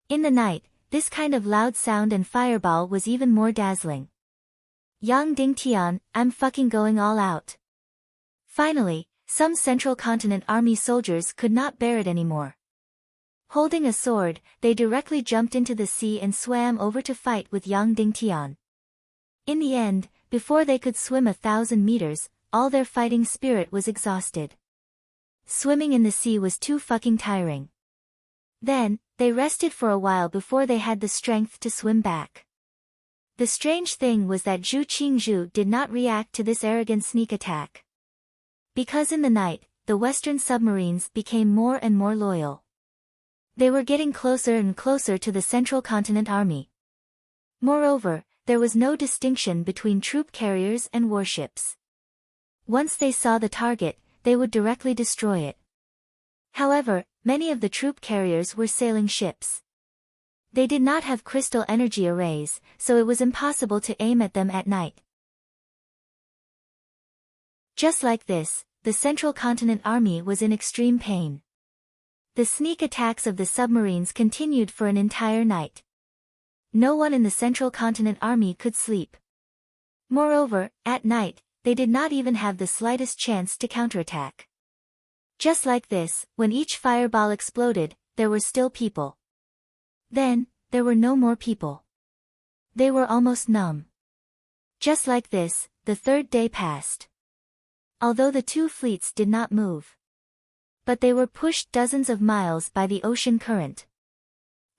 In the night, this kind of loud sound and fireball was even more dazzling. Yang Dingtian, I'm fucking going all out. Finally, some Central Continent Army soldiers could not bear it anymore. Holding a sword, they directly jumped into the sea and swam over to fight with Yang Dingtian. In the end, before they could swim 1,000 meters, all their fighting spirit was exhausted. Swimming in the sea was too fucking tiring. Then, they rested for a while before they had the strength to swim back. The strange thing was that Zhu Qingzhu did not react to this arrogant sneak attack. Because in the night, the Western submarines became more and more loyal. They were getting closer and closer to the Central Continent Army. Moreover, there was no distinction between troop carriers and warships. Once they saw the target, they would directly destroy it. However, many of the troop carriers were sailing ships. They did not have crystal energy arrays, so it was impossible to aim at them at night. Just like this, the Central Continent Army was in extreme pain. The sneak attacks of the submarines continued for an entire night. No one in the Central Continent Army could sleep. Moreover, at night, they did not even have the slightest chance to counterattack. Just like this, when each fireball exploded, there were still people. Then, there were no more people. They were almost numb. Just like this, the 3rd day passed. Although the 2 fleets did not move. But they were pushed dozens of miles by the ocean current.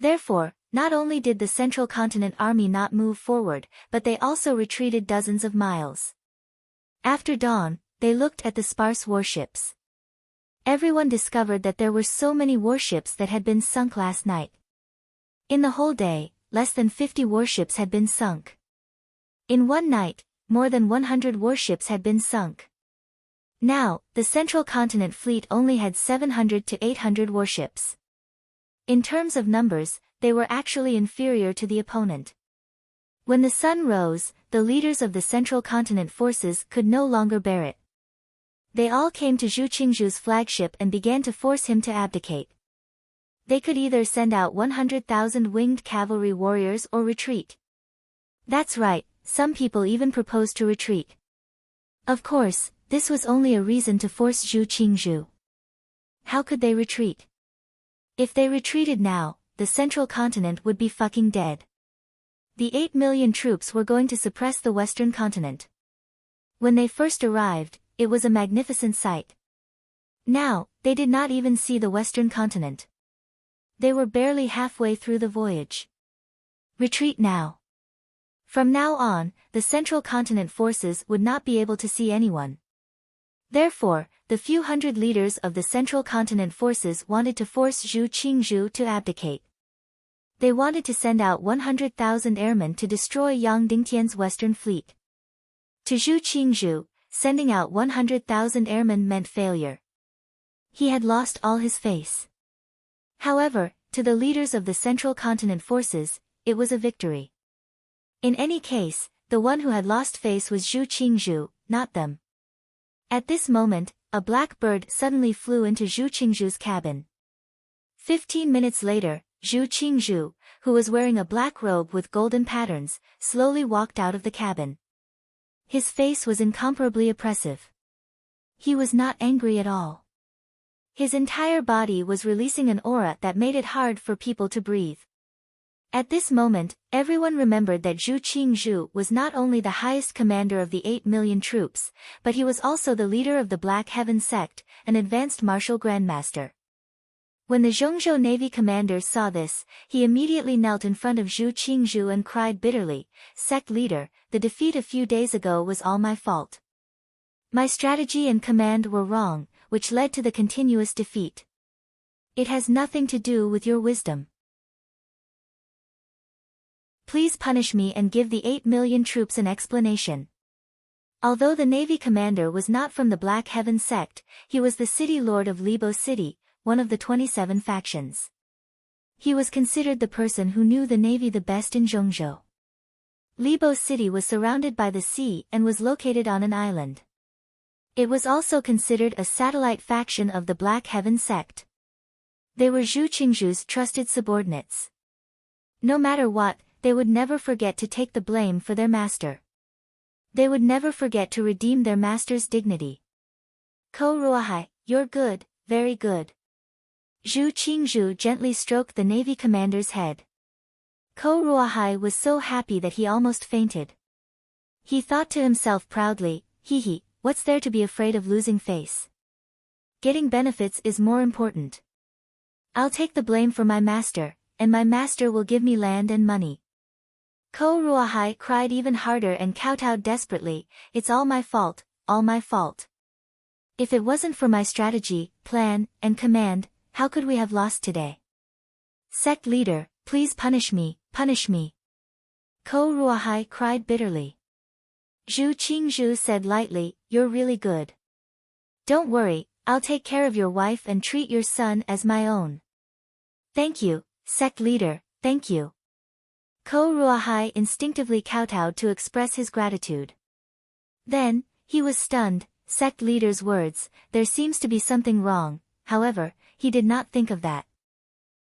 Therefore, not only did the Central Continent Army not move forward, but they also retreated dozens of miles. After dawn, they looked at the sparse warships. Everyone discovered that there were so many warships that had been sunk last night. In the whole day, less than 50 warships had been sunk. In one night, more than 100 warships had been sunk. Now, the Central Continent Fleet only had 700 to 800 warships. In terms of numbers, they were actually inferior to the opponent. When the sun rose, the leaders of the Central Continent forces could no longer bear it. They all came to Zhu Qingzhu's flagship and began to force him to abdicate. They could either send out 100,000 winged cavalry warriors or retreat. That's right, some people even proposed to retreat. Of course, this was only a reason to force Zhu Qingzhu. How could they retreat? If they retreated now, the Central Continent would be fucking dead. The 8 million troops were going to suppress the Western Continent. When they first arrived, it was a magnificent sight. Now, they did not even see the Western Continent. They were barely halfway through the voyage. Retreat now. From now on, the Central Continent forces would not be able to see anyone. Therefore, the few hundred leaders of the Central Continent forces wanted to force Zhu Qingzhu to abdicate. They wanted to send out 100,000 airmen to destroy Yang Dingtian's Western Fleet. To Zhu Qingzhu, sending out 100,000 airmen meant failure. He had lost all his face. However, to the leaders of the Central Continent forces, it was a victory. In any case, the one who had lost face was Zhu Qingzhu, not them. At this moment, a black bird suddenly flew into Zhu Qingzhu's cabin. 15 minutes later, Zhu Qingzhu, who was wearing a black robe with golden patterns, slowly walked out of the cabin. His face was incomparably oppressive. He was not angry at all. His entire body was releasing an aura that made it hard for people to breathe. At this moment, everyone remembered that Zhu Qingzhu was not only the highest commander of the 8 million troops, but he was also the leader of the Black Heaven sect, an advanced martial grandmaster. When the Zhongzhou Navy commander saw this, he immediately knelt in front of Zhu Qingzhu and cried bitterly, "Sect leader, the defeat a few days ago was all my fault. My strategy and command were wrong, which led to the continuous defeat. It has nothing to do with your wisdom. Please punish me and give the 8 million troops an explanation." Although the Navy commander was not from the Black Heaven sect, he was the city lord of Libo City, one of the 27 factions. He was considered the person who knew the Navy the best in Zhongzhou. Libo City was surrounded by the sea and was located on an island. It was also considered a satellite faction of the Black Heaven sect. They were Zhu Qingzhu's trusted subordinates. No matter what, they would never forget to take the blame for their master. They would never forget to redeem their master's dignity. "Ko Ruahai, you're good, very good." Zhu Qingzhu gently stroked the Navy commander's head. Ko Ruahai was so happy that he almost fainted. He thought to himself proudly, "Hee, what's there to be afraid of losing face? Getting benefits is more important. I'll take the blame for my master, and my master will give me land and money." Ko Ruahai cried even harder and kowtowed desperately, "It's all my fault, all my fault. If it wasn't for my strategy, plan, and command, how could we have lost today? Sect leader, please punish me, punish me." Ko Ruahai cried bitterly. Zhu Qingzhu said lightly, "You're really good. Don't worry, I'll take care of your wife and treat your son as my own." "Thank you, sect leader, thank you." Ko Ruahai instinctively kowtowed to express his gratitude. Then, he was stunned. Sect leader's words, "There seems to be something wrong," however, he did not think of that.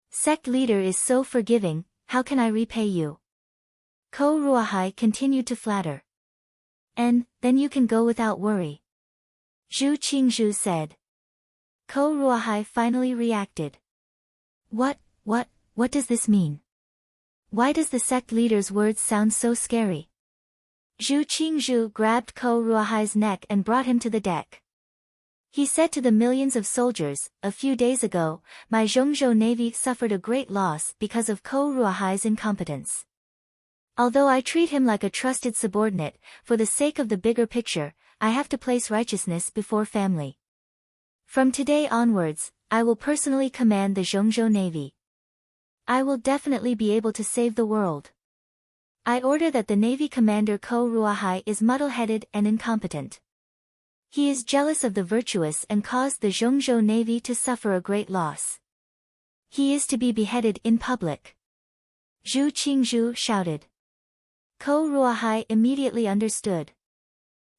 "Sect leader is so forgiving, how can I repay you?" Ko Ruahai continued to flatter. "And, then you can go without worry," Zhu Qingzhu said. Ko Ruahai finally reacted. What does this mean? Why does the sect leader's words sound so scary?" Zhu Qingzhu grabbed Ko Ruahai's neck and brought him to the deck. He said to the millions of soldiers, "A few days ago, my Zhongzhou Navy suffered a great loss because of Ko Ruahai's incompetence. Although I treat him like a trusted subordinate, for the sake of the bigger picture, I have to place righteousness before family. From today onwards, I will personally command the Zhongzhou Navy. I will definitely be able to save the world. I order that the Navy commander Ko Ruahai is muddle-headed and incompetent. He is jealous of the virtuous and caused the Zhongzhou Navy to suffer a great loss. He is to be beheaded in public." Zhu Qingzhu shouted. Ko Ruahai immediately understood.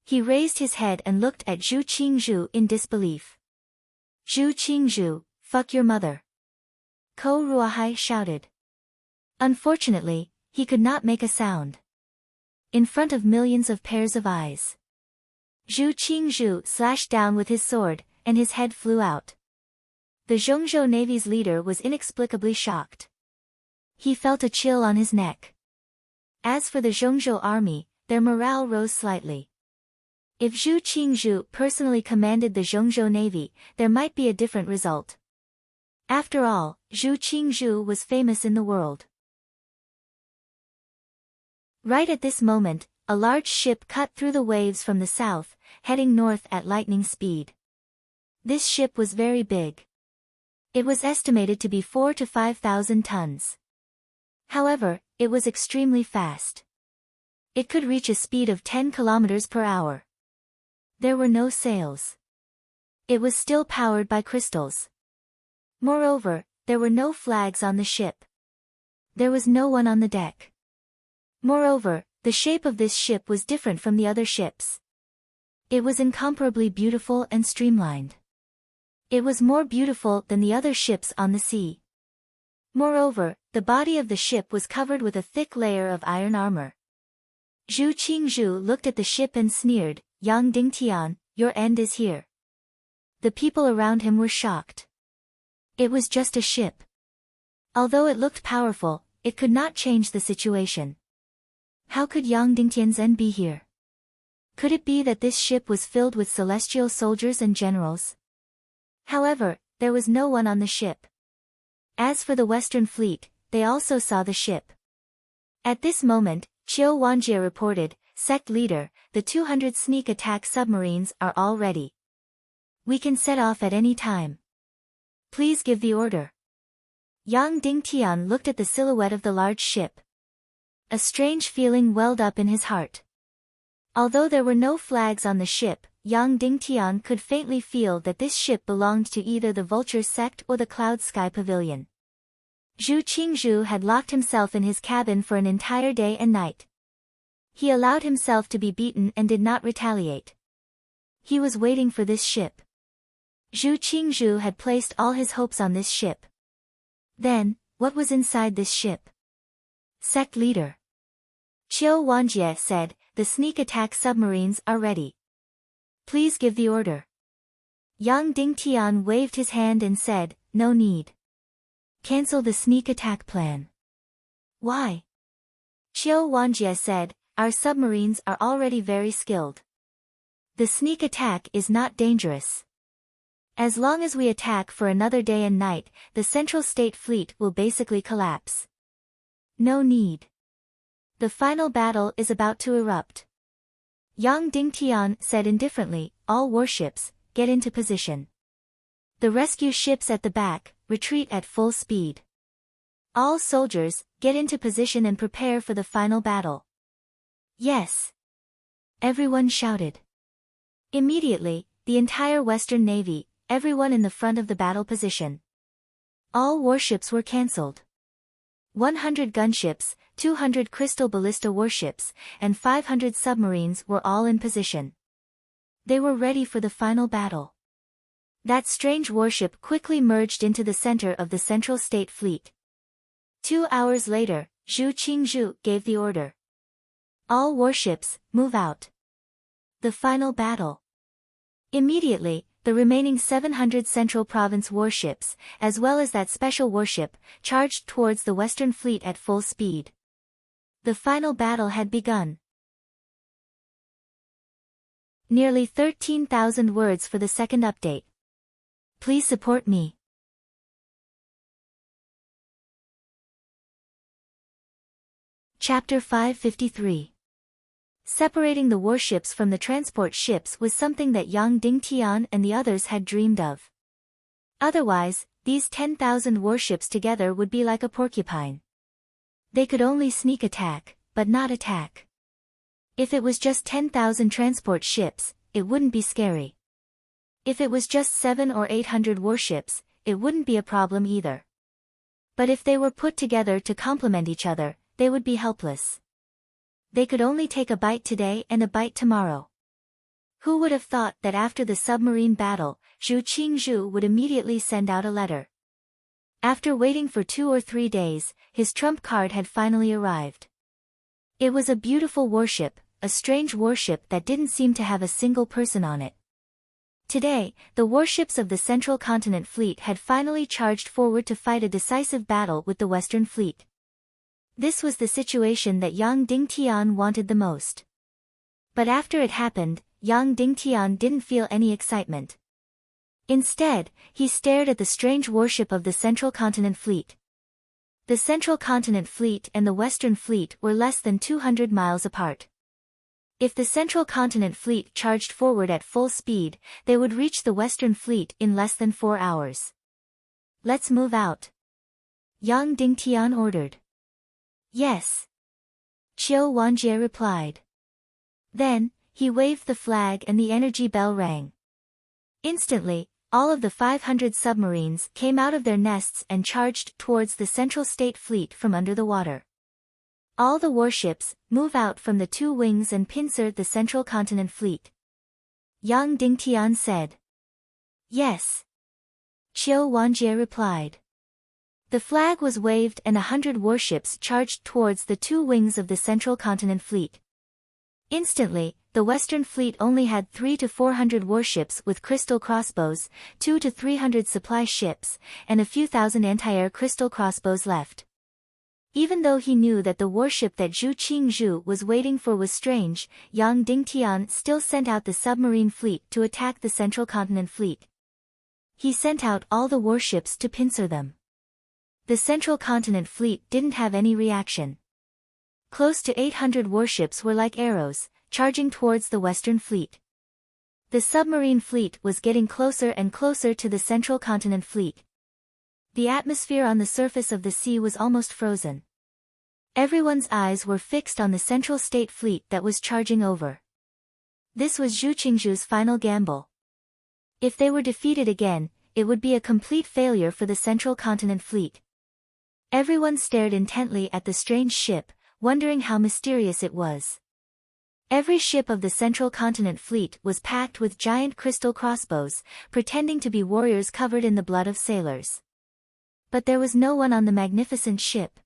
He raised his head and looked at Zhu Qingzhu in disbelief. "Zhu Qingzhu, fuck your mother!" Ko Ruahai shouted. Unfortunately, he could not make a sound. In front of millions of pairs of eyes, Zhu Qingzhu slashed down with his sword, and his head flew out. The Zhongzhou Navy's leader was inexplicably shocked. He felt a chill on his neck. As for the Zhongzhou army, their morale rose slightly. If Zhu Qingzhu personally commanded the Zhongzhou Navy, there might be a different result. After all, Zhu Qingzhu was famous in the world. Right at this moment, a large ship cut through the waves from the south, heading north at lightning speed. This ship was very big. It was estimated to be 4,000 to 5,000 tons. However, it was extremely fast. It could reach a speed of 10 kilometers per hour. There were no sails. It was still powered by crystals. Moreover, there were no flags on the ship. There was no one on the deck. Moreover, the shape of this ship was different from the other ships. It was incomparably beautiful and streamlined. It was more beautiful than the other ships on the sea. Moreover, the body of the ship was covered with a thick layer of iron armor. Zhu Qingzhu looked at the ship and sneered, "Yang Dingtian, your end is here." The people around him were shocked. It was just a ship. Although it looked powerful, it could not change the situation. How could Yang Dingtianzhen be here? Could it be that this ship was filled with celestial soldiers and generals? However, there was no one on the ship. As for the Western Fleet, they also saw the ship. At this moment, Qiu Wanjie reported, "Sect leader, the 200 sneak attack submarines are all ready. We can set off at any time. Please give the order." Yang Dingtian looked at the silhouette of the large ship. A strange feeling welled up in his heart. Although there were no flags on the ship, Yang Dingtian could faintly feel that this ship belonged to either the Vulture sect or the Cloud Sky Pavilion. Zhu Qingzhu had locked himself in his cabin for an entire day and night. He allowed himself to be beaten and did not retaliate. He was waiting for this ship. Zhu Qingzhu had placed all his hopes on this ship. Then, what was inside this ship? Sect leader. Qiu Wanjie said, "The sneak attack submarines are ready. Please give the order." Yang Dingtian waved his hand and said, "No need. Cancel the sneak attack plan." "Why?" Qiu Wanjie said, "Our submarines are already very skilled. The sneak attack is not dangerous. As long as we attack for another day and night, the Central State Fleet will basically collapse. No need. The final battle is about to erupt." Yang Dingtian said indifferently, "All warships, get into position. The rescue ships at the back, retreat at full speed. All soldiers, get into position and prepare for the final battle." "Yes." Everyone shouted. Immediately, the entire Western Navy, everyone in the front of the battle position. All warships were cancelled. 100 gunships, 200 crystal ballista warships, and 500 submarines were all in position. They were ready for the final battle. That strange warship quickly merged into the center of the Central State Fleet. 2 hours later, Zhu Qingzhu gave the order. "All warships, move out. The final battle." Immediately, the remaining 700 Central Province warships, as well as that special warship, charged towards the Western Fleet at full speed. The final battle had begun. Nearly 13,000 words for the second update. Please support me. Chapter 553. Separating the warships from the transport ships was something that Yang Dingtian and the others had dreamed of. Otherwise, these 10,000 warships together would be like a porcupine. They could only sneak attack, but not attack. If it was just 10,000 transport ships, it wouldn't be scary. If it was just 700 or 800 warships, it wouldn't be a problem either. But if they were put together to complement each other, they would be helpless. They could only take a bite today and a bite tomorrow. Who would have thought that after the submarine battle, Zhu Qingzhu would immediately send out a letter? After waiting for 2 or 3 days, his trump card had finally arrived. It was a beautiful warship, a strange warship that didn't seem to have a single person on it. Today, the warships of the Central Continent Fleet had finally charged forward to fight a decisive battle with the Western Fleet. This was the situation that Yang Dingtian wanted the most. But after it happened, Yang Dingtian didn't feel any excitement. Instead, he stared at the strange warship of the Central Continent Fleet. The Central Continent Fleet and the Western Fleet were less than 200 miles apart. If the Central Continent Fleet charged forward at full speed, they would reach the Western Fleet in less than 4 hours. "Let's move out," Yang Dingtian ordered. "Yes," Qiu Wanjie replied. Then, he waved the flag and the energy bell rang. Instantly, all of the 500 submarines came out of their nests and charged towards the Central State Fleet from under the water. "All the warships, move out from the 2 wings and pincer the Central Continent Fleet," Yang Dingtian said. "Yes," Qiu Wanjie replied. The flag was waved and 100 warships charged towards the 2 wings of the Central Continent Fleet. Instantly, the Western Fleet only had 300 to 400 warships with crystal crossbows, 200 to 300 supply ships, and a few thousand anti-air crystal crossbows left. Even though he knew that the warship that Zhu Qingzhu was waiting for was strange, Yang Dingtian still sent out the submarine fleet to attack the Central Continent fleet. He sent out all the warships to pincer them. The Central Continent fleet didn't have any reaction. Close to 800 warships were like arrows, charging towards the Western fleet. The submarine fleet was getting closer and closer to the Central Continent fleet. The atmosphere on the surface of the sea was almost frozen. Everyone's eyes were fixed on the Central State Fleet that was charging over. This was Zhu Qingzhu's final gamble. If they were defeated again, it would be a complete failure for the Central Continent Fleet. Everyone stared intently at the strange ship, wondering how mysterious it was. Every ship of the Central Continent Fleet was packed with giant crystal crossbows, pretending to be warriors covered in the blood of sailors. But there was no one on the magnificent ship.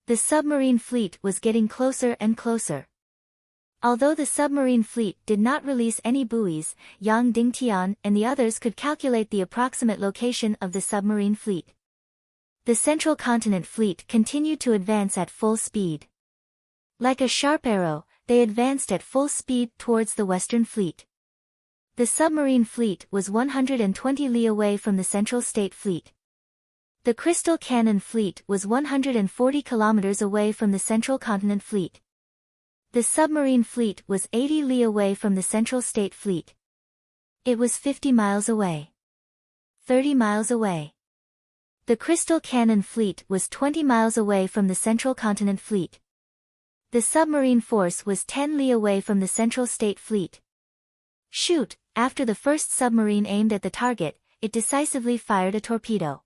The submarine fleet was getting closer and closer. Although the submarine fleet did not release any buoys, Yang Dingtian and the others could calculate the approximate location of the submarine fleet. The Central Continent fleet continued to advance at full speed. Like a sharp arrow, they advanced at full speed towards the Western fleet. The submarine fleet was 120 li away from the Central State Fleet. The Crystal Cannon fleet was 140 kilometers away from the Central Continent Fleet. The submarine fleet was 80 li away from the Central State Fleet. It was 50 miles away. 30 miles away. The Crystal Cannon fleet was 20 miles away from the Central Continent Fleet. The submarine force was 10 li away from the Central State Fleet. Shoot! After the first submarine aimed at the target, it decisively fired a torpedo.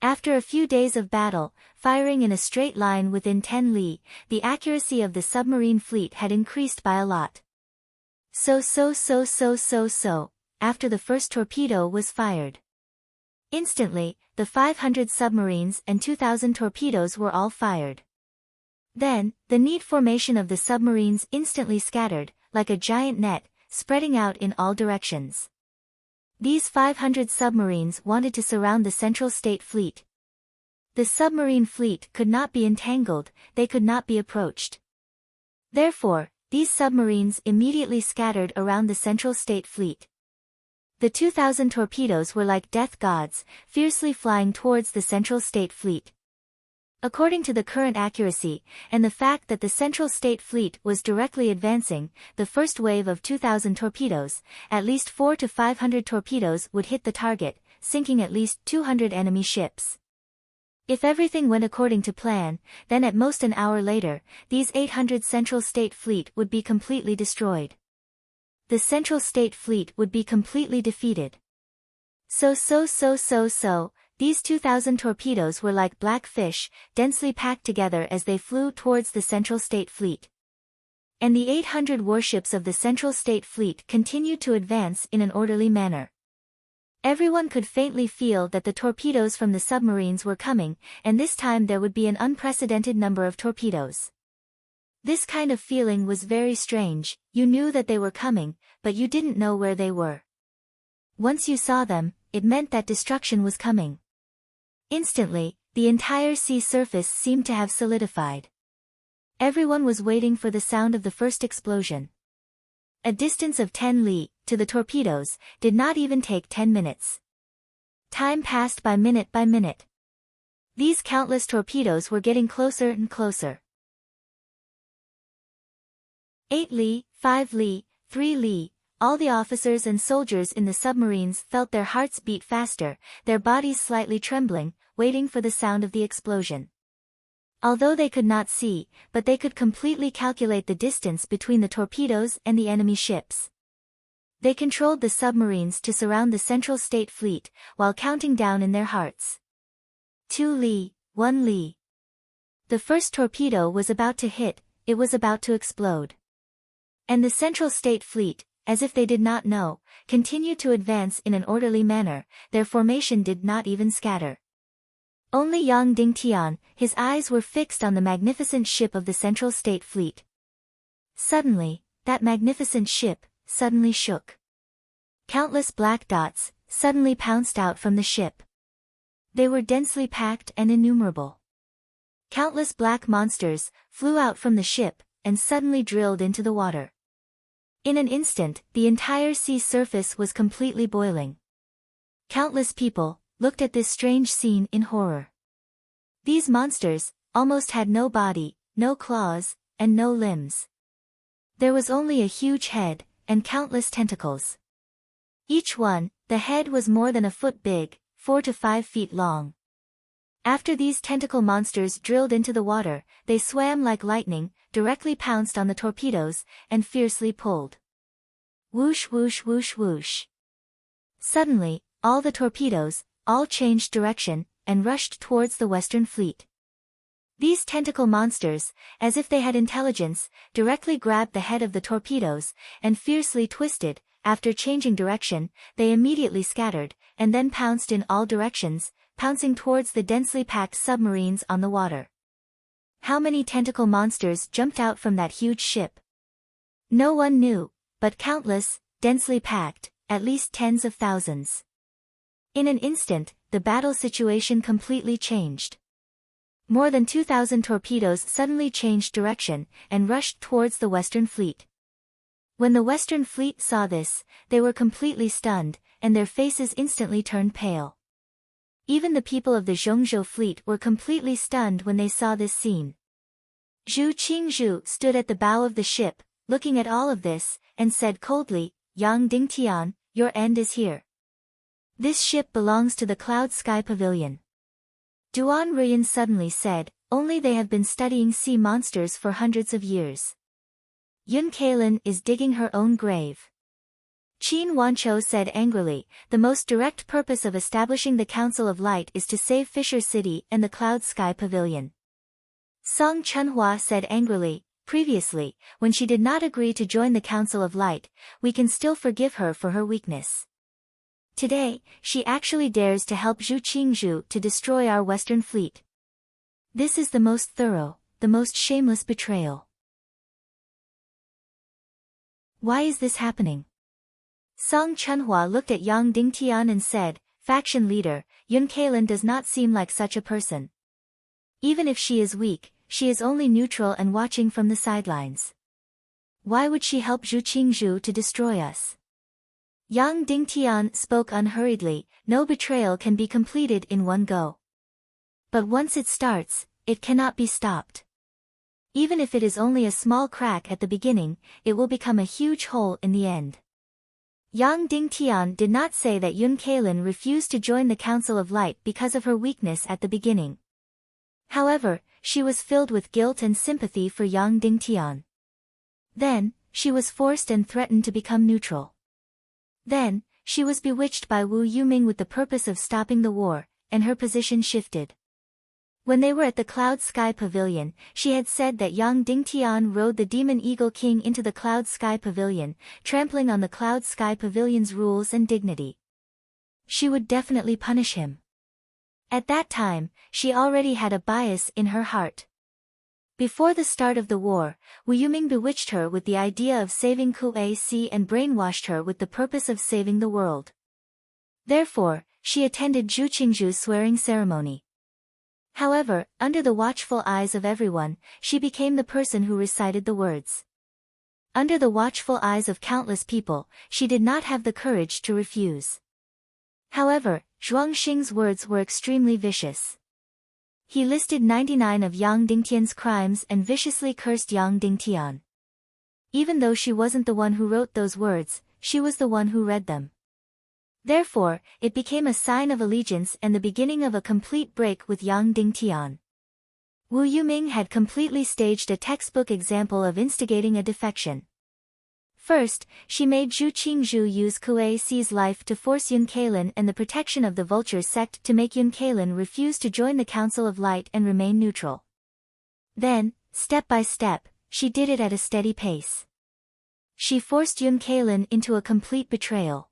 After a few days of battle, firing in a straight line within 10 li, the accuracy of the submarine fleet had increased by a lot. After the first torpedo was fired. Instantly, the 500 submarines and 2,000 torpedoes were all fired. Then, the neat formation of the submarines instantly scattered, like a giant net, spreading out in all directions. These 500 submarines wanted to surround the Central State Fleet. The submarine fleet could not be entangled, they could not be approached. Therefore, these submarines immediately scattered around the Central State Fleet. The 2,000 torpedoes were like death gods, fiercely flying towards the Central State Fleet. According to the current accuracy, and the fact that the Central State Fleet was directly advancing, the first wave of 2,000 torpedoes, at least 400 to 500 torpedoes would hit the target, sinking at least 200 enemy ships. If everything went according to plan, then at most an hour later, these 800 Central State Fleet would be completely destroyed. The Central State Fleet would be completely defeated. These 2,000 torpedoes were like black fish, densely packed together as they flew towards the Central State Fleet. And the 800 warships of the Central State Fleet continued to advance in an orderly manner. Everyone could faintly feel that the torpedoes from the submarines were coming, and this time there would be an unprecedented number of torpedoes. This kind of feeling was very strange. You knew that they were coming, but you didn't know where they were. Once you saw them, it meant that destruction was coming. Instantly, the entire sea surface seemed to have solidified. Everyone was waiting for the sound of the first explosion. A distance of 10 li, to the torpedoes, did not even take 10 minutes. Time passed by minute. These countless torpedoes were getting closer and closer. 8 li, 5 li, 3 li. All the officers and soldiers in the submarines felt their hearts beat faster, their bodies slightly trembling, waiting for the sound of the explosion. Although they could not see, but they could completely calculate the distance between the torpedoes and the enemy ships. They controlled the submarines to surround the Central State Fleet, while counting down in their hearts. 2 li, 1 li. The first torpedo was about to hit, it was about to explode. And the Central State Fleet, as if they did not know, continued to advance in an orderly manner, their formation did not even scatter. Only Yang Dingtian, his eyes were fixed on the magnificent ship of the Central State Fleet. Suddenly, that magnificent ship, suddenly shook. Countless black dots, suddenly pounced out from the ship. They were densely packed and innumerable. Countless black monsters flew out from the ship and suddenly drilled into the water. In an instant, the entire sea surface was completely boiling. Countless people looked at this strange scene in horror. These monsters almost had no body, no claws, and no limbs. There was only a huge head and countless tentacles. Each one, the head was more than a foot big, 4 to 5 feet long. After these tentacle monsters drilled into the water, they swam like lightning, directly pounced on the torpedoes, and fiercely pulled. Whoosh whoosh whoosh whoosh. Suddenly, all the torpedoes, all changed direction, and rushed towards the Western Fleet. These tentacle monsters, as if they had intelligence, directly grabbed the head of the torpedoes, and fiercely twisted. After changing direction, they immediately scattered, and then pounced in all directions, pouncing towards the densely packed submarines on the water. How many tentacle monsters jumped out from that huge ship? No one knew, but countless, densely packed, at least tens of thousands. In an instant, the battle situation completely changed. More than 2,000 torpedoes suddenly changed direction and rushed towards the Western Fleet. When the Western Fleet saw this, they were completely stunned, and their faces instantly turned pale. Even the people of the Zhongzhou fleet were completely stunned when they saw this scene. Zhu Qingzhu stood at the bow of the ship, looking at all of this, and said coldly, "Yang Dingtian, your end is here. This ship belongs to the Cloud Sky Pavilion." Duan Ruyan suddenly said, "Only they have been studying sea monsters for hundreds of years. Yun Kailin is digging her own grave." Qin Wanchou said angrily, "The most direct purpose of establishing the Council of Light is to save Fisher City and the Cloud Sky Pavilion." Song Chunhua said angrily, "Previously, when she did not agree to join the Council of Light, we can still forgive her for her weakness. Today, she actually dares to help Zhu Qingzhu to destroy our Western Fleet. This is the most thorough, the most shameless betrayal. Why is this happening?" Song Chunhua looked at Yang Dingtian and said, "Faction leader, Yun Kailin does not seem like such a person. Even if she is weak, she is only neutral and watching from the sidelines. Why would she help Zhu Qingzhu to destroy us?" Yang Dingtian spoke unhurriedly, "No betrayal can be completed in one go. But once it starts, it cannot be stopped. Even if it is only a small crack at the beginning, it will become a huge hole in the end." Yang Dingtian did not say that Yun Kailin refused to join the Council of Light because of her weakness at the beginning. However, she was filled with guilt and sympathy for Yang Dingtian. Then, she was forced and threatened to become neutral. Then, she was bewitched by Wu Yuming with the purpose of stopping the war, and her position shifted. When they were at the Cloud Sky Pavilion, she had said that Yang Dingtian rode the Demon Eagle King into the Cloud Sky Pavilion, trampling on the Cloud Sky Pavilion's rules and dignity. She would definitely punish him. At that time, she already had a bias in her heart. Before the start of the war, Wu Yuming bewitched her with the idea of saving Kuei and brainwashed her with the purpose of saving the world. Therefore, she attended Zhu Qingzhu's swearing ceremony. However, under the watchful eyes of everyone, she became the person who recited the words. Under the watchful eyes of countless people, she did not have the courage to refuse. However, Zhuang Xing's words were extremely vicious. He listed 99 of Yang Dingtian's crimes and viciously cursed Yang Dingtian. Even though she wasn't the one who wrote those words, she was the one who read them. Therefore, it became a sign of allegiance and the beginning of a complete break with Yang Dingtian. Wu Yuming had completely staged a textbook example of instigating a defection. First, she made Zhu Qingzhu use Kuei-Si's life to force Yun Kailin and the protection of the Vulture sect to make Yun Kailin refuse to join the Council of Light and remain neutral. Then, step by step, she did it at a steady pace. She forced Yun Kailin into a complete betrayal.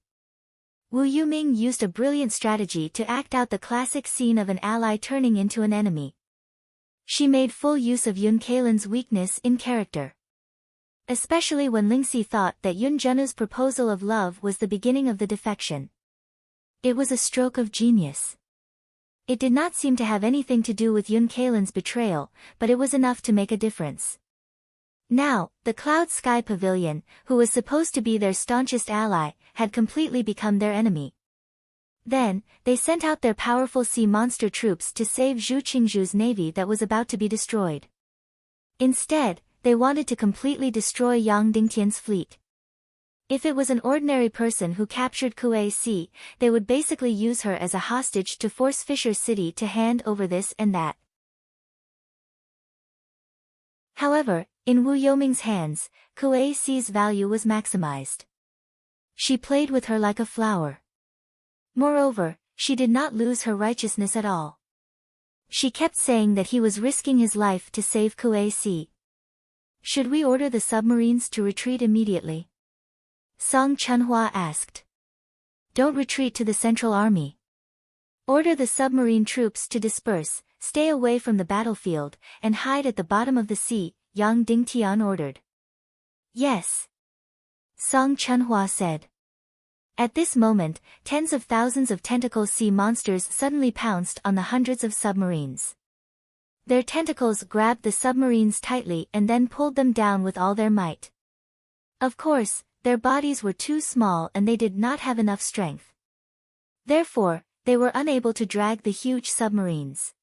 Wu Yuming used a brilliant strategy to act out the classic scene of an ally turning into an enemy. She made full use of Yun Kailin's weakness in character. Especially when Lingxi thought that Yun Zhenou's proposal of love was the beginning of the defection. It was a stroke of genius. It did not seem to have anything to do with Yun Kalen's betrayal, but it was enough to make a difference. Now, the Cloud Sky Pavilion, who was supposed to be their staunchest ally, had completely become their enemy. Then, they sent out their powerful sea monster troops to save Zhu Qingzhu's navy that was about to be destroyed. Instead, they wanted to completely destroy Yang Dingtian's fleet. If it was an ordinary person who captured Kuei Si, they would basically use her as a hostage to force Fisher City to hand over this and that. However, in Wu Yoming's hands, Kuei Si's value was maximized. She played with her like a flower. Moreover, she did not lose her righteousness at all. She kept saying that he was risking his life to save Kuei Si. Should we order the submarines to retreat immediately? Song Chunhua asked. Don't retreat to the Central Army. Order the submarine troops to disperse, stay away from the battlefield, and hide at the bottom of the sea, Yang Dingtian ordered. Yes. Song Chunhua said. At this moment, tens of thousands of tentacle sea monsters suddenly pounced on the hundreds of submarines. Their tentacles grabbed the submarines tightly and then pulled them down with all their might. Of course, their bodies were too small and they did not have enough strength. Therefore, they were unable to drag the huge submarines.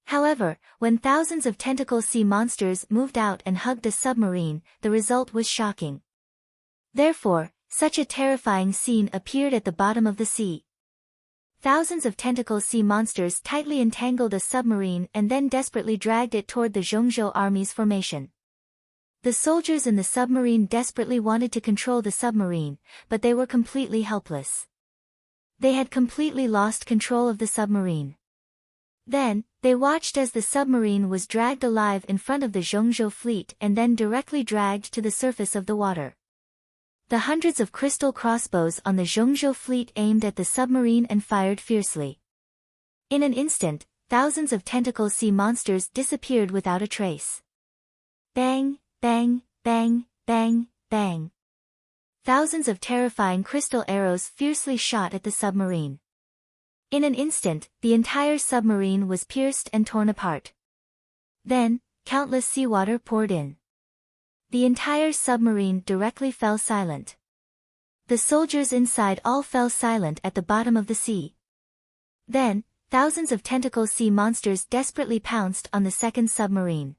However, when thousands of tentacle sea monsters moved out and hugged a submarine, the result was shocking. Therefore, such a terrifying scene appeared at the bottom of the sea. Thousands of tentacle sea monsters tightly entangled a submarine and then desperately dragged it toward the Zhongzhou army's formation. The soldiers in the submarine desperately wanted to control the submarine, but they were completely helpless. They had completely lost control of the submarine. Then, they watched as the submarine was dragged alive in front of the Zhongzhou fleet and then directly dragged to the surface of the water. The hundreds of crystal crossbows on the Zhongzhou fleet aimed at the submarine and fired fiercely. In an instant, thousands of tentacle sea monsters disappeared without a trace. Bang, bang, bang, bang, bang. Thousands of terrifying crystal arrows fiercely shot at the submarine. In an instant, the entire submarine was pierced and torn apart. Then, countless seawater poured in. The entire submarine directly fell silent. The soldiers inside all fell silent at the bottom of the sea. Then, thousands of tentacle sea monsters desperately pounced on the second submarine.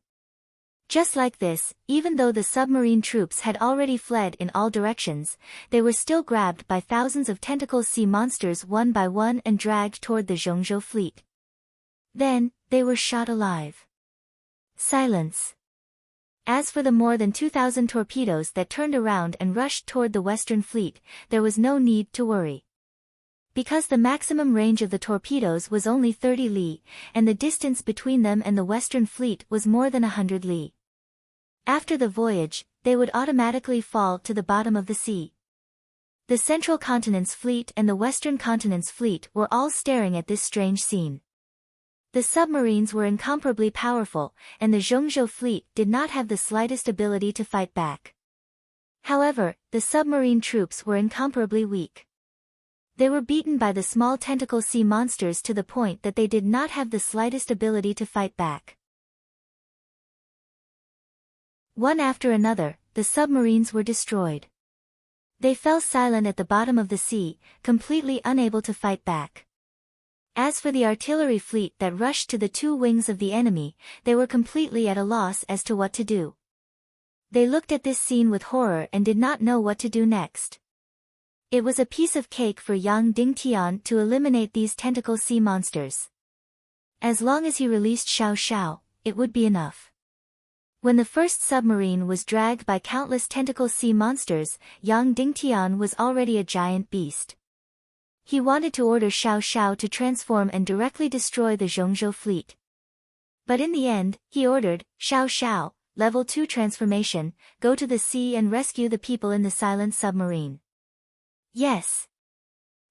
Just like this, even though the submarine troops had already fled in all directions, they were still grabbed by thousands of tentacle sea monsters one by one and dragged toward the Zhongzhou fleet. Then, they were shot alive. Silence. As for the more than 2,000 torpedoes that turned around and rushed toward the Western Fleet, there was no need to worry. Because the maximum range of the torpedoes was only 30 li, and the distance between them and the Western Fleet was more than 100 li. After the voyage, they would automatically fall to the bottom of the sea. The Central Continent's fleet and the Western Continent's fleet were all staring at this strange scene. The submarines were incomparably powerful, and the Zhongzhou fleet did not have the slightest ability to fight back. However, the submarine troops were incomparably weak. They were beaten by the small tentacle sea monsters to the point that they did not have the slightest ability to fight back. One after another, the submarines were destroyed. They fell silent at the bottom of the sea, completely unable to fight back. As for the artillery fleet that rushed to the two wings of the enemy, they were completely at a loss as to what to do. They looked at this scene with horror and did not know what to do next. It was a piece of cake for Yang Dingtian to eliminate these tentacle sea monsters. As long as he released Xiao Xiao, it would be enough. When the first submarine was dragged by countless tentacle sea monsters, Yang Dingtian was already a giant beast. He wanted to order Xiao Xiao to transform and directly destroy the Zhongzhou fleet. But in the end, he ordered, Xiao Xiao, Level 2 transformation, go to the sea and rescue the people in the silent submarine. Yes.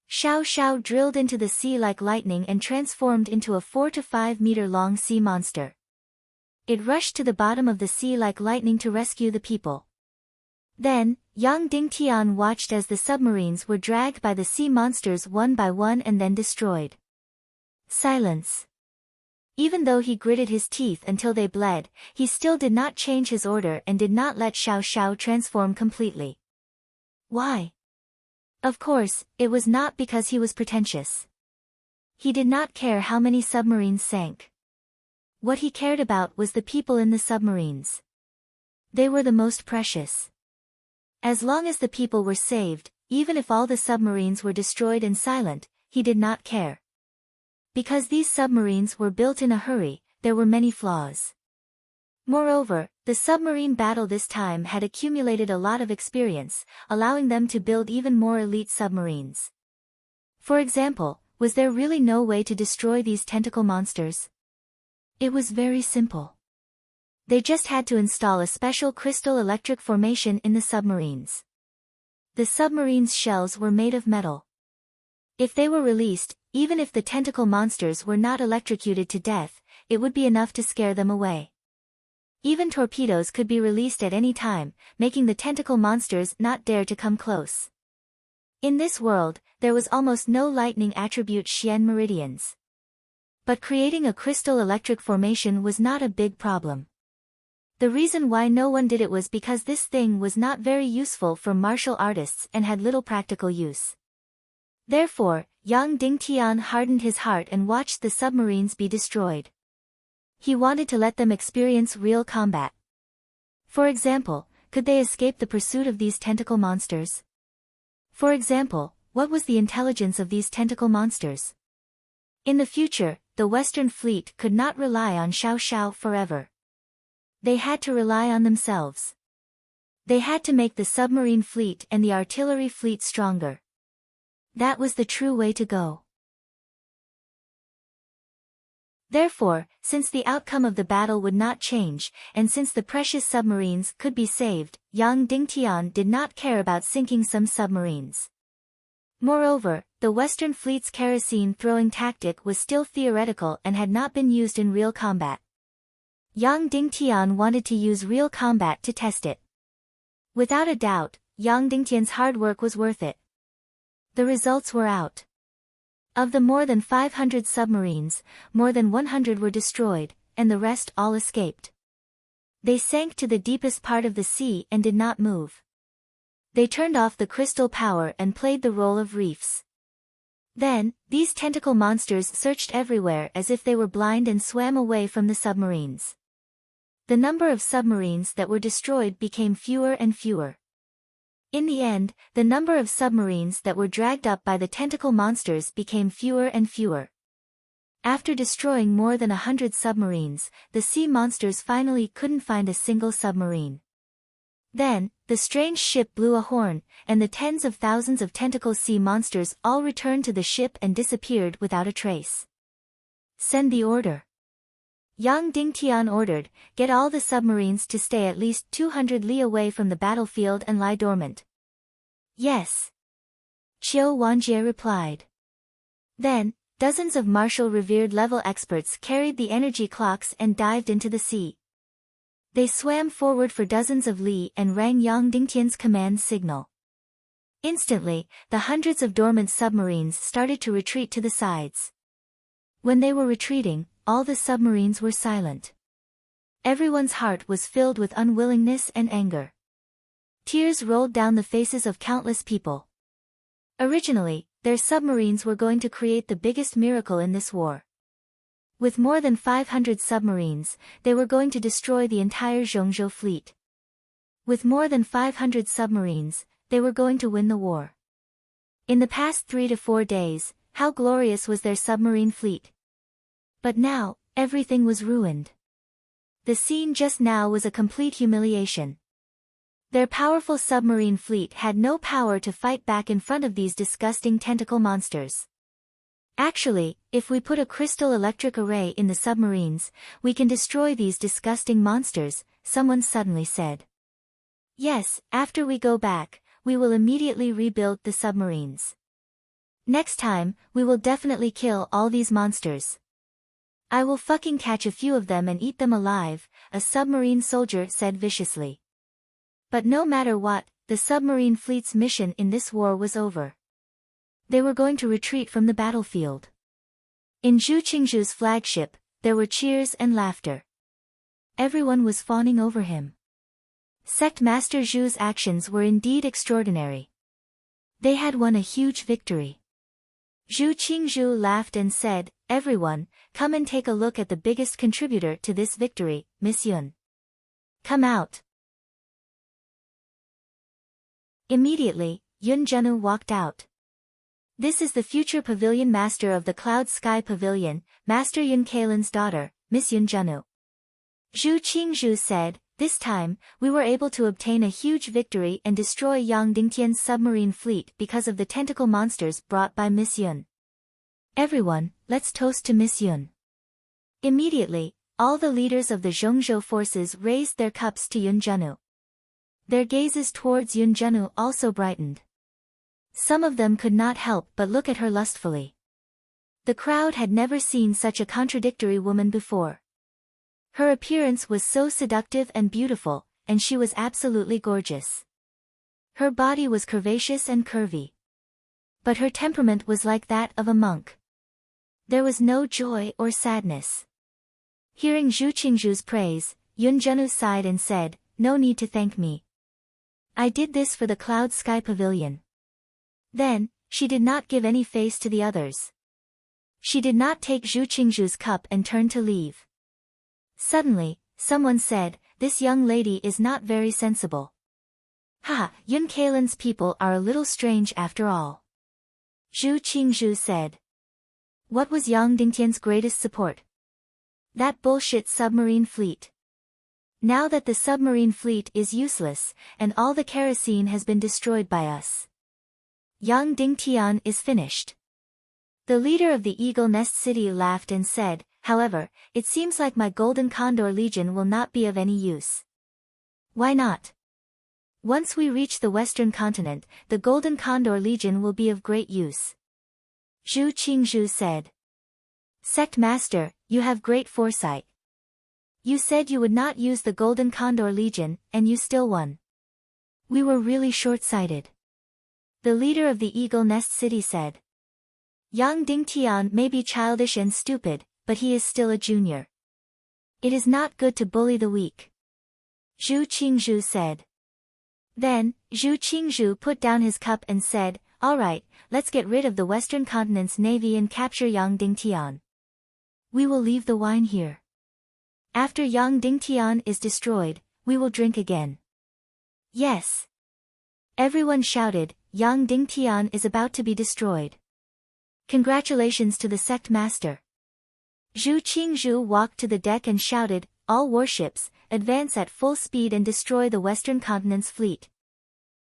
Xiao Xiao drilled into the sea like lightning and transformed into a 4 to 5 meter long sea monster. It rushed to the bottom of the sea like lightning to rescue the people. Then, Yang Dingtian watched as the submarines were dragged by the sea monsters one by one and then destroyed. Silence. Even though he gritted his teeth until they bled, he still did not change his order and did not let Xiao Xiao transform completely. Why? Of course, it was not because he was pretentious. He did not care how many submarines sank. What he cared about was the people in the submarines. They were the most precious. As long as the people were saved, even if all the submarines were destroyed and silent, he did not care. Because these submarines were built in a hurry, there were many flaws. Moreover, the submarine battle this time had accumulated a lot of experience, allowing them to build even more elite submarines. For example, was there really no way to destroy these tentacle monsters? It was very simple. They just had to install a special crystal electric formation in the submarines. The submarines' shells were made of metal. If they were released, even if the tentacle monsters were not electrocuted to death, it would be enough to scare them away. Even torpedoes could be released at any time, making the tentacle monsters not dare to come close. In this world, there was almost no lightning attribute Xian meridians. But creating a crystal electric formation was not a big problem. The reason why no one did it was because this thing was not very useful for martial artists and had little practical use. Therefore, Yang Dingtian hardened his heart and watched the submarines be destroyed. He wanted to let them experience real combat. For example, could they escape the pursuit of these tentacle monsters? For example, what was the intelligence of these tentacle monsters? In the future, the Western Fleet could not rely on Xiao Xiao forever. They had to rely on themselves. They had to make the submarine fleet and the artillery fleet stronger. That was the true way to go. Therefore, since the outcome of the battle would not change, and since the precious submarines could be saved, Yang Dingtian did not care about sinking some submarines. Moreover, the Western Fleet's kerosene-throwing tactic was still theoretical and had not been used in real combat. Yang Dingtian wanted to use real combat to test it. Without a doubt, Yang Dingtian's hard work was worth it. The results were out. Of the more than 500 submarines, more than 100 were destroyed, and the rest all escaped. They sank to the deepest part of the sea and did not move. They turned off the crystal power and played the role of reefs. Then, these tentacle monsters searched everywhere as if they were blind and swam away from the submarines. The number of submarines that were destroyed became fewer and fewer. In the end, the number of submarines that were dragged up by the tentacle monsters became fewer and fewer. After destroying more than 100 submarines, the sea monsters finally couldn't find a single submarine. Then, the strange ship blew a horn, and the tens of thousands of tentacle sea monsters all returned to the ship and disappeared without a trace. Send the order. Yang Dingtian ordered, get all the submarines to stay at least 200 li away from the battlefield and lie dormant. Yes. Qiu Wanjie replied. Then, dozens of martial revered level experts carried the energy clocks and dived into the sea. They swam forward for dozens of li and rang Yang Dingtian's command signal. Instantly, the hundreds of dormant submarines started to retreat to the sides. When they were retreating, all the submarines were silent. Everyone's heart was filled with unwillingness and anger. Tears rolled down the faces of countless people. Originally, their submarines were going to create the biggest miracle in this war. With more than 500 submarines, they were going to destroy the entire Zhongzhou fleet. With more than 500 submarines, they were going to win the war. In the past 3 to 4 days, how glorious was their submarine fleet. But now, everything was ruined. The scene just now was a complete humiliation. Their powerful submarine fleet had no power to fight back in front of these disgusting tentacle monsters. Actually, if we put a crystal electric array in the submarines, we can destroy these disgusting monsters, someone suddenly said. Yes, after we go back, we will immediately rebuild the submarines. Next time, we will definitely kill all these monsters. I will fucking catch a few of them and eat them alive, a submarine soldier said viciously. But no matter what, the submarine fleet's mission in this war was over. They were going to retreat from the battlefield. In Zhu Qingzhu's flagship, there were cheers and laughter. Everyone was fawning over him. Sect Master Zhu's actions were indeed extraordinary. They had won a huge victory. Zhu Qingzhu laughed and said, "Everyone, come and take a look at the biggest contributor to this victory, Miss Yun. Come out." Immediately, Yun Zhennu walked out. "This is the future pavilion master of the Cloud Sky Pavilion, Master Yun Kailan's daughter, Miss Yun Zhennu." Zhu Qingzhu said, "This time, we were able to obtain a huge victory and destroy Yang Dingtian's submarine fleet because of the tentacle monsters brought by Miss Yun. Everyone, let's toast to Miss Yun." Immediately, all the leaders of the Zhongzhou forces raised their cups to Yun Zhennu. Their gazes towards Yun Zhennu also brightened. Some of them could not help but look at her lustfully. The crowd had never seen such a contradictory woman before. Her appearance was so seductive and beautiful, and she was absolutely gorgeous. Her body was curvaceous and curvy. But her temperament was like that of a monk. There was no joy or sadness. Hearing Zhu Qingzhu's praise, Yun Zhennu sighed and said, "No need to thank me. I did this for the Cloud Sky Pavilion." Then, she did not give any face to the others. She did not take Zhu Qingzhu's cup and turned to leave. Suddenly, someone said, "This young lady is not very sensible." "Ha, Yun Kailan's people are a little strange after all." Zhu Qingzhu said. "What was Yang Dingtian's greatest support?" "That bullshit submarine fleet. Now that the submarine fleet is useless, and all the kerosene has been destroyed by us, Yang Dingtian is finished." The leader of the Eagle Nest City laughed and said, "However, it seems like my Golden Condor Legion will not be of any use." "Why not? Once we reach the Western continent, the Golden Condor Legion will be of great use." Zhu Qingzhu said. "Sect Master, you have great foresight. You said you would not use the Golden Condor Legion, and you still won. We were really short-sighted." The leader of the Eagle Nest City said. "Yang Dingtian may be childish and stupid, but he is still a junior. It is not good to bully the weak." Zhu Qingzhu said. Then, Zhu Qingzhu put down his cup and said, "All right, let's get rid of the Western continent's navy and capture Yang Dingtian. We will leave the wine here. After Yang Dingtian is destroyed, we will drink again." "Yes." Everyone shouted, "Yang Dingtian is about to be destroyed. Congratulations to the sect master." Zhu Qingzhu walked to the deck and shouted, "All warships, advance at full speed and destroy the Western continent's fleet."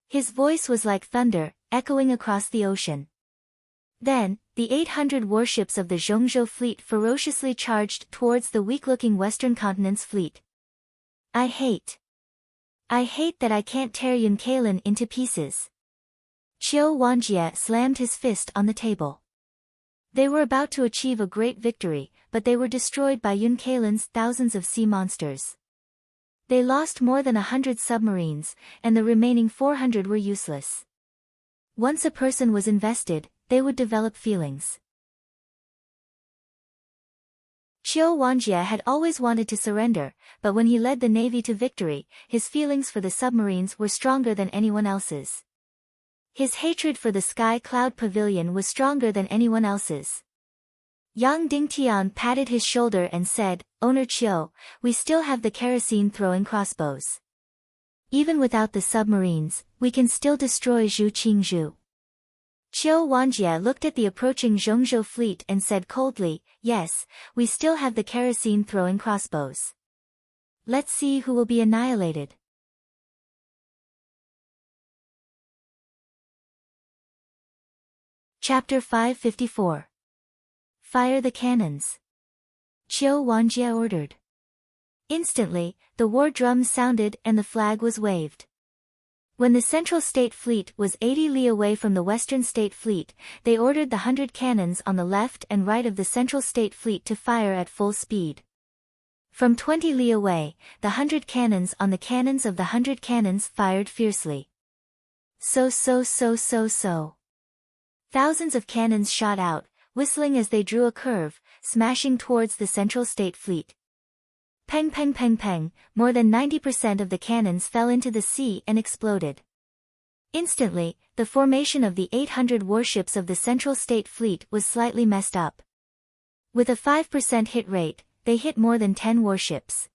His voice was like thunder, echoing across the ocean. Then, the 800 warships of the Zhongzhou fleet ferociously charged towards the weak-looking Western continent's fleet. I hate that I can't tear Yun Kailan into pieces." Qiu Wanjie slammed his fist on the table. They were about to achieve a great victory, but they were destroyed by Yun Kailan's thousands of sea monsters. They lost more than 100 submarines, and the remaining 400 were useless. Once a person was invested, they would develop feelings. Qiu Wanjie had always wanted to surrender, but when he led the navy to victory, his feelings for the submarines were stronger than anyone else's. His hatred for the Sky Cloud Pavilion was stronger than anyone else's. Yang Dingtian patted his shoulder and said, "Owner Qiu, we still have the kerosene-throwing crossbows. Even without the submarines, we can still destroy Zhu Qingzhu." Qiu Wanjie looked at the approaching Zhongzhou fleet and said coldly, "Yes, we still have the kerosene-throwing crossbows. Let's see who will be annihilated." Chapter 554. Fire the cannons. Qiu Wanjie ordered. Instantly, the war drums sounded and the flag was waved. When the Central State Fleet was 80 li away from the Western State Fleet, they ordered the 100 cannons on the left and right of the Central State Fleet to fire at full speed. From 20 li away, the 100 cannons on the cannons of the 100 cannons fired fiercely. So. Thousands of cannons shot out, whistling as they drew a curve, smashing towards the Central State Fleet. Peng peng peng peng, more than 90% of the cannons fell into the sea and exploded. Instantly, the formation of the 800 warships of the Central State Fleet was slightly messed up. With a 5% hit rate, they hit more than 10 warships.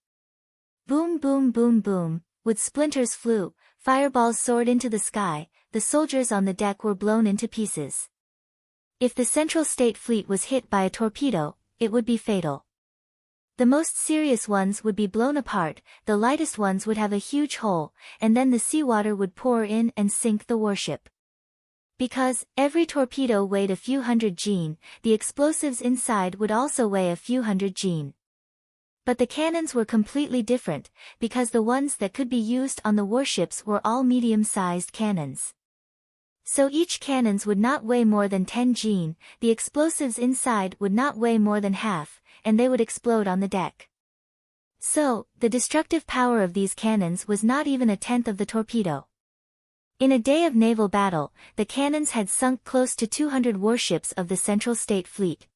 Boom boom boom boom, with splinters flew, fireballs soared into the sky, the soldiers on the deck were blown into pieces. If the Central State Fleet was hit by a torpedo, it would be fatal. The most serious ones would be blown apart, the lightest ones would have a huge hole, and then the seawater would pour in and sink the warship. Because every torpedo weighed a few hundred Gn, the explosives inside would also weigh a few hundred Gn. But the cannons were completely different, because the ones that could be used on the warships were all medium-sized cannons. So each cannons would not weigh more than 10 Gn, the explosives inside would not weigh more than half, and they would explode on the deck. So, the destructive power of these cannons was not even a tenth of the torpedo. In a day of naval battle, the cannons had sunk close to 200 warships of the Central State Fleet.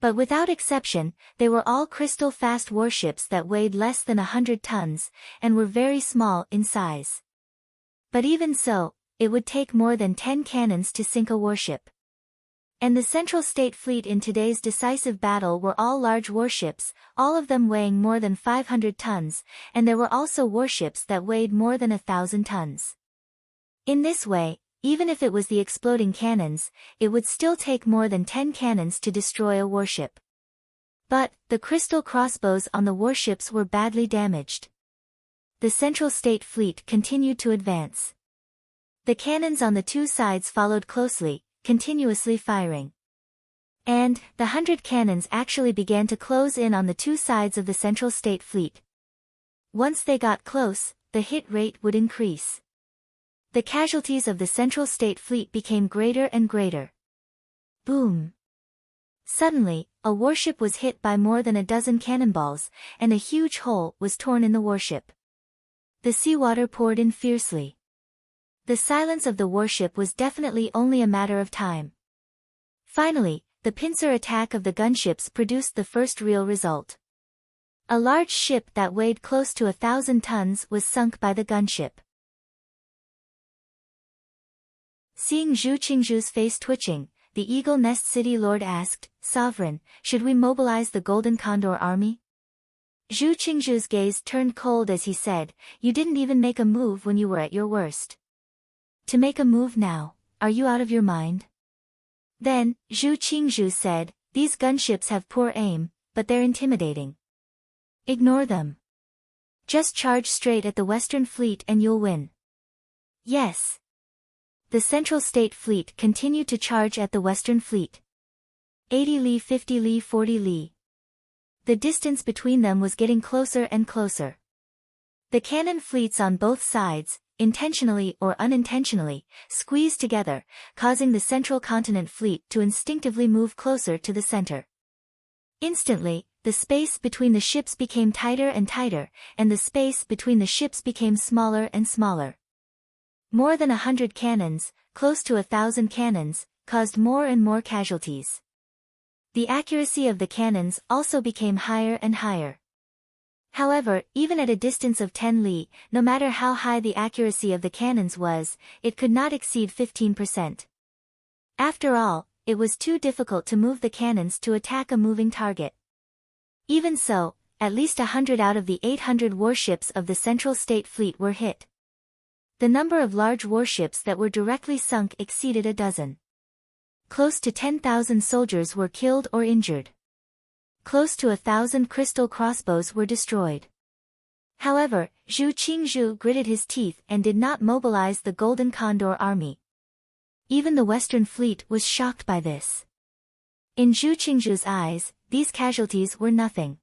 But without exception, they were all crystal-fast warships that weighed less than 100 tons, and were very small in size. But even so, it would take more than 10 cannons to sink a warship. And the Central State Fleet in today's decisive battle were all large warships, all of them weighing more than 500 tons, and there were also warships that weighed more than 1,000 tons. In this way, even if it was the exploding cannons, it would still take more than 10 cannons to destroy a warship. But, the crystal crossbows on the warships were badly damaged. The Central State Fleet continued to advance. The cannons on the two sides followed closely, continuously firing. And, the 100 cannons actually began to close in on the two sides of the Central State Fleet. Once they got close, the hit rate would increase. The casualties of the Central State Fleet became greater and greater. Boom! Suddenly, a warship was hit by more than a dozen cannonballs, and a huge hole was torn in the warship. The seawater poured in fiercely. The silence of the warship was definitely only a matter of time. Finally, the pincer attack of the gunships produced the first real result. A large ship that weighed close to 1,000 tons was sunk by the gunship. Seeing Zhu Qingzhu's face twitching, the Eagle Nest City Lord asked, "Sovereign, should we mobilize the Golden Condor army?" Zhu Qingzhu's gaze turned cold as he said, "You didn't even make a move when you were at your worst. To make a move now, are you out of your mind?" Then, Zhu Qingzhu said, "These gunships have poor aim, but they're intimidating. Ignore them. Just charge straight at the Western Fleet and you'll win." Yes. The Central State Fleet continued to charge at the Western Fleet. 80 li, 50 li, 40 li. The distance between them was getting closer and closer. The cannon fleets on both sides, intentionally or unintentionally, squeezed together, causing the Central Continent Fleet to instinctively move closer to the center. Instantly, the space between the ships became tighter and tighter, and the space between the ships became smaller and smaller. More than 100 cannons, close to 1,000 cannons, caused more and more casualties. The accuracy of the cannons also became higher and higher. However, even at a distance of 10 li, no matter how high the accuracy of the cannons was, it could not exceed 15%. After all, it was too difficult to move the cannons to attack a moving target. Even so, at least 100 out of the 800 warships of the Central State Fleet were hit. The number of large warships that were directly sunk exceeded a dozen. Close to 10,000 soldiers were killed or injured. Close to 1,000 crystal crossbows were destroyed. However, Zhu Qingzhu gritted his teeth and did not mobilize the Golden Condor army. Even the Western Fleet was shocked by this. In Zhu Qingzhu's eyes, these casualties were nothing.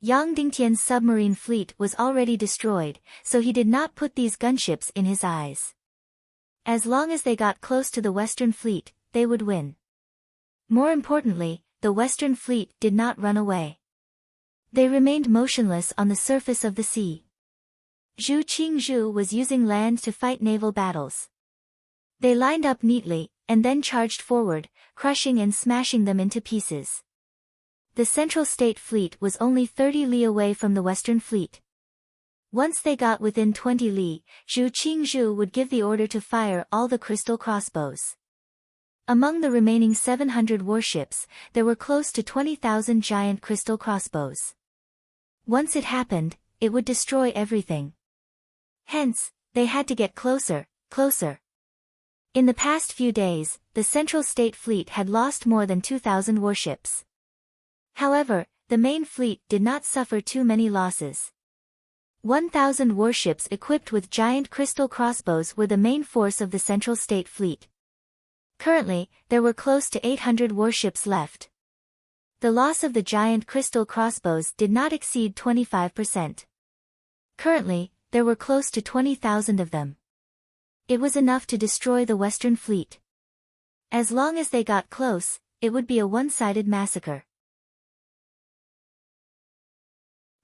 Yang Dingtian's submarine fleet was already destroyed, so he did not put these gunships in his eyes. As long as they got close to the Western Fleet, they would win. More importantly, the Western Fleet did not run away. They remained motionless on the surface of the sea. Zhu Qingzhu was using land to fight naval battles. They lined up neatly, and then charged forward, crushing and smashing them into pieces. The Central State Fleet was only 30 li away from the Western Fleet. Once they got within 20 li, Zhu Qingzhu would give the order to fire all the crystal crossbows. Among the remaining 700 warships, there were close to 20,000 giant crystal crossbows. Once it happened, it would destroy everything. Hence, they had to get closer, closer. In the past few days, the Central State Fleet had lost more than 2,000 warships. However, the main fleet did not suffer too many losses. 1,000 warships equipped with giant crystal crossbows were the main force of the Central State Fleet. Currently, there were close to 800 warships left. The loss of the giant crystal crossbows did not exceed 25%. Currently, there were close to 20,000 of them. It was enough to destroy the Western Fleet. As long as they got close, it would be a one-sided massacre.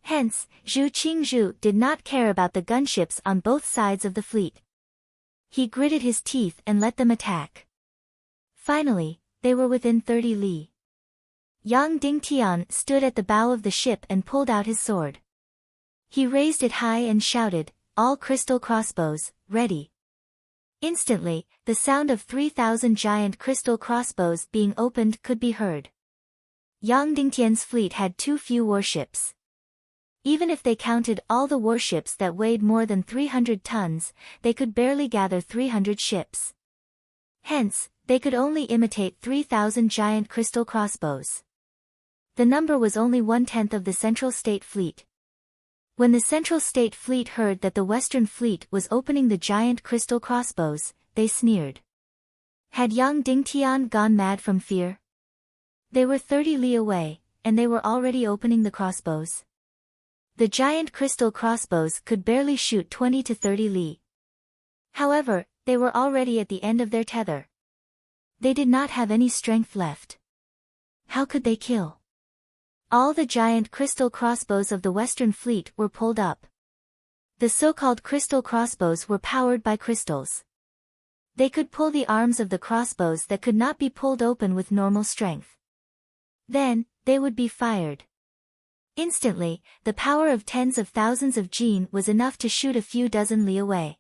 Hence, Zhu Qingzhu did not care about the gunships on both sides of the fleet. He gritted his teeth and let them attack. Finally, they were within 30 li. Yang Dingtian stood at the bow of the ship and pulled out his sword. He raised it high and shouted, "All crystal crossbows, ready." Instantly, the sound of 3,000 giant crystal crossbows being opened could be heard. Yang Dingtian's fleet had too few warships. Even if they counted all the warships that weighed more than 300 tons, they could barely gather 300 ships. Hence, they could only imitate 3,000 giant crystal crossbows. The number was only 1/10 of the Central State Fleet. When the Central State Fleet heard that the Western Fleet was opening the giant crystal crossbows, they sneered. Had Yang Dingtian gone mad from fear? They were 30 li away, and they were already opening the crossbows. The giant crystal crossbows could barely shoot 20 to 30 li. However, they were already at the end of their tether. They did not have any strength left. How could they kill? All the giant crystal crossbows of the Western Fleet were pulled up. The so-called crystal crossbows were powered by crystals. They could pull the arms of the crossbows that could not be pulled open with normal strength. Then, they would be fired. Instantly, the power of tens of thousands of jin was enough to shoot a few dozen li away.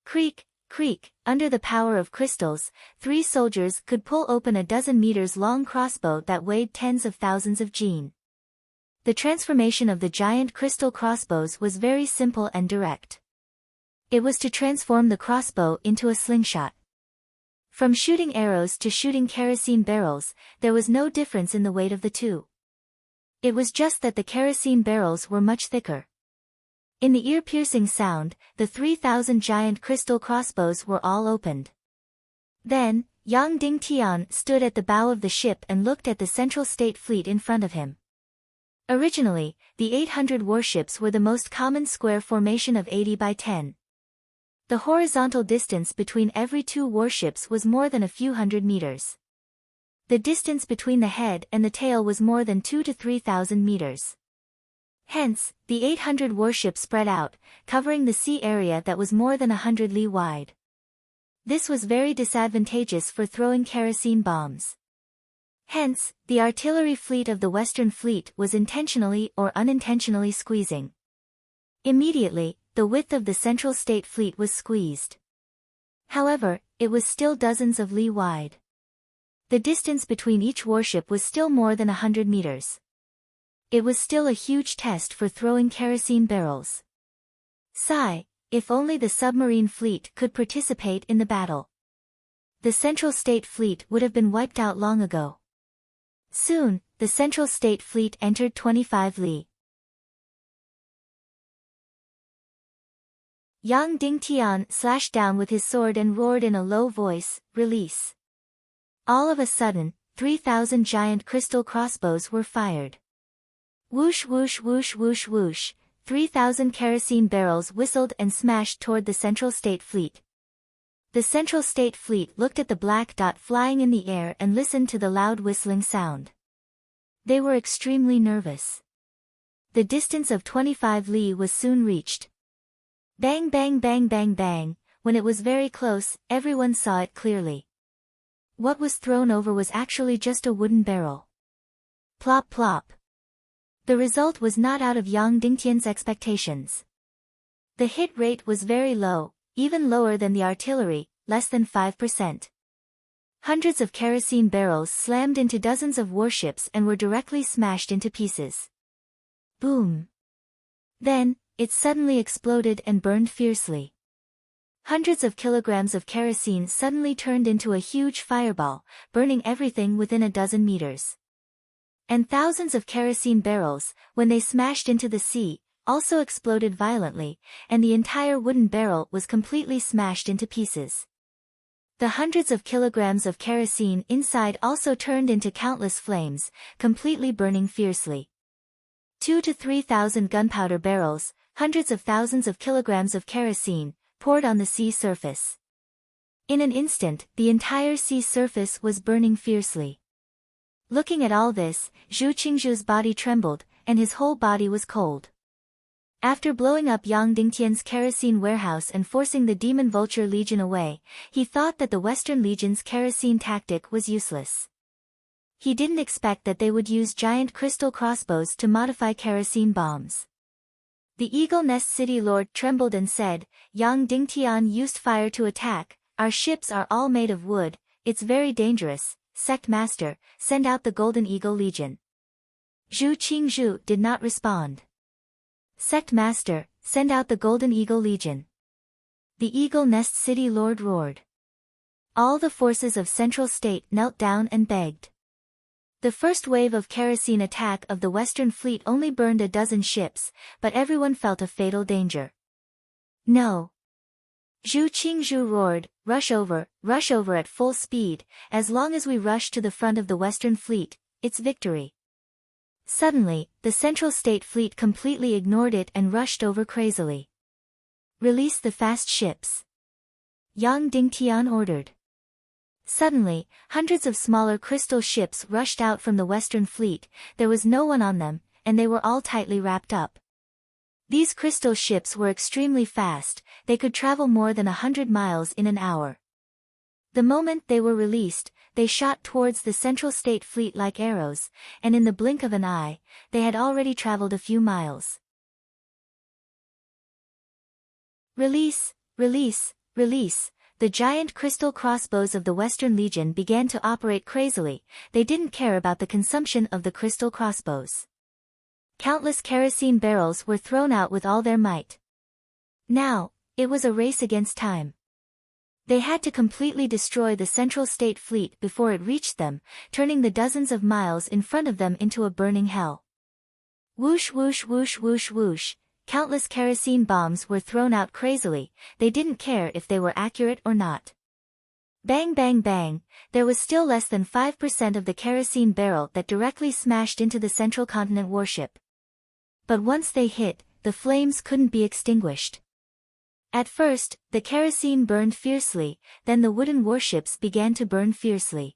Creak, creak, under the power of crystals, 3 soldiers could pull open a dozen meters long crossbow that weighed tens of thousands of jin. The transformation of the giant crystal crossbows was very simple and direct. It was to transform the crossbow into a slingshot. From shooting arrows to shooting kerosene barrels, there was no difference in the weight of the two. It was just that the kerosene barrels were much thicker. In the ear-piercing sound, the 3,000 giant crystal crossbows were all opened. Then, Yang Dingtian stood at the bow of the ship and looked at the Central State Fleet in front of him. Originally, the 800 warships were the most common square formation of 80 by 10. The horizontal distance between every 2 warships was more than a few hundred meters. The distance between the head and the tail was more than 2,000 to 3,000 meters. Hence, the 800 warships spread out, covering the sea area that was more than 100 li wide. This was very disadvantageous for throwing kerosene bombs. Hence, the artillery fleet of the Western Fleet was intentionally or unintentionally squeezing. Immediately, the width of the Central State Fleet was squeezed. However, it was still dozens of li wide. The distance between each warship was still more than 100 meters. It was still a huge test for throwing kerosene barrels. Sigh, if only the submarine fleet could participate in the battle. The Central State Fleet would have been wiped out long ago. Soon, the Central State Fleet entered 25 li. Yang Dingtian slashed down with his sword and roared in a low voice, "Release." All of a sudden, 3,000 giant crystal crossbows were fired. Whoosh whoosh whoosh whoosh whoosh, 3,000 kerosene barrels whistled and smashed toward the Central State Fleet. The Central State Fleet looked at the black dot flying in the air and listened to the loud whistling sound. They were extremely nervous. The distance of 25 li was soon reached. Bang bang bang bang bang, when it was very close, everyone saw it clearly. What was thrown over was actually just a wooden barrel. Plop plop. The result was not out of Yang Dingtian's expectations. The hit rate was very low, even lower than the artillery, less than 5%. Hundreds of kerosene barrels slammed into dozens of warships and were directly smashed into pieces. Boom. Then, it suddenly exploded and burned fiercely. Hundreds of kilograms of kerosene suddenly turned into a huge fireball, burning everything within a dozen meters. And thousands of kerosene barrels, when they smashed into the sea, also exploded violently, and the entire wooden barrel was completely smashed into pieces. The hundreds of kilograms of kerosene inside also turned into countless flames, completely burning fiercely. 2,000 to 3,000 gunpowder barrels, hundreds of thousands of kilograms of kerosene, poured on the sea surface. In an instant, the entire sea surface was burning fiercely. Looking at all this, Zhu Qingzhu's body trembled, and his whole body was cold. After blowing up Yang Dingtian's kerosene warehouse and forcing the Demon Vulture Legion away, he thought that the Western Legion's kerosene tactic was useless. He didn't expect that they would use giant crystal crossbows to modify kerosene bombs. The Eagle Nest City Lord trembled and said, "Yang Dingtian used fire to attack, our ships are all made of wood, it's very dangerous, Sect Master, send out the Golden Eagle Legion." Zhu Qingzhu did not respond. "Sect Master, send out the Golden Eagle Legion." The Eagle Nest City Lord roared. All the forces of Central State knelt down and begged. The first wave of kerosene attack of the Western Fleet only burned a dozen ships, but everyone felt a fatal danger. "No!" Zhu Qingzhu roared, rush over at full speed, as long as we rush to the front of the Western Fleet, it's victory." Suddenly, the Central State Fleet completely ignored it and rushed over crazily. "Release the fast ships," Yang Dingtian ordered. Suddenly, hundreds of smaller crystal ships rushed out from the Western Fleet, there was no one on them, and they were all tightly wrapped up. These crystal ships were extremely fast, they could travel more than 100 miles in an hour. The moment they were released, they shot towards the Central State Fleet like arrows, and in the blink of an eye, they had already traveled a few miles. Release, release, release. The giant crystal crossbows of the Western Legion began to operate crazily, they didn't care about the consumption of the crystal crossbows. Countless kerosene barrels were thrown out with all their might. Now, it was a race against time. They had to completely destroy the Central State Fleet before it reached them, turning the dozens of miles in front of them into a burning hell. Whoosh whoosh whoosh whoosh whoosh. Countless kerosene bombs were thrown out crazily, they didn't care if they were accurate or not. Bang bang bang, there was still less than 5% of the kerosene barrel that directly smashed into the Central Continent warship. But once they hit, the flames couldn't be extinguished. At first, the kerosene burned fiercely, then the wooden warships began to burn fiercely.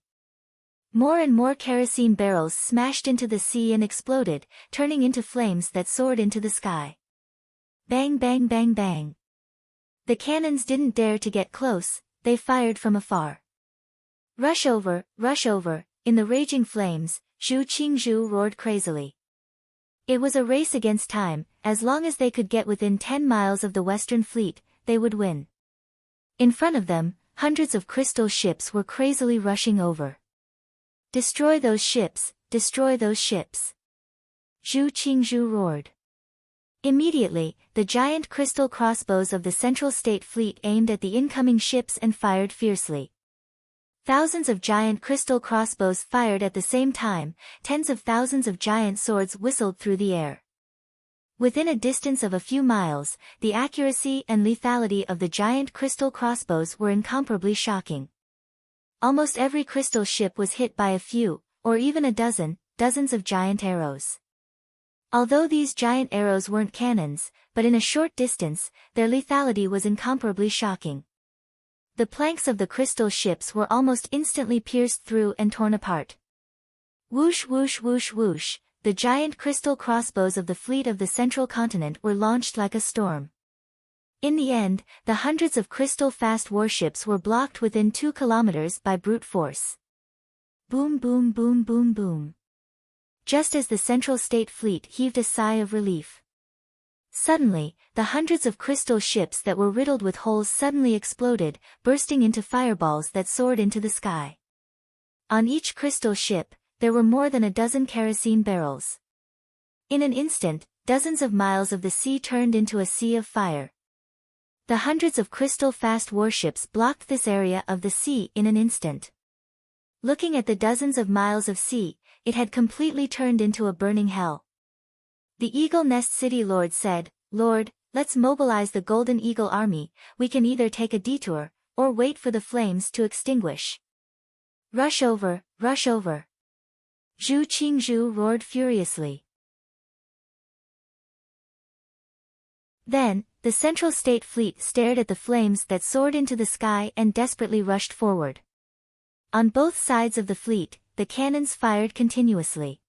More and more kerosene barrels smashed into the sea and exploded, turning into flames that soared into the sky. Bang bang bang bang. The cannons didn't dare to get close, they fired from afar. Rush over, in the raging flames, Zhu Qingzhu roared crazily. It was a race against time, as long as they could get within 10 miles of the Western Fleet, they would win. In front of them, hundreds of crystal ships were crazily rushing over. Destroy those ships, destroy those ships. Zhu Qingzhu roared. Immediately, the giant crystal crossbows of the Central State Fleet aimed at the incoming ships and fired fiercely. Thousands of giant crystal crossbows fired at the same time, tens of thousands of giant swords whistled through the air. Within a distance of a few miles, the accuracy and lethality of the giant crystal crossbows were incomparably shocking. Almost every crystal ship was hit by a few, or even a dozens of giant arrows. Although these giant arrows weren't cannons, but in a short distance, their lethality was incomparably shocking. The planks of the crystal ships were almost instantly pierced through and torn apart. Whoosh whoosh whoosh whoosh, the giant crystal crossbows of the fleet of the Central Continent were launched like a storm. In the end, the hundreds of crystal-fast warships were blocked within 2 kilometers by brute force. Boom boom boom boom boom. Just as the Central State Fleet heaved a sigh of relief. Suddenly, the hundreds of crystal ships that were riddled with holes suddenly exploded, bursting into fireballs that soared into the sky. On each crystal ship, there were more than a dozen kerosene barrels. In an instant, dozens of miles of the sea turned into a sea of fire. The hundreds of crystal-fast warships blocked this area of the sea in an instant. Looking at the dozens of miles of sea, it had completely turned into a burning hell. The Eagle Nest City Lord said, "Lord, let's mobilize the Golden Eagle Army. We can either take a detour, or wait for the flames to extinguish." "Rush over, rush over." Zhu Qingzhu roared furiously. Then, the Central State Fleet stared at the flames that soared into the sky and desperately rushed forward. On both sides of the fleet, the cannons fired continuously.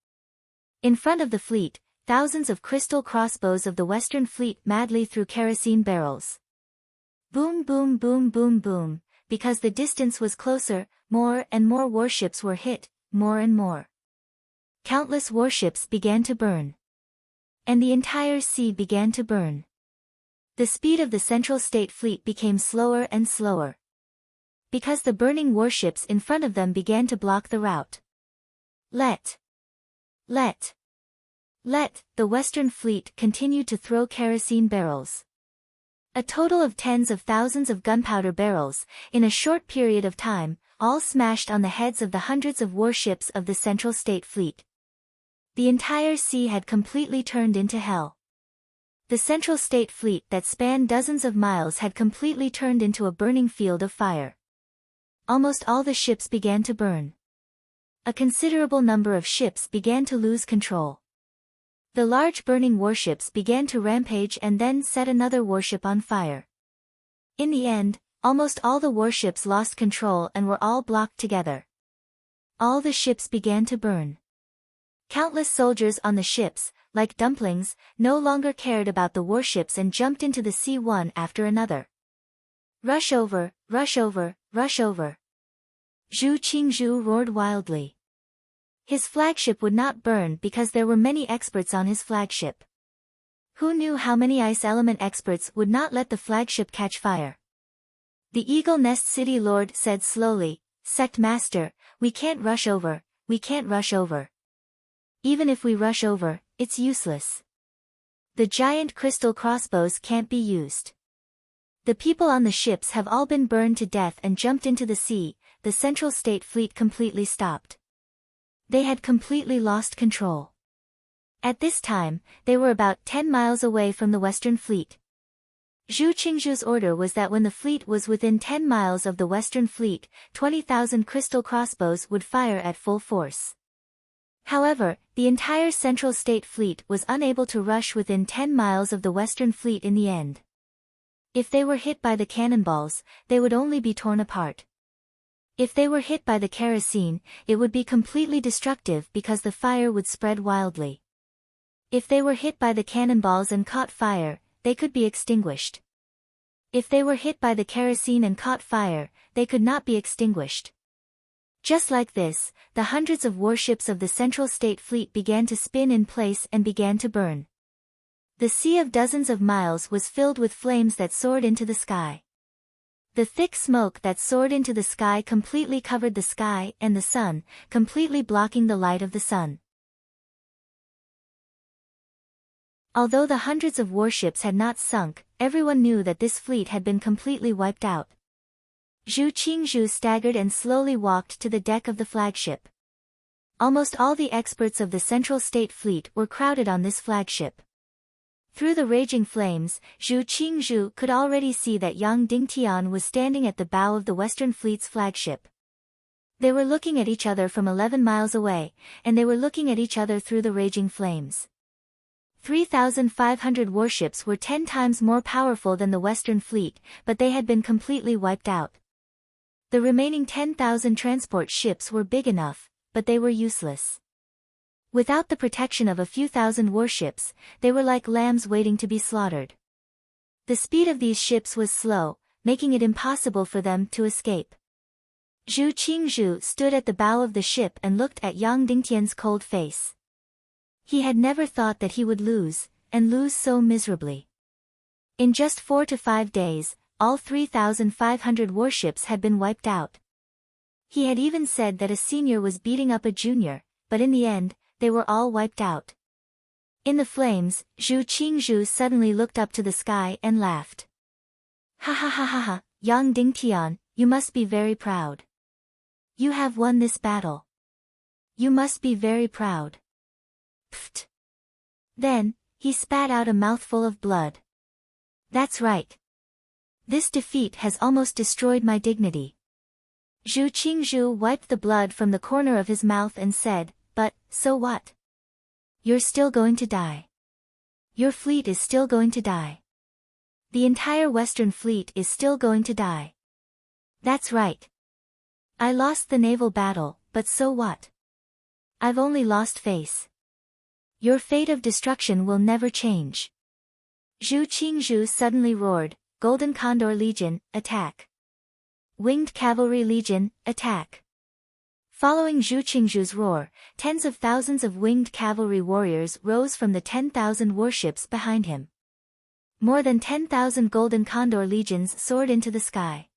In front of the fleet, thousands of crystal crossbows of the Western Fleet madly threw kerosene barrels. Boom boom boom boom boom, because the distance was closer, more and more warships were hit, more and more. Countless warships began to burn. And the entire sea began to burn. The speed of the Central State Fleet became slower and slower. Because the burning warships in front of them began to block the route. Let the Western Fleet continued to throw kerosene barrels. A total of tens of thousands of gunpowder barrels, in a short period of time, all smashed on the heads of the hundreds of warships of the Central State Fleet. The entire sea had completely turned into hell. The Central State Fleet that spanned dozens of miles had completely turned into a burning field of fire. Almost all the ships began to burn. A considerable number of ships began to lose control. The large burning warships began to rampage and then set another warship on fire. In the end, almost all the warships lost control and were all blocked together. All the ships began to burn. Countless soldiers on the ships, like dumplings, no longer cared about the warships and jumped into the sea one after another. "Rush over, rush over, rush over." Zhu Qingzhu roared wildly. His flagship would not burn because there were many experts on his flagship. Who knew how many ice element experts would not let the flagship catch fire? The Eagle Nest City Lord said slowly, "Sect Master, we can't rush over, we can't rush over. Even if we rush over, it's useless. The giant crystal crossbows can't be used. The people on the ships have all been burned to death and jumped into the sea." The Central State Fleet completely stopped. They had completely lost control. At this time, they were about 10 miles away from the Western Fleet. Zhu Qingzhu's order was that when the fleet was within 10 miles of the Western Fleet, 20,000 crystal crossbows would fire at full force. However, the entire Central State Fleet was unable to rush within 10 miles of the Western Fleet in the end. If they were hit by the cannonballs, they would only be torn apart. If they were hit by the kerosene, it would be completely destructive because the fire would spread wildly. If they were hit by the cannonballs and caught fire, they could be extinguished. If they were hit by the kerosene and caught fire, they could not be extinguished. Just like this, the hundreds of warships of the Central State Fleet began to spin in place and began to burn. The sea of dozens of miles was filled with flames that soared into the sky. The thick smoke that soared into the sky completely covered the sky and the sun, completely blocking the light of the sun. Although the hundreds of warships had not sunk, everyone knew that this fleet had been completely wiped out. Zhu Qingzhu staggered and slowly walked to the deck of the flagship. Almost all the experts of the Central State Fleet were crowded on this flagship. Through the raging flames, Zhu Qingzhu could already see that Yang Dingtian was standing at the bow of the Western Fleet's flagship. They were looking at each other from 11 miles away, and they were looking at each other through the raging flames. 3,500 warships were 10 times more powerful than the Western Fleet, but they had been completely wiped out. The remaining 10,000 transport ships were big enough, but they were useless. Without the protection of a few thousand warships, they were like lambs waiting to be slaughtered. The speed of these ships was slow, making it impossible for them to escape. Zhu Qingzhu stood at the bow of the ship and looked at Yang Dingtian's cold face. He had never thought that he would lose, and lose so miserably. In just 4 to 5 days, all 3,500 warships had been wiped out. He had even said that a senior was beating up a junior, but in the end, they were all wiped out. In the flames, Zhu Qingzhu suddenly looked up to the sky and laughed. Ha ha ha ha ha, Yang Dingtian, you must be very proud. You have won this battle. You must be very proud. Pfft. Then, he spat out a mouthful of blood. That's right. This defeat has almost destroyed my dignity. Zhu Qingzhu wiped the blood from the corner of his mouth and said, but, so what? You're still going to die. Your fleet is still going to die. The entire Western fleet is still going to die. That's right. I lost the naval battle, but so what? I've only lost face. Your fate of destruction will never change. Zhu Qingzhu suddenly roared, Golden Condor Legion, attack. Winged Cavalry Legion, attack. Following Zhu Qingzhu's roar, tens of thousands of winged cavalry warriors rose from the 10,000 warships behind him. More than 10,000 Golden Condor legions soared into the sky.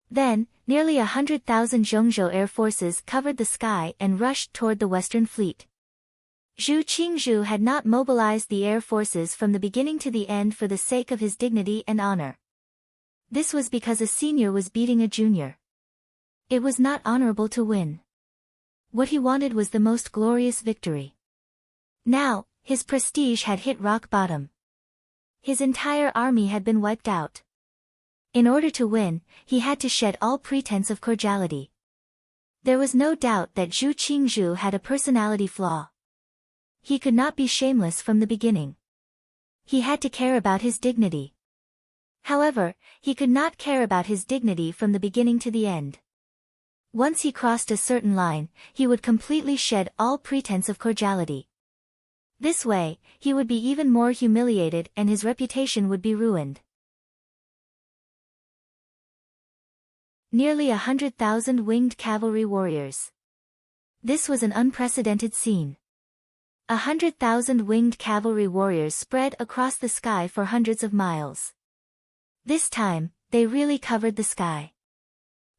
Then, nearly 100,000 Zhongzhou air forces covered the sky and rushed toward the Western fleet. Zhu Qingzhu had not mobilized the air forces from the beginning to the end for the sake of his dignity and honor. This was because a senior was beating a junior. It was not honorable to win. What he wanted was the most glorious victory. Now, his prestige had hit rock bottom. His entire army had been wiped out. In order to win, he had to shed all pretense of cordiality. There was no doubt that Zhu Qingzhu had a personality flaw. He could not be shameless from the beginning. He had to care about his dignity. However, he could not care about his dignity from the beginning to the end. Once he crossed a certain line, he would completely shed all pretense of cordiality. This way, he would be even more humiliated and his reputation would be ruined. Nearly 100,000 winged cavalry warriors. This was an unprecedented scene. 100,000 winged cavalry warriors spread across the sky for hundreds of miles. This time, they really covered the sky.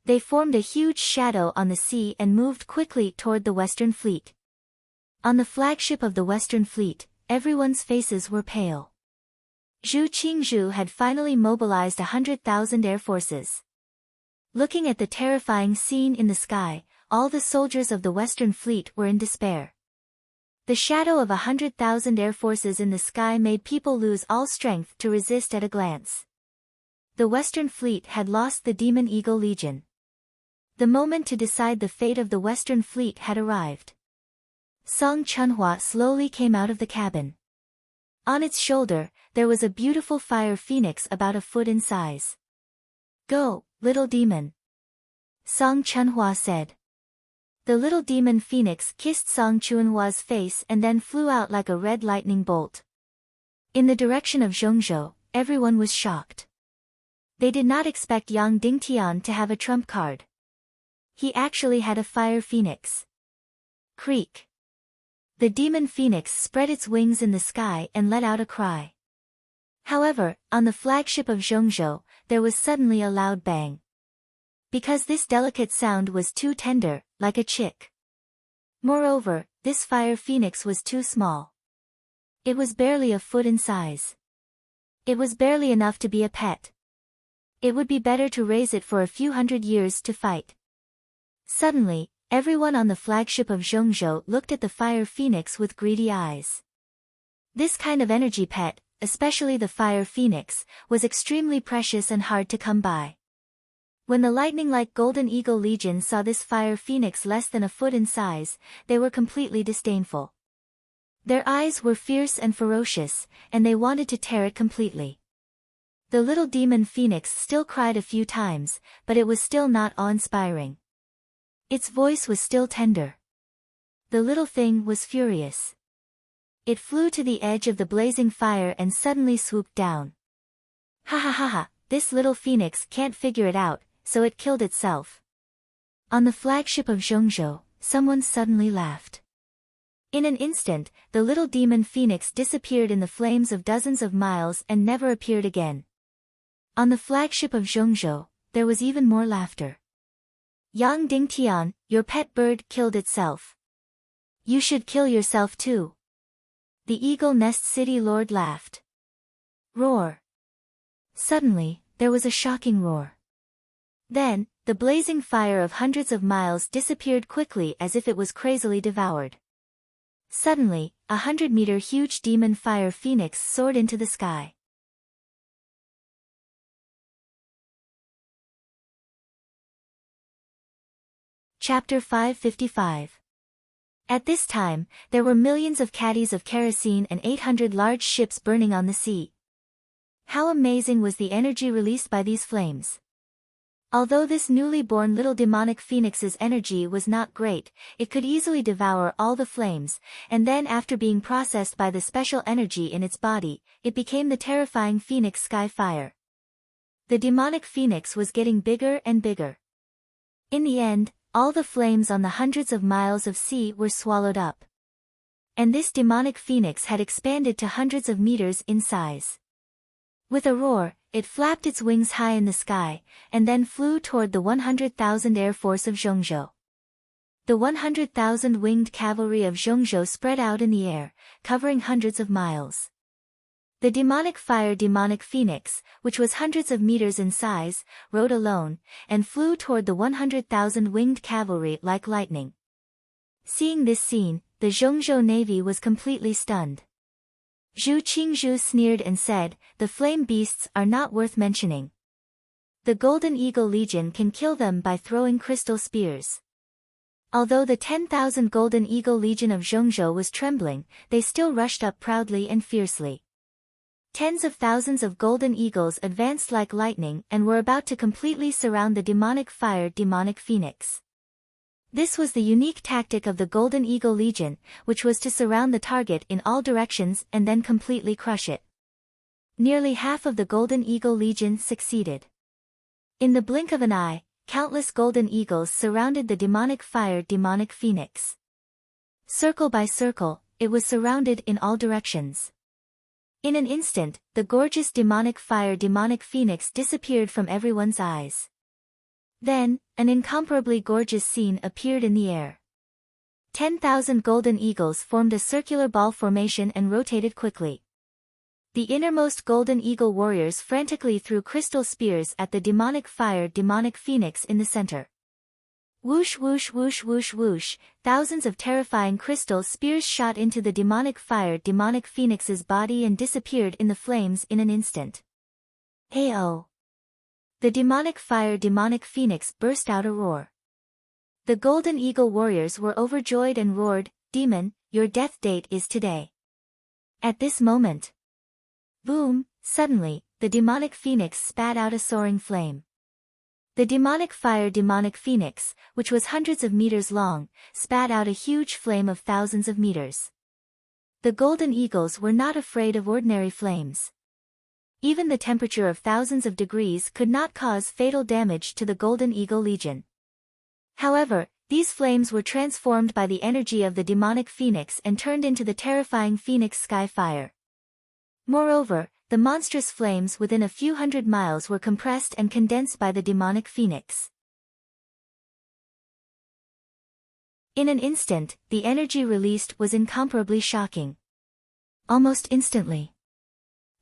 They formed a huge shadow on the sea and moved quickly toward the Western fleet. On the flagship of the Western fleet, everyone's faces were pale. Zhu Qingzhu had finally mobilized 100,000 air forces. Looking at the terrifying scene in the sky, all the soldiers of the Western fleet were in despair. The shadow of 100,000 air forces in the sky made people lose all strength to resist at a glance. The Western fleet had lost the Demon Eagle Legion. The moment to decide the fate of the Western fleet had arrived. Song Chunhua slowly came out of the cabin. On its shoulder, there was a beautiful fire phoenix about a foot in size. Go, little demon. Song Chunhua said. The little demon phoenix kissed Song Chunhua's face and then flew out like a red lightning bolt. In the direction of Zhongzhou, everyone was shocked. They did not expect Yang Dingtian to have a trump card. He actually had a fire phoenix. Creak. The demon phoenix spread its wings in the sky and let out a cry. However, on the flagship of Zhongzhou, there was suddenly a loud bang. Because this delicate sound was too tender, like a chick. Moreover, this fire phoenix was too small. It was barely a foot in size. It was barely enough to be a pet. It would be better to raise it for a few hundred years to fight. Suddenly, everyone on the flagship of Zhongzhou looked at the fire phoenix with greedy eyes. This kind of energy pet, especially the fire phoenix, was extremely precious and hard to come by. When the lightning-like Golden Eagle Legion saw this fire phoenix less than a foot in size, they were completely disdainful. Their eyes were fierce and ferocious, and they wanted to tear it completely. The little demon phoenix still cried a few times, but it was still not awe-inspiring. Its voice was still tender. The little thing was furious. It flew to the edge of the blazing fire and suddenly swooped down. Ha ha ha ha, this little phoenix can't figure it out, so it killed itself. On the flagship of Zhengzhou, someone suddenly laughed. In an instant, the little demon phoenix disappeared in the flames of dozens of miles and never appeared again. On the flagship of Zhengzhou, there was even more laughter. Yang Dingtian, your pet bird killed itself. You should kill yourself too. The Eagle Nest City Lord laughed. Roar. Suddenly, there was a shocking roar. Then, the blazing fire of hundreds of miles disappeared quickly as if it was crazily devoured. Suddenly, 100-meter huge demon fire phoenix soared into the sky. Chapter 555. At this time, there were millions of caddies of kerosene and 800 large ships burning on the sea. How amazing was the energy released by these flames! Although this newly born little demonic phoenix's energy was not great, it could easily devour all the flames, and then after being processed by the special energy in its body, it became the terrifying phoenix sky fire. The demonic phoenix was getting bigger and bigger. In the end, all the flames on the hundreds of miles of sea were swallowed up. And this demonic phoenix had expanded to hundreds of meters in size. With a roar, it flapped its wings high in the sky, and then flew toward the 100,000 Air Force of Zhengzhou. The 100,000 winged cavalry of Zhengzhou spread out in the air, covering hundreds of miles. The demonic phoenix, which was hundreds of meters in size, rode alone, and flew toward the 100,000 winged cavalry like lightning. Seeing this scene, the Zhengzhou Navy was completely stunned. Zhu Qingzhu sneered and said, "The flame beasts are not worth mentioning. The Golden Eagle Legion can kill them by throwing crystal spears." Although the 10,000 Golden Eagle Legion of Zhengzhou was trembling, they still rushed up proudly and fiercely. Tens of thousands of golden eagles advanced like lightning and were about to completely surround the demonic phoenix. This was the unique tactic of the Golden Eagle Legion, which was to surround the target in all directions and then completely crush it. Nearly half of the Golden Eagle Legion succeeded. In the blink of an eye, countless golden eagles surrounded the demonic phoenix. Circle by circle, it was surrounded in all directions. In an instant, the gorgeous demonic phoenix disappeared from everyone's eyes. Then, an incomparably gorgeous scene appeared in the air. 10,000 golden eagles formed a circular ball formation and rotated quickly. The innermost golden eagle warriors frantically threw crystal spears at the demonic phoenix in the center. Whoosh whoosh whoosh whoosh whoosh, thousands of terrifying crystal spears shot into the demonic phoenix's body and disappeared in the flames in an instant. Hey-oh! The demonic phoenix burst out a roar. The Golden Eagle warriors were overjoyed and roared, "Demon, your death date is today." At this moment, boom, suddenly, the demonic phoenix spat out a soaring flame. The demonic phoenix, which was hundreds of meters long, spat out a huge flame of thousands of meters. The golden eagles were not afraid of ordinary flames. Even the temperature of thousands of degrees could not cause fatal damage to the Golden Eagle Legion. However, these flames were transformed by the energy of the demonic phoenix and turned into the terrifying phoenix sky fire. Moreover, the monstrous flames within a few hundred miles were compressed and condensed by the demonic phoenix. In an instant, the energy released was incomparably shocking. Almost instantly,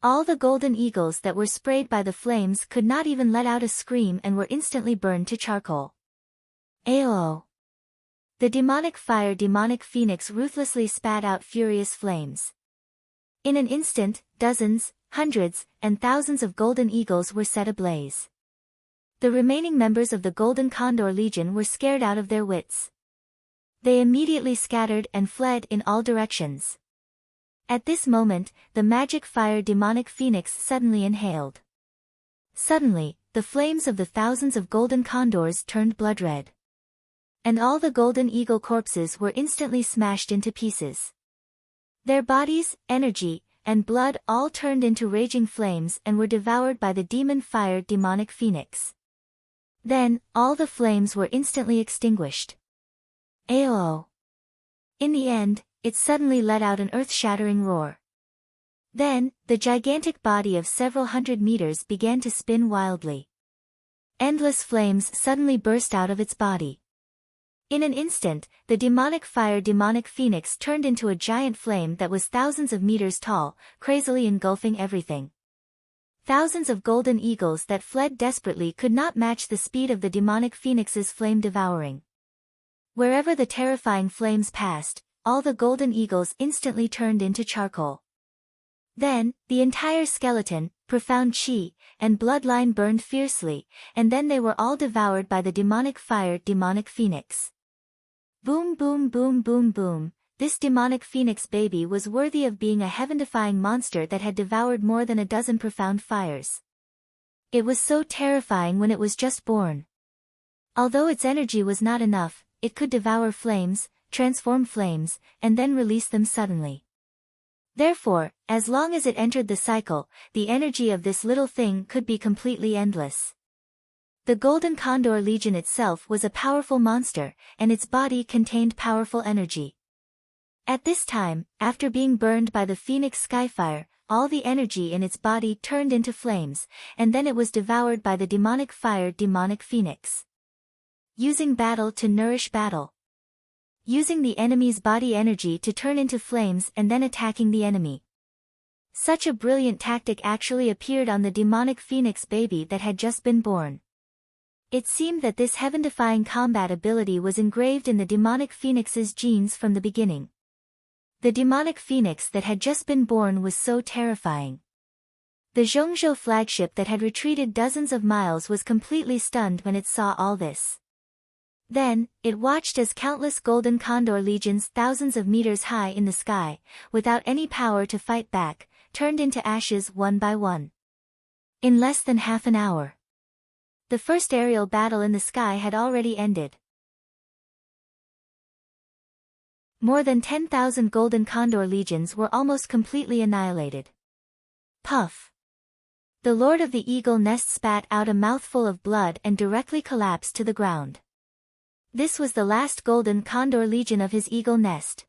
all the golden eagles that were sprayed by the flames could not even let out a scream and were instantly burned to charcoal. Ayo! The demonic phoenix ruthlessly spat out furious flames. In an instant, dozens, hundreds, and thousands of golden eagles were set ablaze. The remaining members of the Golden Condor Legion were scared out of their wits. They immediately scattered and fled in all directions. At this moment, the magic demonic phoenix suddenly inhaled. Suddenly, the flames of the thousands of golden condors turned blood red. And all the golden eagle corpses were instantly smashed into pieces. Their bodies, energy, and blood all turned into raging flames and were devoured by the demon-fire demonic phoenix. Then, all the flames were instantly extinguished. Ayo! In the end, it suddenly let out an earth-shattering roar. Then, the gigantic body of several hundred meters began to spin wildly. Endless flames suddenly burst out of its body. In an instant, the demonic fire demonic phoenix turned into a giant flame that was thousands of meters tall, crazily engulfing everything. Thousands of golden eagles that fled desperately could not match the speed of the demonic phoenix's flame devouring. Wherever the terrifying flames passed, all the golden eagles instantly turned into charcoal. Then, the entire skeleton, profound chi, and bloodline burned fiercely, and then they were all devoured by the demonic fire demonic phoenix. Boom boom boom boom boom, this demonic phoenix baby was worthy of being a heaven-defying monster that had devoured more than a dozen profound fires. It was so terrifying when it was just born. Although its energy was not enough, it could devour flames, transform flames, and then release them suddenly. Therefore, as long as it entered the cycle, the energy of this little thing could be completely endless. The Golden Condor Legion itself was a powerful monster, and its body contained powerful energy. At this time, after being burned by the Phoenix Skyfire, all the energy in its body turned into flames, and then it was devoured by the demonic fire demonic phoenix. Using battle to nourish battle. Using the enemy's body energy to turn into flames and then attacking the enemy. Such a brilliant tactic actually appeared on the demonic phoenix baby that had just been born. It seemed that this heaven-defying combat ability was engraved in the demonic phoenix's genes from the beginning. The demonic phoenix that had just been born was so terrifying. The Zhongzhou flagship that had retreated dozens of miles was completely stunned when it saw all this. Then, it watched as countless golden condor legions thousands of meters high in the sky, without any power to fight back, turned into ashes one by one. In less than half an hour. The first aerial battle in the sky had already ended. More than 10,000 golden condor legions were almost completely annihilated. Puff! The Lord of the Eagle Nest spat out a mouthful of blood and directly collapsed to the ground. This was the last golden condor legion of his eagle nest.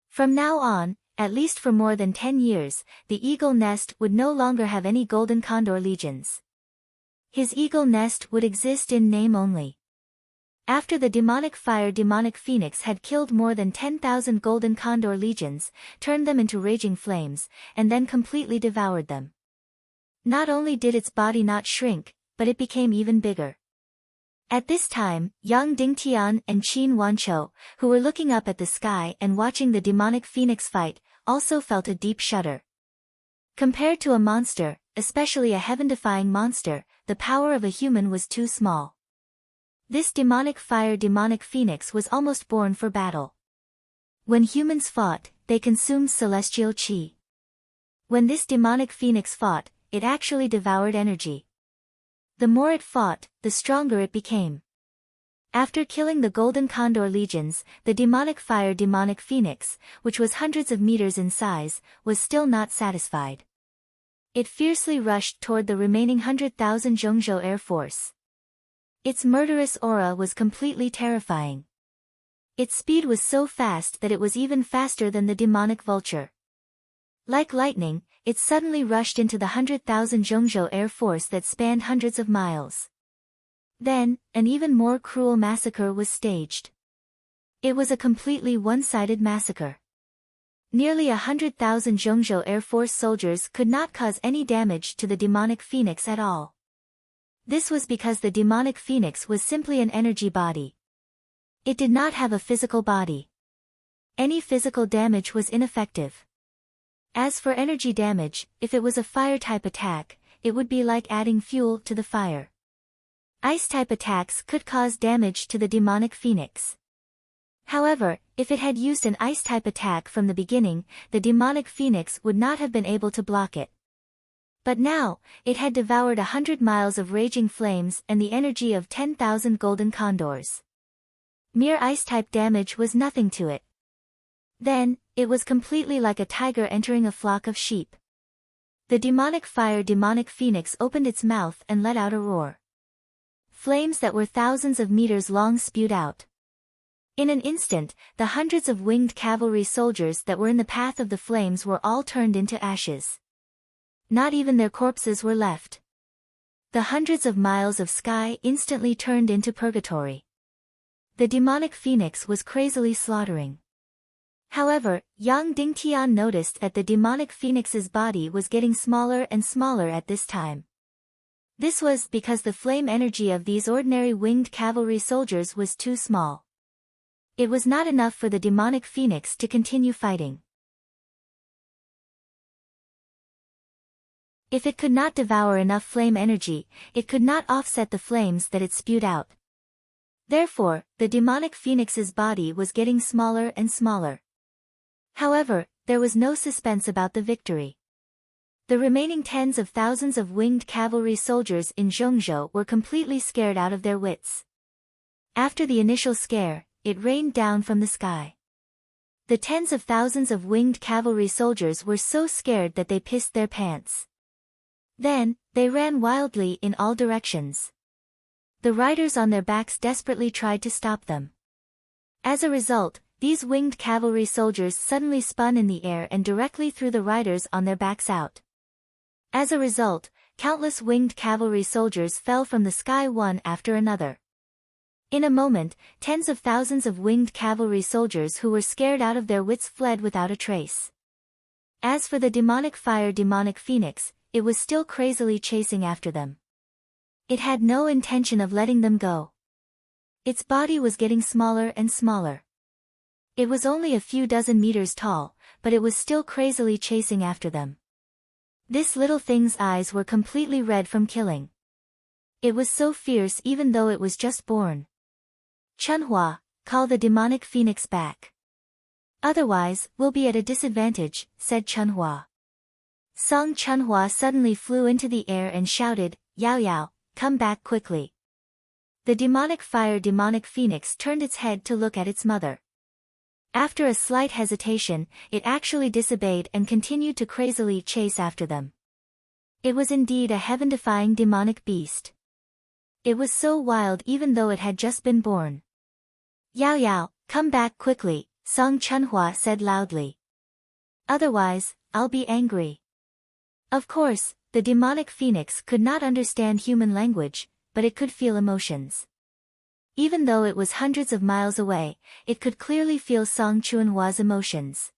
From now on, at least for more than 10 years, the eagle nest would no longer have any golden condor legions. His eagle nest would exist in name only. After the demonic fire demonic phoenix had killed more than 10,000 golden condor legions, turned them into raging flames, and then completely devoured them. Not only did its body not shrink, but it became even bigger. At this time, Yang Dingtian and Qin Wanqiu, who were looking up at the sky and watching the demonic phoenix fight, also felt a deep shudder. Compared to a monster, especially a heaven-defying monster, the power of a human was too small. This demonic fire demonic phoenix was almost born for battle. When humans fought, they consumed celestial qi. When this demonic phoenix fought, it actually devoured energy. The more it fought, the stronger it became. After killing the golden condor legions, the demonic fire demonic phoenix, which was hundreds of meters in size, was still not satisfied. It fiercely rushed toward the remaining 100,000 Zhongzhou Air Force. Its murderous aura was completely terrifying. Its speed was so fast that it was even faster than the demonic vulture. Like lightning, it suddenly rushed into the 100,000 Zhongzhou Air Force that spanned hundreds of miles. Then, an even more cruel massacre was staged. It was a completely one-sided massacre. Nearly 100,000 Zhongzhou Air Force soldiers could not cause any damage to the demonic phoenix at all. This was because the demonic phoenix was simply an energy body. It did not have a physical body. Any physical damage was ineffective. As for energy damage, if it was a fire-type attack, it would be like adding fuel to the fire. Ice-type attacks could cause damage to the demonic phoenix. However, if it had used an ice-type attack from the beginning, the demonic phoenix would not have been able to block it. But now, it had devoured 100 miles of raging flames and the energy of 10,000 golden condors. Mere ice-type damage was nothing to it. Then, it was completely like a tiger entering a flock of sheep. The demonic phoenix opened its mouth and let out a roar. Flames that were thousands of meters long spewed out. In an instant, the hundreds of winged cavalry soldiers that were in the path of the flames were all turned into ashes. Not even their corpses were left. The hundreds of miles of sky instantly turned into purgatory. The demonic phoenix was crazily slaughtering. However, Yang Dingtian noticed that the demonic phoenix's body was getting smaller and smaller at this time. This was because the flame energy of these ordinary winged cavalry soldiers was too small. It was not enough for the demonic phoenix to continue fighting. If it could not devour enough flame energy, it could not offset the flames that it spewed out. Therefore, the demonic phoenix's body was getting smaller and smaller. However, there was no suspense about the victory. The remaining tens of thousands of winged cavalry soldiers in Zhongzhou were completely scared out of their wits. After the initial scare, it rained down from the sky. The tens of thousands of winged cavalry soldiers were so scared that they pissed their pants. Then, they ran wildly in all directions. The riders on their backs desperately tried to stop them. As a result, these winged cavalry soldiers suddenly spun in the air and directly threw the riders on their backs out. As a result, countless winged cavalry soldiers fell from the sky one after another. In a moment, tens of thousands of winged cavalry soldiers who were scared out of their wits fled without a trace. As for the demonic phoenix, it was still crazily chasing after them. It had no intention of letting them go. Its body was getting smaller and smaller. It was only a few dozen meters tall, but it was still crazily chasing after them. This little thing's eyes were completely red from killing. It was so fierce even though it was just born. Chunhua, call the demonic phoenix back. Otherwise, we'll be at a disadvantage, said Chunhua. Song Chunhua suddenly flew into the air and shouted, Yao Yao, come back quickly. The demonic phoenix turned its head to look at its mother. After a slight hesitation, it actually disobeyed and continued to crazily chase after them. It was indeed a heaven-defying demonic beast. It was so wild even though it had just been born. Yao Yao, come back quickly, Song Chunhua said loudly. Otherwise, I'll be angry. Of course, the demonic phoenix could not understand human language, but it could feel emotions. Even though it was hundreds of miles away, it could clearly feel Song Chunhua's emotions.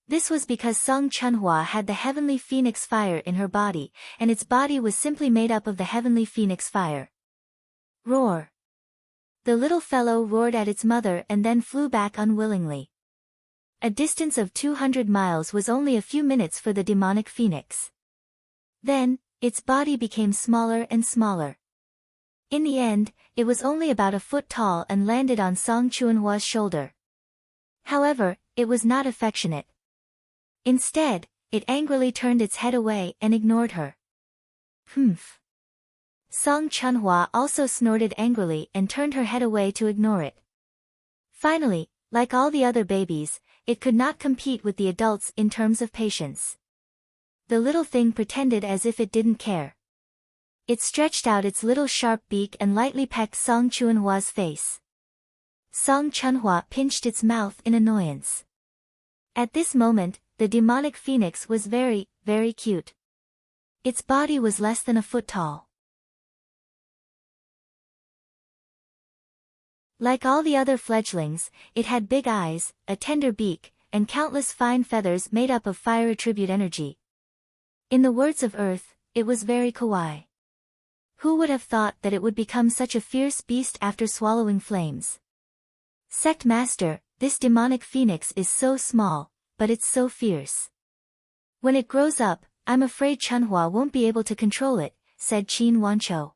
This was because Song Chunhua had the heavenly phoenix fire in her body, and its body was simply made up of the heavenly phoenix fire. Roar! The little fellow roared at its mother and then flew back unwillingly. A distance of 200 miles was only a few minutes for the demonic phoenix. Then, its body became smaller and smaller. In the end, it was only about a foot tall and landed on Song Chunhua's shoulder. However, it was not affectionate. Instead, it angrily turned its head away and ignored her. Humph. Song Chunhua also snorted angrily and turned her head away to ignore it. Finally, like all the other babies, it could not compete with the adults in terms of patience. The little thing pretended as if it didn't care. It stretched out its little sharp beak and lightly pecked Song Chunhua's face. Song Chunhua pinched its mouth in annoyance. At this moment, the demonic phoenix was very, very cute. Its body was less than a foot tall. Like all the other fledglings, it had big eyes, a tender beak, and countless fine feathers made up of fire attribute energy. In the words of Earth, it was very kawaii. Who would have thought that it would become such a fierce beast after swallowing flames? Sect Master, this demonic phoenix is so small, but it's so fierce. When it grows up, I'm afraid Chunhua won't be able to control it, said Qin Wanchou.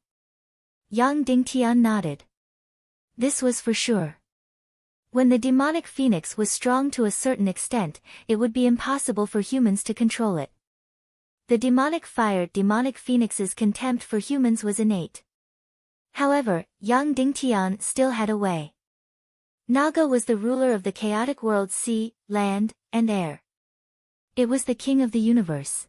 Yang Dingtian nodded. This was for sure. When the demonic phoenix was strong to a certain extent, it would be impossible for humans to control it. The demonic phoenix's contempt for humans was innate. However, Yang Dingtian still had a way. Naga was the ruler of the chaotic world sea, land, and air. It was the king of the universe.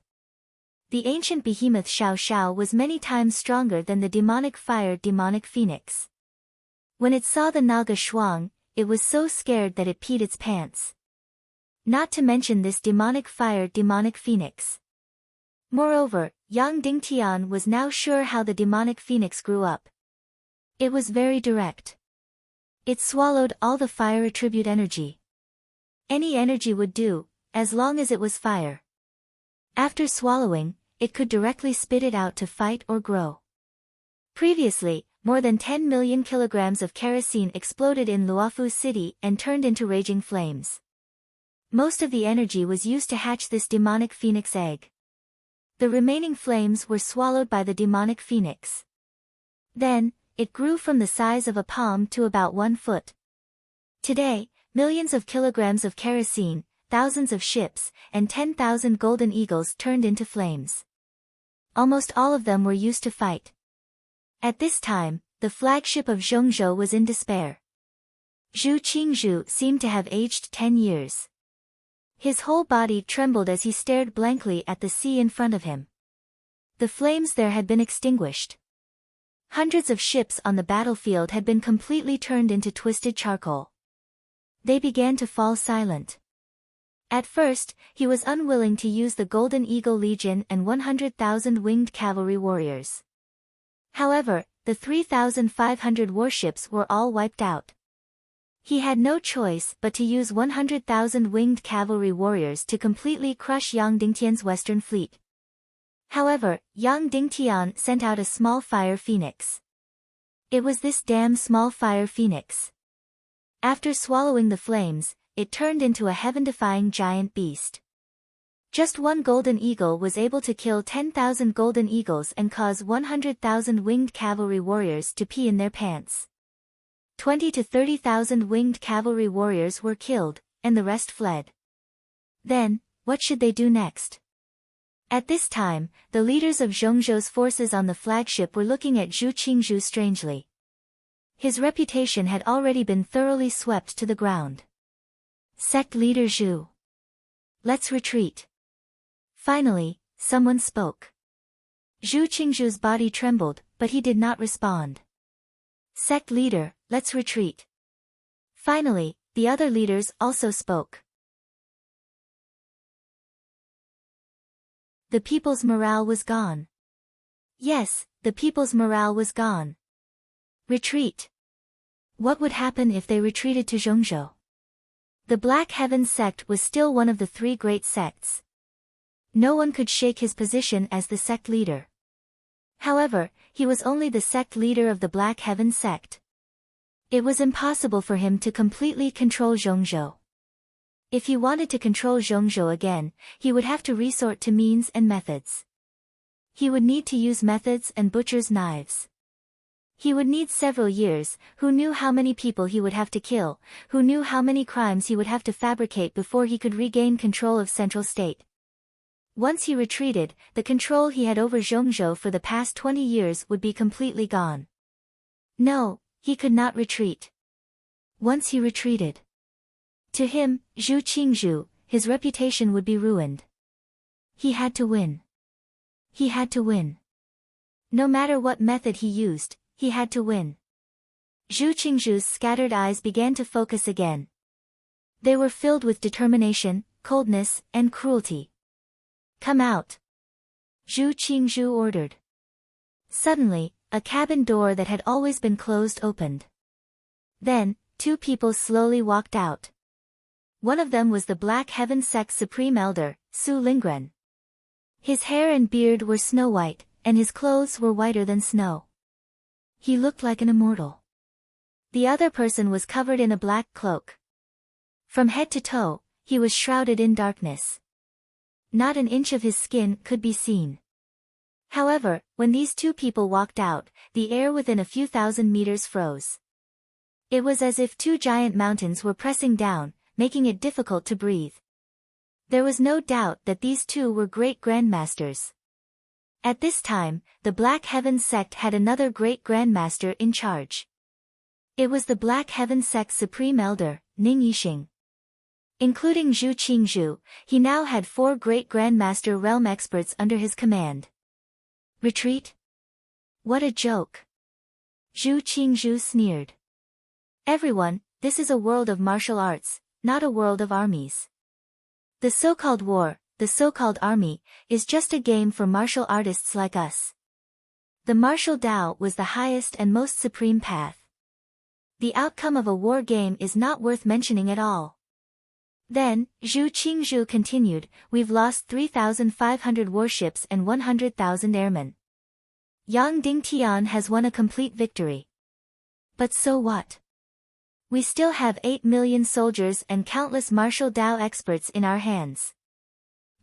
The ancient behemoth Xiao Xiao was many times stronger than the demonic fire demonic phoenix. When it saw the Naga Shuang, it was so scared that it peed its pants. Not to mention this demonic fire demonic phoenix. Moreover, Yang Dingtian was now sure how the demonic phoenix grew up. It was very direct. It swallowed all the fire attribute energy. Any energy would do, as long as it was fire. After swallowing, it could directly spit it out to fight or grow. Previously, more than 10 million kilograms of kerosene exploded in Luofu City and turned into raging flames. Most of the energy was used to hatch this demonic phoenix egg. The remaining flames were swallowed by the demonic phoenix. Then, it grew from the size of a palm to about 1 foot. Today, millions of kilograms of kerosene, thousands of ships, and 10,000 golden eagles turned into flames. Almost all of them were used to fight. At this time, the flagship of Zhongzhou was in despair. Zhu Qingzhu seemed to have aged 10 years. His whole body trembled as he stared blankly at the sea in front of him. The flames there had been extinguished. Hundreds of ships on the battlefield had been completely turned into twisted charcoal. They began to fall silent. At first, he was unwilling to use the Golden Eagle Legion and 100,000 winged cavalry warriors. However, the 3,500 warships were all wiped out. He had no choice but to use 100,000 winged cavalry warriors to completely crush Yang Dingtian's western fleet. However, Yang Dingtian sent out a small fire phoenix. It was this damn small fire phoenix. After swallowing the flames, it turned into a heaven-defying giant beast. Just one golden eagle was able to kill 10,000 golden eagles and cause 100,000 winged cavalry warriors to pee in their pants. 20 to 30,000 winged cavalry warriors were killed, and the rest fled. Then, what should they do next? At this time, the leaders of Zhongzhou's forces on the flagship were looking at Zhu Qingzhu strangely. His reputation had already been thoroughly swept to the ground. Sect leader Zhu. Let's retreat. Finally, someone spoke. Zhu Qingzhu's body trembled, but he did not respond. Sect leader, let's retreat. Finally, the other leaders also spoke. The people's morale was gone. Yes, the people's morale was gone. Retreat. What would happen if they retreated to Zhongzhou? The Black Heaven sect was still one of the 3 great sects. No one could shake his position as the sect leader. However, he was only the sect leader of the Black Heaven sect. It was impossible for him to completely control Zhongzhou. If he wanted to control Zhongzhou again, he would have to resort to means and methods. He would need to use methods and butcher's knives. He would need several years. Who knew how many people he would have to kill, who knew how many crimes he would have to fabricate before he could regain control of Central State. Once he retreated, the control he had over Zhongzhou for the past 20 years would be completely gone. No, he could not retreat. Once he retreated, to him, Zhu Qingzhu, his reputation would be ruined. He had to win. He had to win. No matter what method he used, he had to win. Zhu Qingzhu's scattered eyes began to focus again. They were filled with determination, coldness, and cruelty. Come out. Zhu Qingzhu ordered. Suddenly, a cabin door that had always been closed opened. Then, 2 people slowly walked out. One of them was the Black Heaven Sect's Supreme Elder, Su Lingren. His hair and beard were snow-white, and his clothes were whiter than snow. He looked like an immortal. The other person was covered in a black cloak. From head to toe, he was shrouded in darkness. Not an inch of his skin could be seen. However, when these 2 people walked out, the air within a few thousand meters froze. It was as if 2 giant mountains were pressing down, making it difficult to breathe. There was no doubt that these 2 were great grandmasters. At this time, the Black Heaven sect had another great grandmaster in charge. It was the Black Heaven Sect's supreme elder, Ning Yixing. Including Zhu Qingzhu, he now had 4 great Grandmaster realm experts under his command. Retreat? What a joke. Zhu Qingzhu sneered. Everyone, this is a world of martial arts, not a world of armies. The so-called war, the so-called army, is just a game for martial artists like us. The martial Dao was the highest and most supreme path. The outcome of a war game is not worth mentioning at all. Then, Zhu Qingzhu continued, we've lost 3,500 warships and 100,000 airmen. Yang Dingtian has won a complete victory. But so what? We still have 8 million soldiers and countless martial Dao experts in our hands.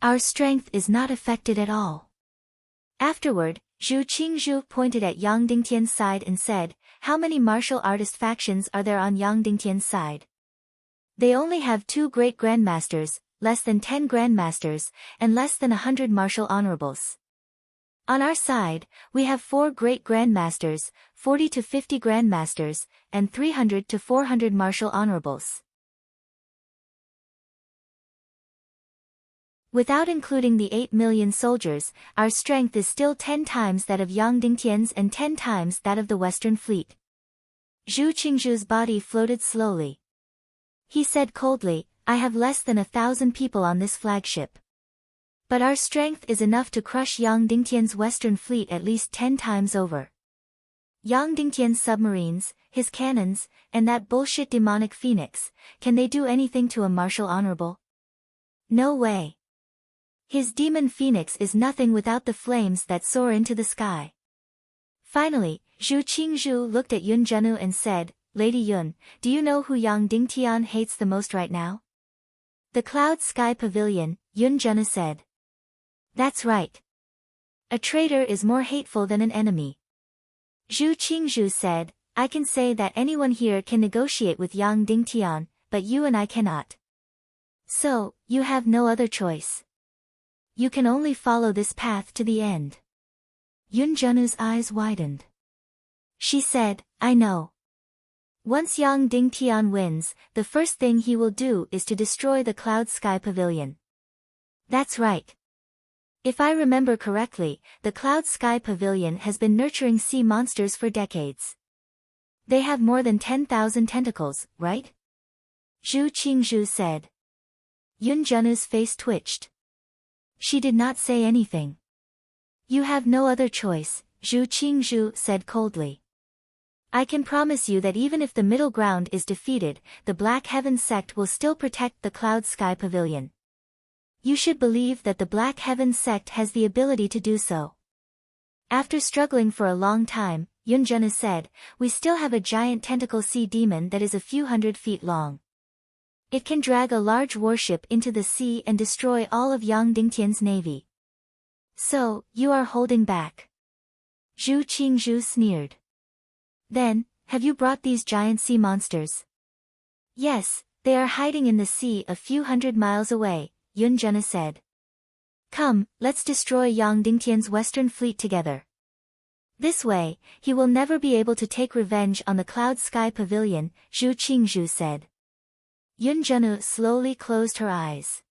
Our strength is not affected at all. Afterward, Zhu Qingzhu pointed at Yang Dingtian's side and said, how many martial artist factions are there on Yang Dingtian's side? They only have 2 great grandmasters, less than 10 grandmasters, and less than 100 martial honorables. On our side, we have 4 great grandmasters, 40 to 50 grandmasters, and 300 to 400 martial honorables. Without including the 8 million soldiers, our strength is still 10 times that of Yang Dingtian's and 10 times that of the Western Fleet. Zhu Qingzhu's body floated slowly. He said coldly, I have less than 1,000 people on this flagship. But our strength is enough to crush Yang Dingtian's Western Fleet at least 10 times over. Yang Dingtian's submarines, his cannons, and that bullshit demonic phoenix, can they do anything to a martial honorable? No way. His demon phoenix is nothing without the flames that soar into the sky. Finally, Zhu Qingzhu looked at Yun Zhenu and said, Lady Yun, do you know who Yang Dingtian hates the most right now? The Cloud Sky Pavilion, Yun Zhenu said. That's right. A traitor is more hateful than an enemy. Zhu Qingzhu said, I can say that anyone here can negotiate with Yang Dingtian, but you and I cannot. So, you have no other choice. You can only follow this path to the end. Yun Zhenu's eyes widened. She said, I know. Once Yang Dingtian wins, the first thing he will do is to destroy the Cloud Sky Pavilion. That's right. If I remember correctly, the Cloud Sky Pavilion has been nurturing sea monsters for decades. They have more than 10,000 tentacles, right? Zhu Qingzhu said. Yun Zhenu's face twitched. She did not say anything. You have no other choice, Zhu Qingzhu said coldly. I can promise you that even if the middle ground is defeated, the Black Heaven Sect will still protect the Cloud Sky Pavilion. You should believe that the Black Heaven Sect has the ability to do so. After struggling for a long time, Yun Zhenu said, we still have a giant tentacle sea demon that is a few hundred feet long. It can drag a large warship into the sea and destroy all of Yang Dingtian's navy. So, you are holding back. Zhu Qingzhu sneered. Then, have you brought these giant sea monsters? Yes, they are hiding in the sea a few hundred miles away, Yun Zhenu said. Come, let's destroy Yang Dingtian's Western Fleet together. This way, he will never be able to take revenge on the Cloud Sky Pavilion, Zhu Qingzhu said. Yun Zhenu slowly closed her eyes.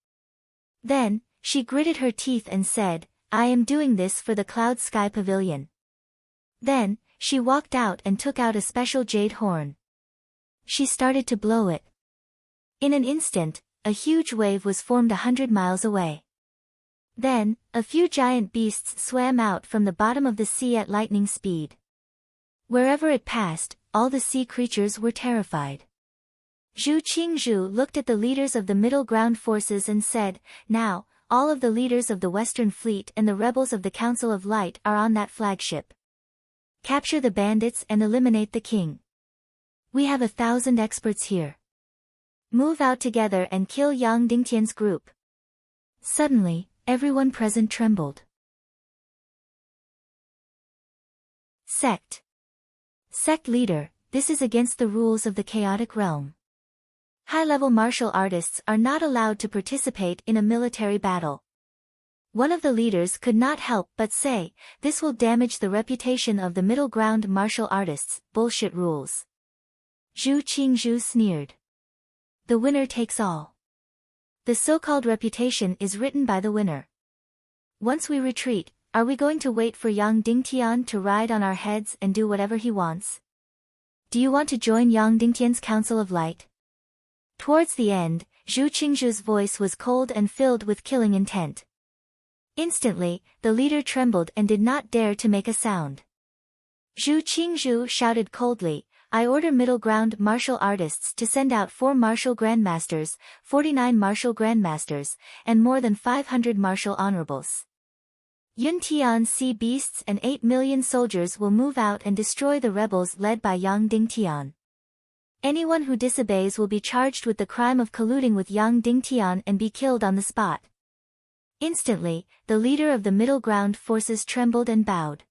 Then, she gritted her teeth and said, I am doing this for the Cloud Sky Pavilion. Then, she walked out and took out a special jade horn. She started to blow it. In an instant, a huge wave was formed 100 miles away. Then, a few giant beasts swam out from the bottom of the sea at lightning speed. Wherever it passed, all the sea creatures were terrified. Zhu Qingzhu looked at the leaders of the middle ground forces and said, now, all of the leaders of the Western Fleet and the rebels of the Council of Light are on that flagship. Capture the bandits and eliminate the king. We have 1,000 experts here. Move out together and kill Yang Dingtian's group. Suddenly, everyone present trembled. Sect. Sect leader, this is against the rules of the chaotic realm. High-level martial artists are not allowed to participate in a military battle. One of the leaders could not help but say, this will damage the reputation of the middle ground martial artists, bullshit rules. Zhu Qingzhu sneered. The winner takes all. The so-called reputation is written by the winner. Once we retreat, are we going to wait for Yang Dingtian to ride on our heads and do whatever he wants? Do you want to join Yang Dingtian's Council of Light? Towards the end, Zhu Qingzhu's voice was cold and filled with killing intent. Instantly, the leader trembled and did not dare to make a sound. Zhu Qingzhu shouted coldly, I order middle ground martial artists to send out 4 martial grandmasters, 49 martial grandmasters, and more than 500 martial honorables. Yuntian sea beasts and 8 million soldiers will move out and destroy the rebels led by Yang Dingtian. Anyone who disobeys will be charged with the crime of colluding with Yang Dingtian and be killed on the spot. Instantly, the leader of the middle ground forces trembled and bowed.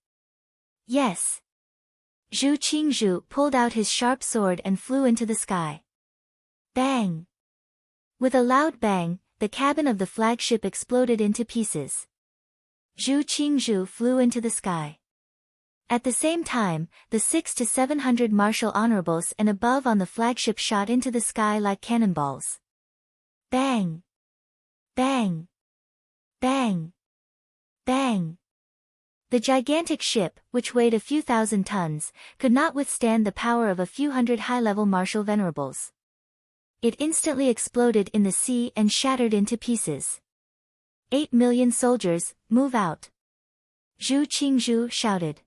Yes. Zhu Qingzhu pulled out his sharp sword and flew into the sky. Bang! With a loud bang, the cabin of the flagship exploded into pieces. Zhu Qingzhu flew into the sky. At the same time, the 600 to 700 martial honorables and above on the flagship shot into the sky like cannonballs. Bang! Bang! Bang! Bang! The gigantic ship, which weighed a few thousand tons, could not withstand the power of a few hundred high-level martial venerables. It instantly exploded in the sea and shattered into pieces. 8 million soldiers, move out! Zhu Qingzhu shouted.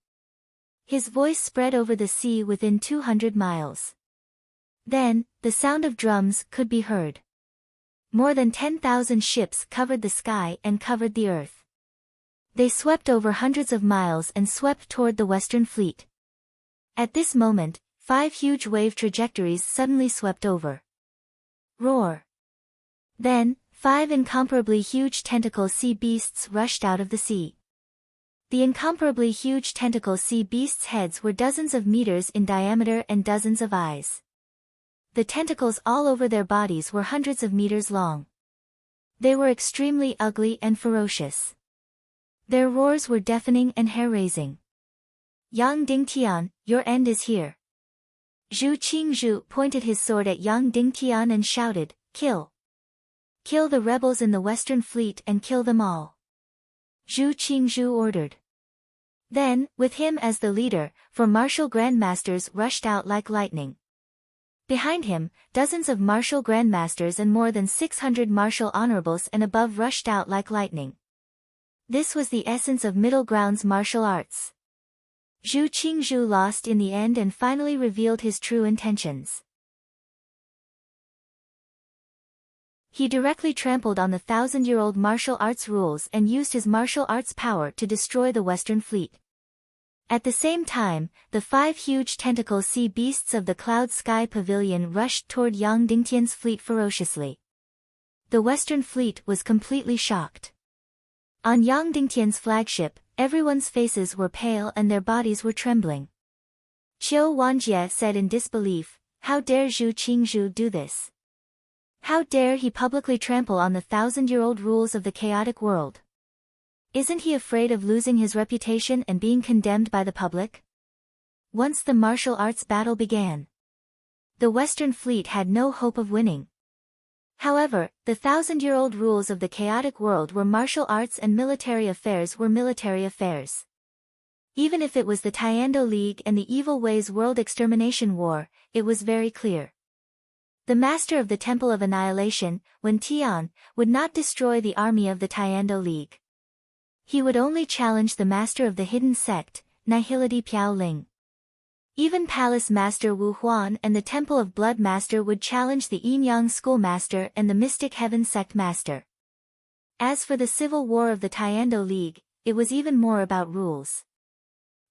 His voice spread over the sea within 200 miles. Then, the sound of drums could be heard. More than 10,000 ships covered the sky and covered the earth. They swept over hundreds of miles and swept toward the Western Fleet. At this moment, 5 huge wave trajectories suddenly swept over. Roar! Then, 5 incomparably huge tentacle sea beasts rushed out of the sea. The incomparably huge tentacle sea beasts' heads were dozens of meters in diameter and dozens of eyes. The tentacles all over their bodies were hundreds of meters long. They were extremely ugly and ferocious. Their roars were deafening and hair-raising. Yang Dingtian, your end is here. Zhu Qingzhu pointed his sword at Yang Dingtian and shouted, Kill! Kill the rebels in the Western Fleet and kill them all. Zhu Qingzhu ordered. Then, with him as the leader, 4 martial grandmasters rushed out like lightning. Behind him, dozens of martial grandmasters and more than 600 martial honorables and above rushed out like lightning. This was the essence of middle ground's martial arts. Zhu Qingzhu lost in the end and finally revealed his true intentions. He directly trampled on the 1,000-year-old martial arts rules and used his martial arts power to destroy the Western Fleet. At the same time, the 5 huge tentacle sea beasts of the Cloud Sky Pavilion rushed toward Yang Dingtian's fleet ferociously. The Western Fleet was completely shocked. On Yang Dingtian's flagship, everyone's faces were pale and their bodies were trembling. Qiu Wanjie said in disbelief, How dare Zhu Qingzhu do this? How dare he publicly trample on the 1,000-year-old rules of the chaotic world? Isn't he afraid of losing his reputation and being condemned by the public? Once the martial arts battle began, the Western Fleet had no hope of winning. However, the 1,000-year-old rules of the chaotic world were martial arts and military affairs were military affairs. Even if it was the Tiando League and the Evil Ways World Extermination War, it was very clear. The master of the Temple of Annihilation, Wen Tian, would not destroy the army of the Tiando League. He would only challenge the master of the hidden sect, Nihility Piao Ling. Even Palace Master Wu Huan and the Temple of Blood Master would challenge the Yin-Yang School Master and the Mystic Heaven Sect Master. As for the civil war of the Tiando League, it was even more about rules.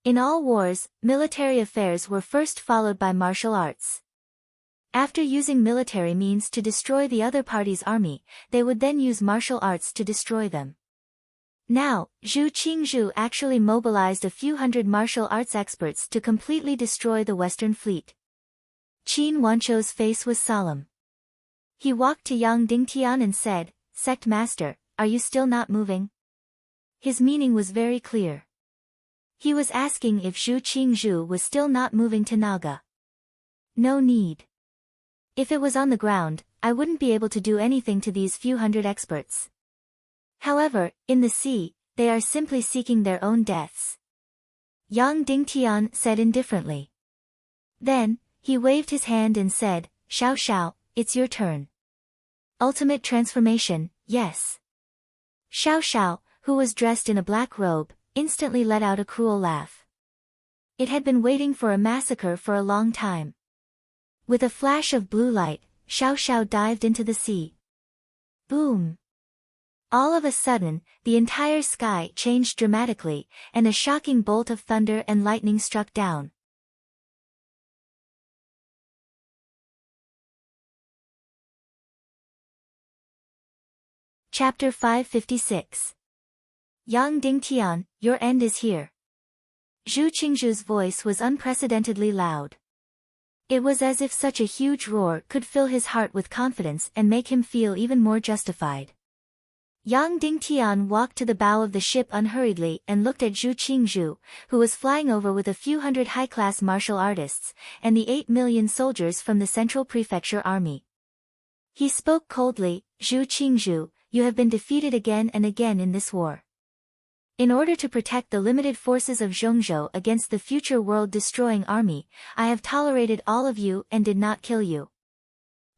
In all wars, military affairs were first followed by martial arts. After using military means to destroy the other party's army, they would then use martial arts to destroy them. Now, Zhu Qingzhu actually mobilized a few hundred martial arts experts to completely destroy the Western Fleet. Qin Wanchou's face was solemn. He walked to Yang Dingtian and said, Sect Master, are you still not moving? His meaning was very clear. He was asking if Zhu Qingzhu was still not moving to Naga. No need. If it was on the ground, I wouldn't be able to do anything to these few hundred experts. However, in the sea, they are simply seeking their own deaths. Yang Dingtian said indifferently. Then, he waved his hand and said, Xiao Xiao, it's your turn. Ultimate transformation, yes. Xiao Xiao, who was dressed in a black robe, instantly let out a cruel laugh. It had been waiting for a massacre for a long time. With a flash of blue light, Xiao Xiao dived into the sea. Boom! All of a sudden, the entire sky changed dramatically, and a shocking bolt of thunder and lightning struck down. Chapter 556. Yang Dingtian, your end is here. Zhu Qingzhu's voice was unprecedentedly loud. It was as if such a huge roar could fill his heart with confidence and make him feel even more justified. Yang Dingtian walked to the bow of the ship unhurriedly and looked at Zhu Qingzhu, who was flying over with a few hundred high-class martial artists, and the 8 million soldiers from the Central Prefecture Army. He spoke coldly, Zhu Qingzhu, you have been defeated again and again in this war. In order to protect the limited forces of Zhongzhou against the future world-destroying army, I have tolerated all of you and did not kill you.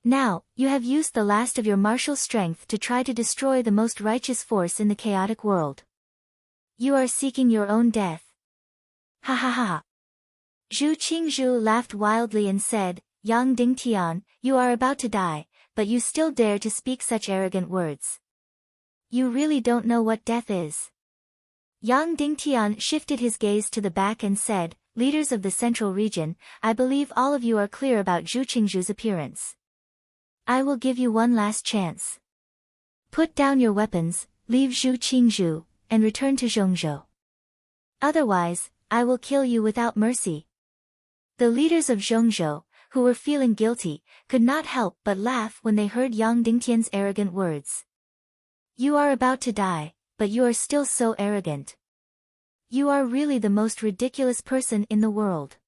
Now, you have used the last of your martial strength to try to destroy the most righteous force in the chaotic world. You are seeking your own death. Ha ha ha. Zhu Qingzhu laughed wildly and said, Yang Dingtian, you are about to die, but you still dare to speak such arrogant words. You really don't know what death is. Yang Dingtian shifted his gaze to the back and said, Leaders of the central region, I believe all of you are clear about Zhu Qingzhu's appearance. I will give you one last chance. Put down your weapons, leave Zhu Qingzhu, and return to Zhongzhou. Otherwise, I will kill you without mercy. The leaders of Zhongzhou, who were feeling guilty, could not help but laugh when they heard Yang Dingtian's arrogant words. You are about to die, but you are still so arrogant. You are really the most ridiculous person in the world.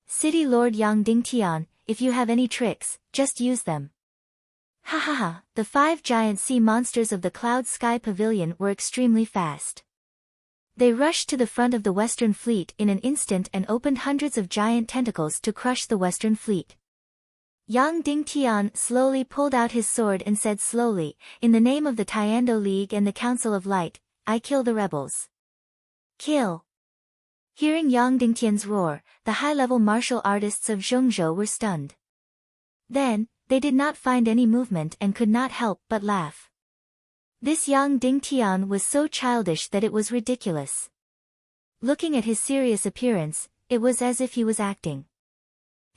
City Lord Yang Dingtian, if you have any tricks, just use them. Ha ha ha, the 5 giant sea monsters of the Cloud Sky Pavilion were extremely fast. They rushed to the front of the Western Fleet in an instant and opened hundreds of giant tentacles to crush the Western Fleet. Yang Dingtian slowly pulled out his sword and said slowly, In the name of the Tiando League and the Council of Light, I kill the rebels. Kill! Hearing Yang Dingtian's roar, the high-level martial artists of Zhongzhou were stunned. Then, they did not find any movement and could not help but laugh. This Yang Dingtian was so childish that it was ridiculous. Looking at his serious appearance, it was as if he was acting.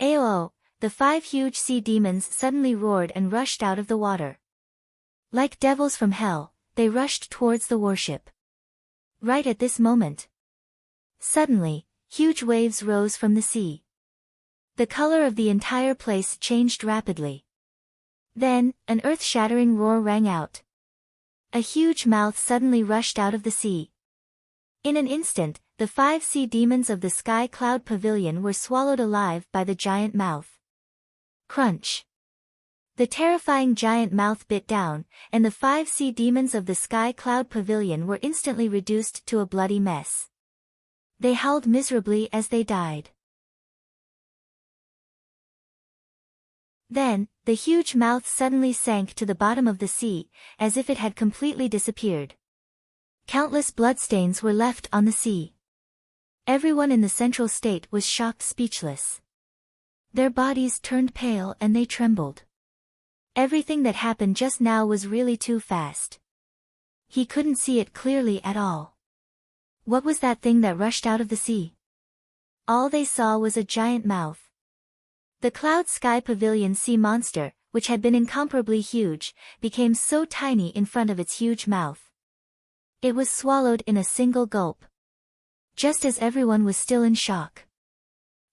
Aoo! The 5 huge sea demons suddenly roared and rushed out of the water. Like devils from hell, they rushed towards the warship. Right at this moment. Suddenly, huge waves rose from the sea. The color of the entire place changed rapidly. Then, an earth-shattering roar rang out. A huge mouth suddenly rushed out of the sea. In an instant, the 5 sea demons of the Sky Cloud Pavilion were swallowed alive by the giant mouth. Crunch. The terrifying giant mouth bit down, and the 5 sea demons of the Sky Cloud Pavilion were instantly reduced to a bloody mess. They howled miserably as they died. Then, the huge mouth suddenly sank to the bottom of the sea, as if it had completely disappeared. Countless bloodstains were left on the sea. Everyone in the central state was shocked speechless. Their bodies turned pale and they trembled. Everything that happened just now was really too fast. He couldn't see it clearly at all. What was that thing that rushed out of the sea? All they saw was a giant mouth. The Cloud Sky Pavilion sea monster, which had been incomparably huge, became so tiny in front of its huge mouth. It was swallowed in a single gulp. Just as everyone was still in shock.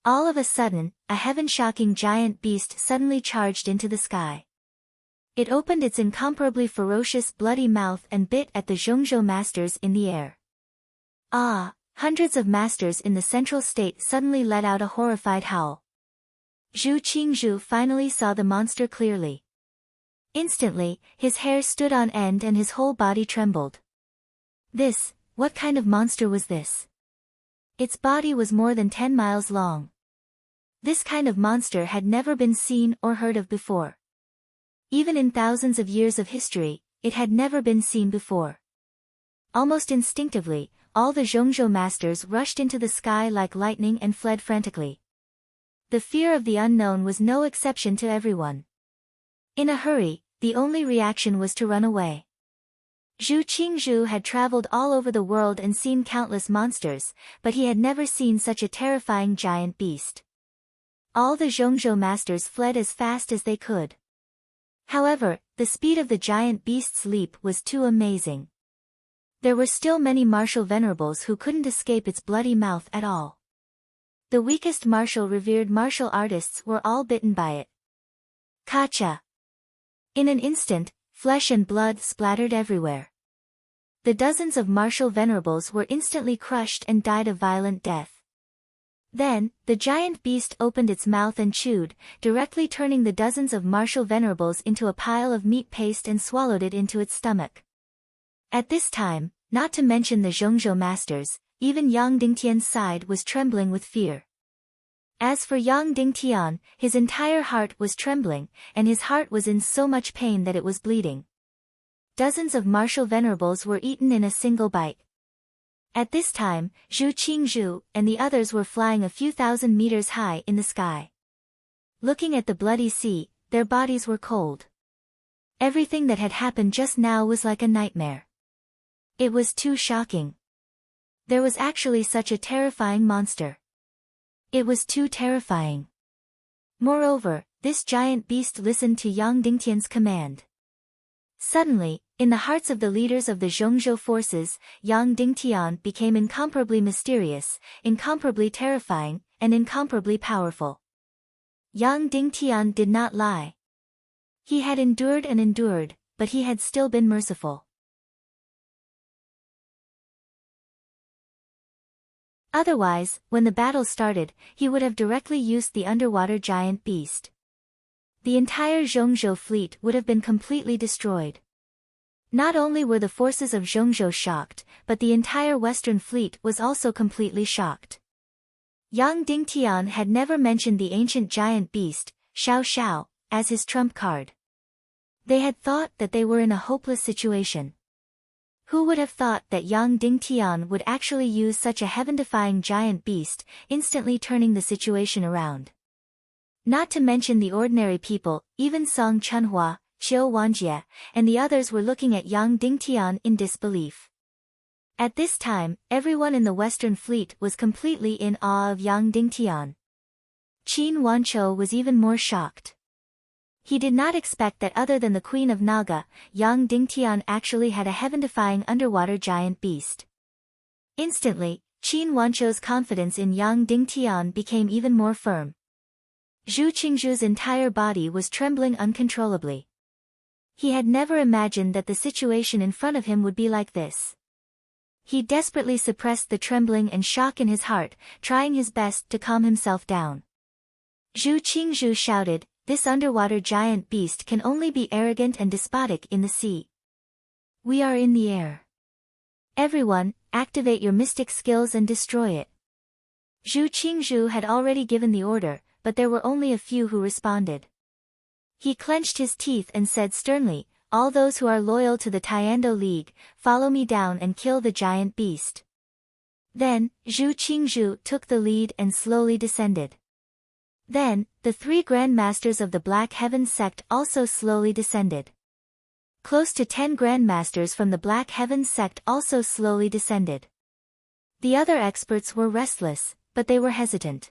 All of a sudden, a heaven-shocking giant beast suddenly charged into the sky. It opened its incomparably ferocious bloody mouth and bit at the Zhongzhou masters in the air. Ah! Hundreds of masters in the central state suddenly let out a horrified howl. Zhu Qingzhu finally saw the monster clearly. Instantly, his hair stood on end and his whole body trembled. What kind of monster was this? Its body was more than 10 miles long. This kind of monster had never been seen or heard of before. Even in thousands of years of history, it had never been seen before. Almost instinctively, all the Zhongzhou masters rushed into the sky like lightning and fled frantically. The fear of the unknown was no exception to everyone. In a hurry, the only reaction was to run away. Zhu Qingzhu had traveled all over the world and seen countless monsters, but he had never seen such a terrifying giant beast. All the Zhongzhou masters fled as fast as they could. However, the speed of the giant beast's leap was too amazing. There were still many martial venerables who couldn't escape its bloody mouth at all. The weakest revered martial artists were all bitten by it. Kacha! In an instant, flesh and blood splattered everywhere. The dozens of martial venerables were instantly crushed and died a violent death. Then, the giant beast opened its mouth and chewed, directly turning the dozens of martial venerables into a pile of meat paste and swallowed it into its stomach. At this time, not to mention the Zhongzhou masters, even Yang Dingtian's side was trembling with fear. As for Yang Dingtian, his entire heart was trembling, and his heart was in so much pain that it was bleeding. Dozens of martial venerables were eaten in a single bite. At this time, Zhu Qingzhu and the others were flying a few thousand meters high in the sky. Looking at the bloody sea, their bodies were cold. Everything that had happened just now was like a nightmare. It was too shocking. There was actually such a terrifying monster. It was too terrifying. Moreover, this giant beast listened to Yang Dingtian's command. Suddenly, in the hearts of the leaders of the Zhongzhou forces, Yang Dingtian became incomparably mysterious, incomparably terrifying, and incomparably powerful. Yang Dingtian did not lie. He had endured and endured, but he had still been merciful. Otherwise, when the battle started, he would have directly used the underwater giant beast. The entire Zhongzhou fleet would have been completely destroyed. Not only were the forces of Zhongzhou shocked, but the entire Western fleet was also completely shocked. Yang Dingtian had never mentioned the ancient giant beast, Xiao Xiao, as his trump card. They had thought that they were in a hopeless situation. Who would have thought that Yang Dingtian would actually use such a heaven-defying giant beast, instantly turning the situation around? Not to mention the ordinary people, even Song Chunhua, Qiu Wanjie, and the others were looking at Yang Dingtian in disbelief. At this time, everyone in the Western fleet was completely in awe of Yang Dingtian. Qin Wanchou was even more shocked. He did not expect that other than the Queen of Naga, Yang Dingtian actually had a heaven-defying underwater giant beast. Instantly, Qin Wanchou's confidence in Yang Dingtian became even more firm. Zhu Qingzhu's entire body was trembling uncontrollably. He had never imagined that the situation in front of him would be like this. He desperately suppressed the trembling and shock in his heart, trying his best to calm himself down. Zhu Qingzhu shouted, "This underwater giant beast can only be arrogant and despotic in the sea. We are in the air. Everyone, activate your mystic skills and destroy it." Zhu Qingzhu had already given the order, but there were only a few who responded. He clenched his teeth and said sternly, "All those who are loyal to the Tiando League, follow me down and kill the giant beast." Then, Zhu Qingzhu took the lead and slowly descended. Then, the 3 Grand Masters of the Black Heaven sect also slowly descended. Close to 10 Grand Masters from the Black Heaven sect also slowly descended. The other experts were restless, but they were hesitant.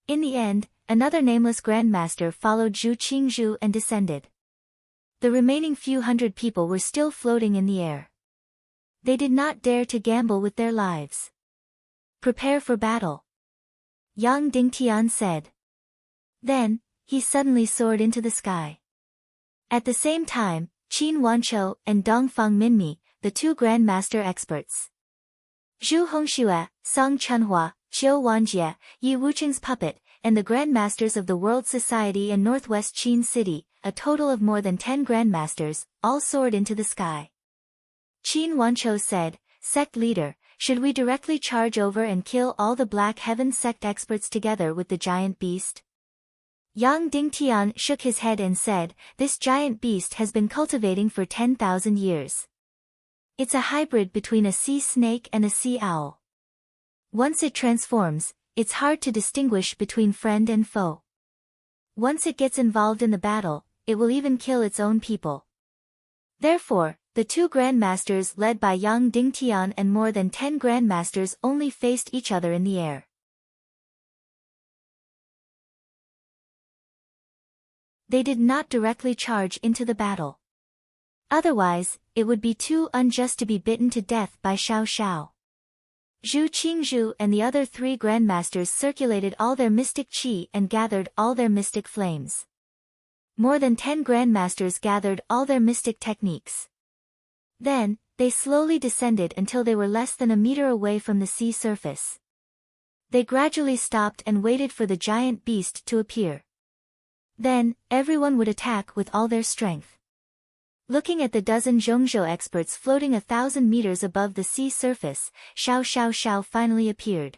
In the end, another nameless Grandmaster followed Zhu Qingzhu and descended. The remaining few hundred people were still floating in the air. They did not dare to gamble with their lives. "Prepare for battle," Yang Dingtian said. Then, he suddenly soared into the sky. At the same time, Qin Wanchou and Dongfang Minmi, the 2 Grandmaster experts. Zhu Hongxue, Song Chunhua, Qiu Wanjie, Yi Wucheng's puppet, and the Grandmasters of the World Society and Northwest Qin City, a total of more than 10 Grandmasters, all soared into the sky. Qin Wanchou said, "Sect leader, should we directly charge over and kill all the Black Heaven sect experts together with the giant beast?" Yang Dingtian shook his head and said, "This giant beast has been cultivating for 10,000 years. It's a hybrid between a sea snake and a sea owl. Once it transforms, it's hard to distinguish between friend and foe. Once it gets involved in the battle, it will even kill its own people." Therefore, the two Grandmasters led by Yang Dingtian and more than 10 Grandmasters only faced each other in the air. They did not directly charge into the battle. Otherwise, it would be too unjust to be bitten to death by Xiao Xiao. Zhu Qingzhu and the other 3 Grandmasters circulated all their mystic qi and gathered all their mystic flames. More than 10 Grandmasters gathered all their mystic techniques. Then, they slowly descended until they were less than a meter away from the sea surface. They gradually stopped and waited for the giant beast to appear. Then, everyone would attack with all their strength. Looking at the dozen Zhongzhou experts floating 1,000 meters above the sea surface, Xiao Xiao Xiao finally appeared.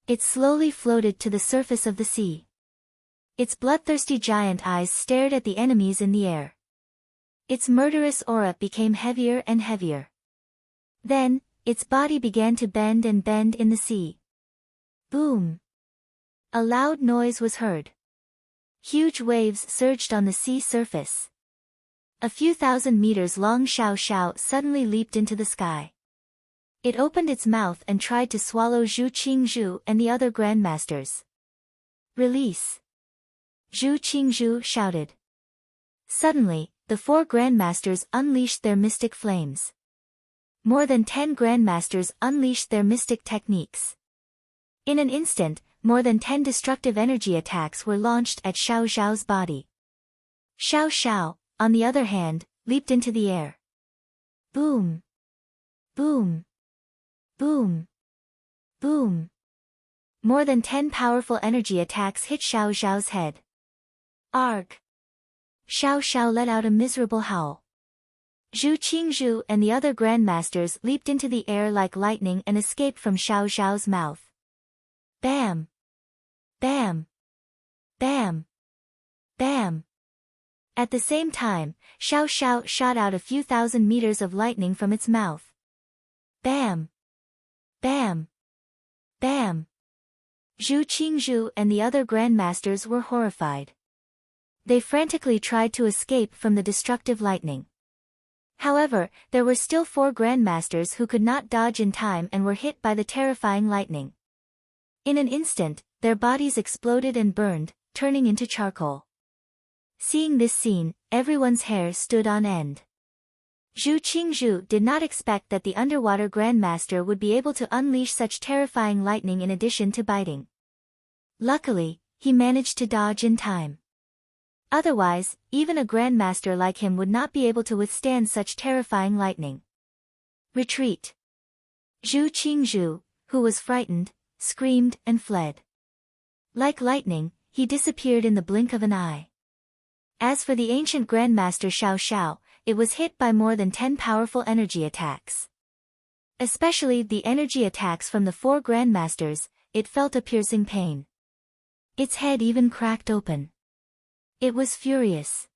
It slowly floated to the surface of the sea. Its bloodthirsty giant eyes stared at the enemies in the air. Its murderous aura became heavier and heavier. Then, its body began to bend and bend in the sea. Boom! A loud noise was heard. Huge waves surged on the sea surface. A few thousand meters long Xiao Xiao suddenly leaped into the sky. It opened its mouth and tried to swallow Zhu Qingzhu and the other Grandmasters. "Release!" Zhu Qingzhu shouted. Suddenly, the 4 Grandmasters unleashed their mystic flames. More than 10 Grandmasters unleashed their mystic techniques. In an instant, more than 10 destructive energy attacks were launched at Xiao Xiao's body. Xiao Xiao, on the other hand, leaped into the air. Boom! Boom! Boom! Boom! More than 10 powerful energy attacks hit Xiao Xiao's head. Arg! Xiao Xiao let out a miserable howl. Zhu Qingzhu and the other Grandmasters leaped into the air like lightning and escaped from Xiao Xiao's mouth. Bam! Bam! Bam! Bam! At the same time, Xiao Xiao shot out a few thousand meters of lightning from its mouth. Bam! Bam! Bam! Zhu Qingzhu and the other Grandmasters were horrified. They frantically tried to escape from the destructive lightning. However, there were still 4 Grandmasters who could not dodge in time and were hit by the terrifying lightning. In an instant, their bodies exploded and burned, turning into charcoal. Seeing this scene, everyone's hair stood on end. Zhu Qingzhu did not expect that the underwater Grandmaster would be able to unleash such terrifying lightning in addition to biting. Luckily, he managed to dodge in time. Otherwise, even a Grandmaster like him would not be able to withstand such terrifying lightning. Retreat! Zhu Qingzhu, who was frightened, screamed and fled. Like lightning, he disappeared in the blink of an eye. As for the ancient Grandmaster Xiao Xiao, it was hit by more than 10 powerful energy attacks. Especially the energy attacks from the 4 Grandmasters, it felt a piercing pain. Its head even cracked open. It was furious.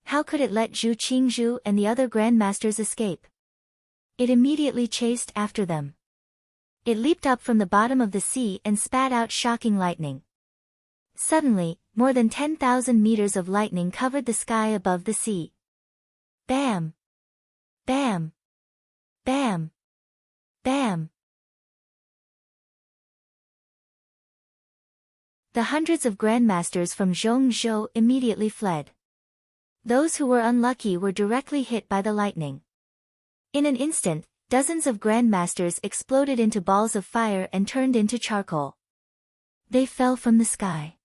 How could it let Zhu Qingzhu and the other Grandmasters escape? It immediately chased after them. It leaped up from the bottom of the sea and spat out shocking lightning. Suddenly, more than 10,000 meters of lightning covered the sky above the sea. Bam! Bam! Bam! Bam! The hundreds of Grandmasters from Zhongzhou immediately fled. Those who were unlucky were directly hit by the lightning. In an instant, dozens of Grandmasters exploded into balls of fire and turned into charcoal. They fell from the sky.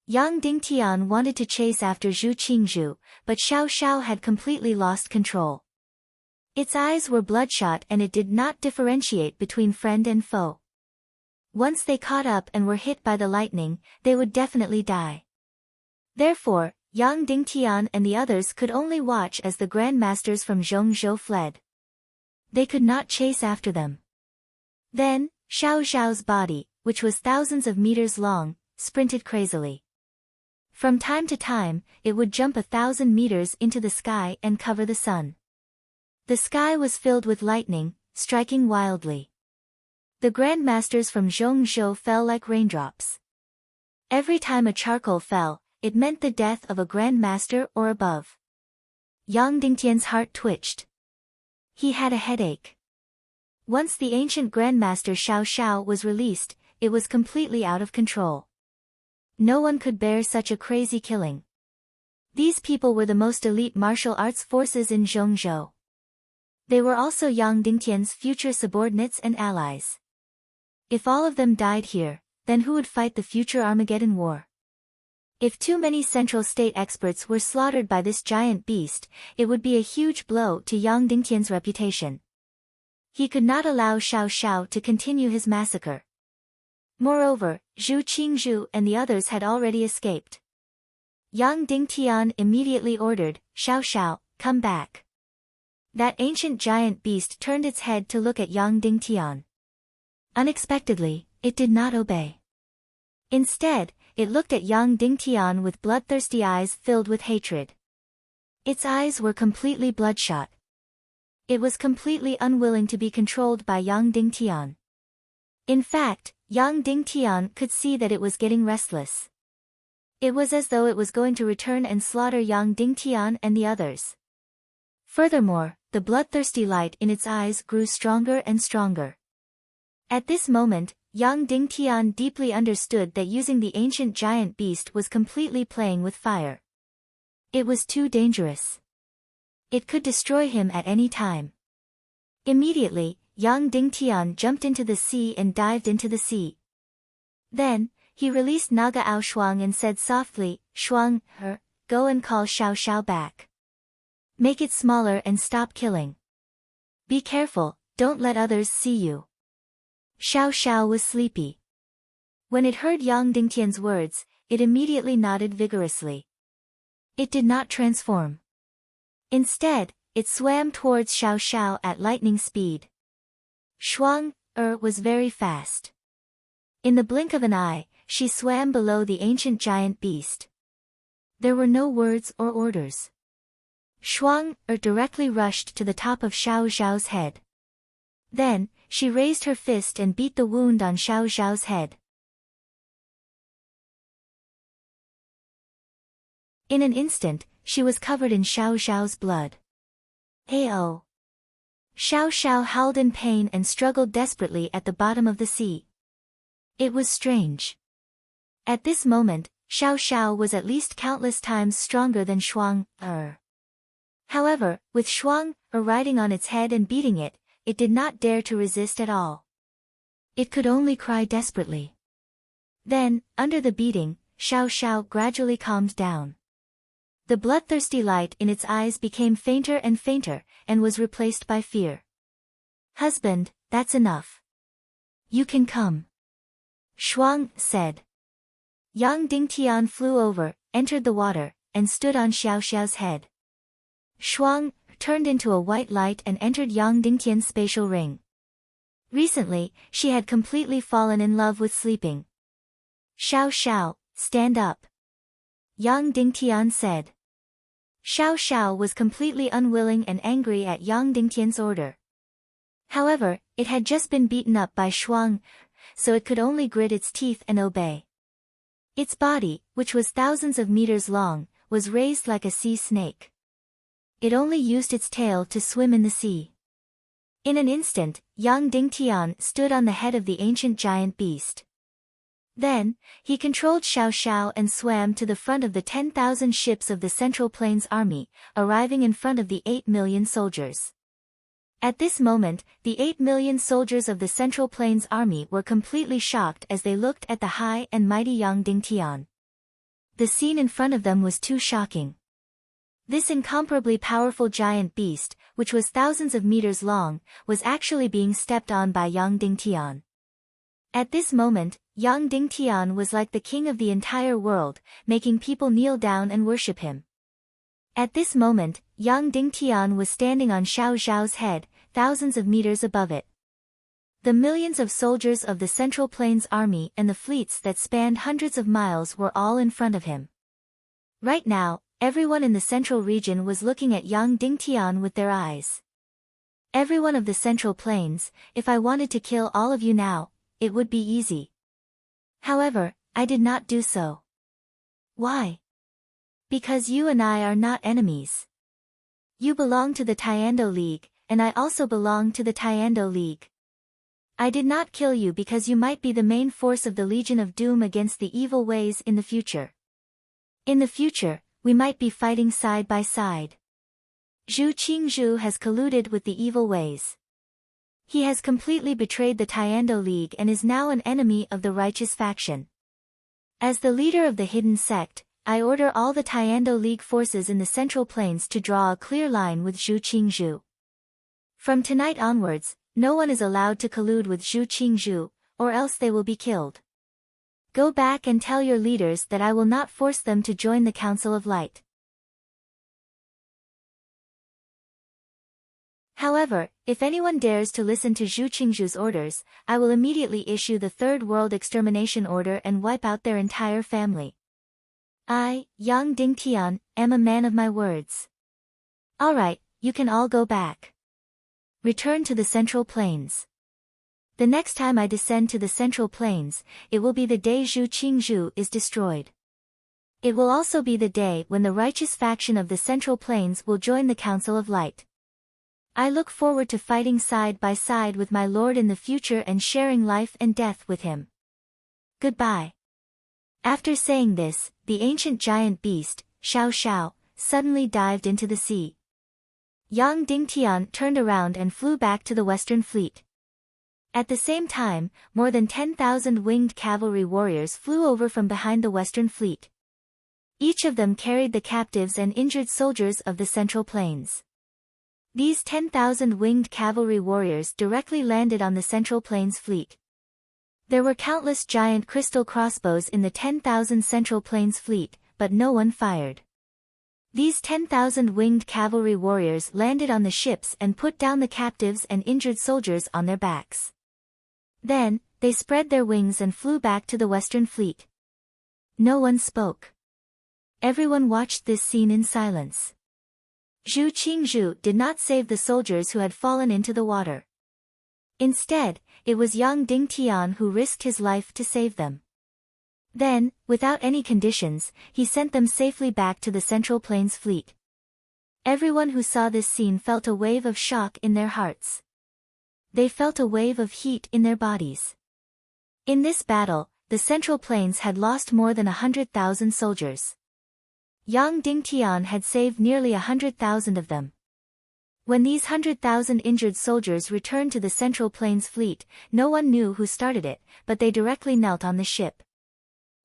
Yang Dingtian wanted to chase after Zhu Qingzhu, but Xiao Xiao had completely lost control. Its eyes were bloodshot and it did not differentiate between friend and foe. Once they caught up and were hit by the lightning, they would definitely die. Therefore, Yang Dingtian and the others could only watch as the grandmasters from Zhongzhou fled. They could not chase after them. Then, Xiao Zhao's body, which was thousands of meters long, sprinted crazily. From time to time, it would jump 1,000 meters into the sky and cover the sun. The sky was filled with lightning, striking wildly. The grandmasters from Zhongzhou fell like raindrops. Every time a charcoal fell, it meant the death of a grandmaster or above. Yang Dingtian's heart twitched. He had a headache. Once the ancient grandmaster Xiao Xiao was released, it was completely out of control. No one could bear such a crazy killing. These people were the most elite martial arts forces in Zhongzhou. They were also Yang Dingtian's future subordinates and allies. If all of them died here, then who would fight the future Armageddon War? If too many Central State experts were slaughtered by this giant beast, it would be a huge blow to Yang Dingtian's reputation. He could not allow Xiao Xiao to continue his massacre. Moreover, Zhu Qingzhu and the others had already escaped. Yang Dingtian immediately ordered, "Xiao Xiao, come back." That ancient giant beast turned its head to look at Yang Dingtian. Unexpectedly, it did not obey. Instead, it looked at Yang Dingtian with bloodthirsty eyes filled with hatred. Its eyes were completely bloodshot. It was completely unwilling to be controlled by Yang Dingtian. In fact, Yang Dingtian could see that it was getting restless. It was as though it was going to return and slaughter Yang Dingtian and the others. Furthermore, the bloodthirsty light in its eyes grew stronger and stronger. At this moment, Yang Dingtian deeply understood that using the ancient giant beast was completely playing with fire. It was too dangerous. It could destroy him at any time. Immediately, Yang Dingtian jumped into the sea and dived into the sea. Then, he released Naga Ao Shuang and said softly, "Shuang, go and call Xiao Xiao back. Make it smaller and stop killing. Be careful, don't let others see you." Xiao Xiao was sleepy. When it heard Yang Dingtian's words, it immediately nodded vigorously. It did not transform. Instead, it swam towards Xiao Xiao at lightning speed. Shuang, was very fast. In the blink of an eye, she swam below the ancient giant beast. There were no words or orders. Shuang, directly rushed to the top of Xiao Zhao's head. Then, she raised her fist and beat the wound on Xiao Zhao's head. In an instant, she was covered in Xiao Zhao's blood. "Ao!" Xiao Xiao howled in pain and struggled desperately at the bottom of the sea. It was strange. At this moment, Xiao Xiao was at least countless times stronger than Shuang, However, with Shuang, riding on its head and beating it, it did not dare to resist at all. It could only cry desperately. Then, under the beating, Xiao Xiao gradually calmed down. The bloodthirsty light in its eyes became fainter and fainter, and was replaced by fear. "Husband, that's enough. You can come," Shuang said. Yang Dingtian flew over, entered the water, and stood on Xiao Xiao's head. Shuang turned into a white light and entered Yang Dingtian's spatial ring. Recently, she had completely fallen in love with sleeping. "Xiao Xiao, stand up," Yang Dingtian said. Xiao Xiao was completely unwilling and angry at Yang Dingtian's order. However, it had just been beaten up by Shuang, so it could only grit its teeth and obey. Its body, which was thousands of meters long, was raised like a sea snake. It only used its tail to swim in the sea. In an instant, Yang Dingtian stood on the head of the ancient giant beast. Then, he controlled Xiao Xiao and swam to the front of the 10,000 ships of the Central Plains Army, arriving in front of the 8 million soldiers. At this moment, the 8 million soldiers of the Central Plains Army were completely shocked as they looked at the high and mighty Yang Dingtian. The scene in front of them was too shocking. This incomparably powerful giant beast, which was thousands of meters long, was actually being stepped on by Yang Dingtian. At this moment, Yang Dingtian was like the king of the entire world, making people kneel down and worship him. At this moment, Yang Dingtian was standing on Xiao Zhao's head, thousands of meters above it. The millions of soldiers of the Central Plains Army and the fleets that spanned hundreds of miles were all in front of him. Right now, everyone in the central region was looking at Yang Dingtian with their eyes. Everyone of the Central Plains, if I wanted to kill all of you now, it would be easy. However, I did not do so. Why? Because you and I are not enemies. You belong to the Tiando League, and I also belong to the Tiando League. I did not kill you because you might be the main force of the Legion of Doom against the evil ways in the future. In the future, we might be fighting side by side. Zhu Qingzhu has colluded with the evil ways. He has completely betrayed the Tiando League and is now an enemy of the righteous faction. As the leader of the hidden sect, I order all the Tiando League forces in the Central Plains to draw a clear line with Zhu Qingzhu. From tonight onwards, no one is allowed to collude with Zhu Qingzhu, or else they will be killed. Go back and tell your leaders that I will not force them to join the Council of Light. However, if anyone dares to listen to Zhu Qingzhu's orders, I will immediately issue the Third World Extermination Order and wipe out their entire family. I, Yang Dingtian, am a man of my words. Alright, you can all go back. Return to the Central Plains. The next time I descend to the Central Plains, it will be the day Zhu Qingzhu is destroyed. It will also be the day when the righteous faction of the Central Plains will join the Council of Light. I look forward to fighting side by side with my lord in the future and sharing life and death with him. Goodbye. After saying this, the ancient giant beast, Xiao Xiao, suddenly dived into the sea. Yang Dingtian turned around and flew back to the Western Fleet. At the same time, more than 10,000 winged cavalry warriors flew over from behind the Western Fleet. Each of them carried the captives and injured soldiers of the Central Plains. These 10,000 winged cavalry warriors directly landed on the Central Plains fleet. There were countless giant crystal crossbows in the 10,000 Central Plains fleet, but no one fired. These 10,000 winged cavalry warriors landed on the ships and put down the captives and injured soldiers on their backs. Then, they spread their wings and flew back to the Western Fleet. No one spoke. Everyone watched this scene in silence. Zhu Qingzhu did not save the soldiers who had fallen into the water. Instead, it was Yang Dingtian who risked his life to save them. Then, without any conditions, he sent them safely back to the Central Plains fleet. Everyone who saw this scene felt a wave of shock in their hearts. They felt a wave of heat in their bodies. In this battle, the Central Plains had lost more than 100,000 soldiers. Yang Dingtian had saved nearly 100,000 of them. When these 100,000 injured soldiers returned to the Central Plains fleet, no one knew who started it, but they directly knelt on the ship.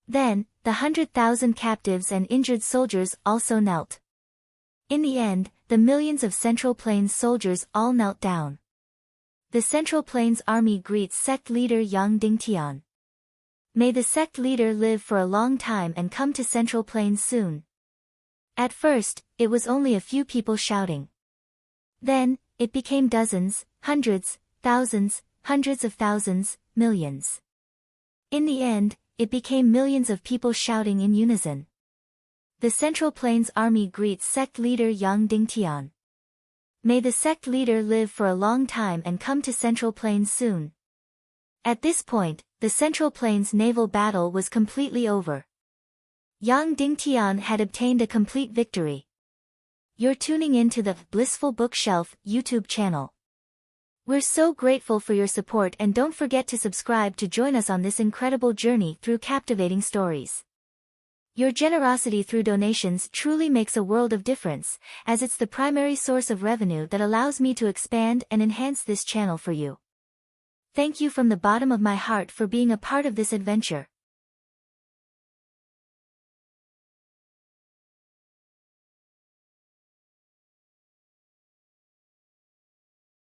Then, the 100,000 captives and injured soldiers also knelt. In the end, the millions of Central Plains soldiers all knelt down. The Central Plains Army greets sect leader Yang Dingtian. May the sect leader live for a long time and come to Central Plains soon. At first, it was only a few people shouting. Then, it became dozens, hundreds, thousands, hundreds of thousands, millions. In the end, it became millions of people shouting in unison. The Central Plains Army greets sect leader Yang Dingtian. May the sect leader live for a long time and come to Central Plains soon. At this point, the Central Plains naval battle was completely over. Yang Dingtian had obtained a complete victory. You're tuning in to the Blissful Bookshelf YouTube channel. We're so grateful for your support, and don't forget to subscribe to join us on this incredible journey through captivating stories. Your generosity through donations truly makes a world of difference, as it's the primary source of revenue that allows me to expand and enhance this channel for you. Thank you from the bottom of my heart for being a part of this adventure.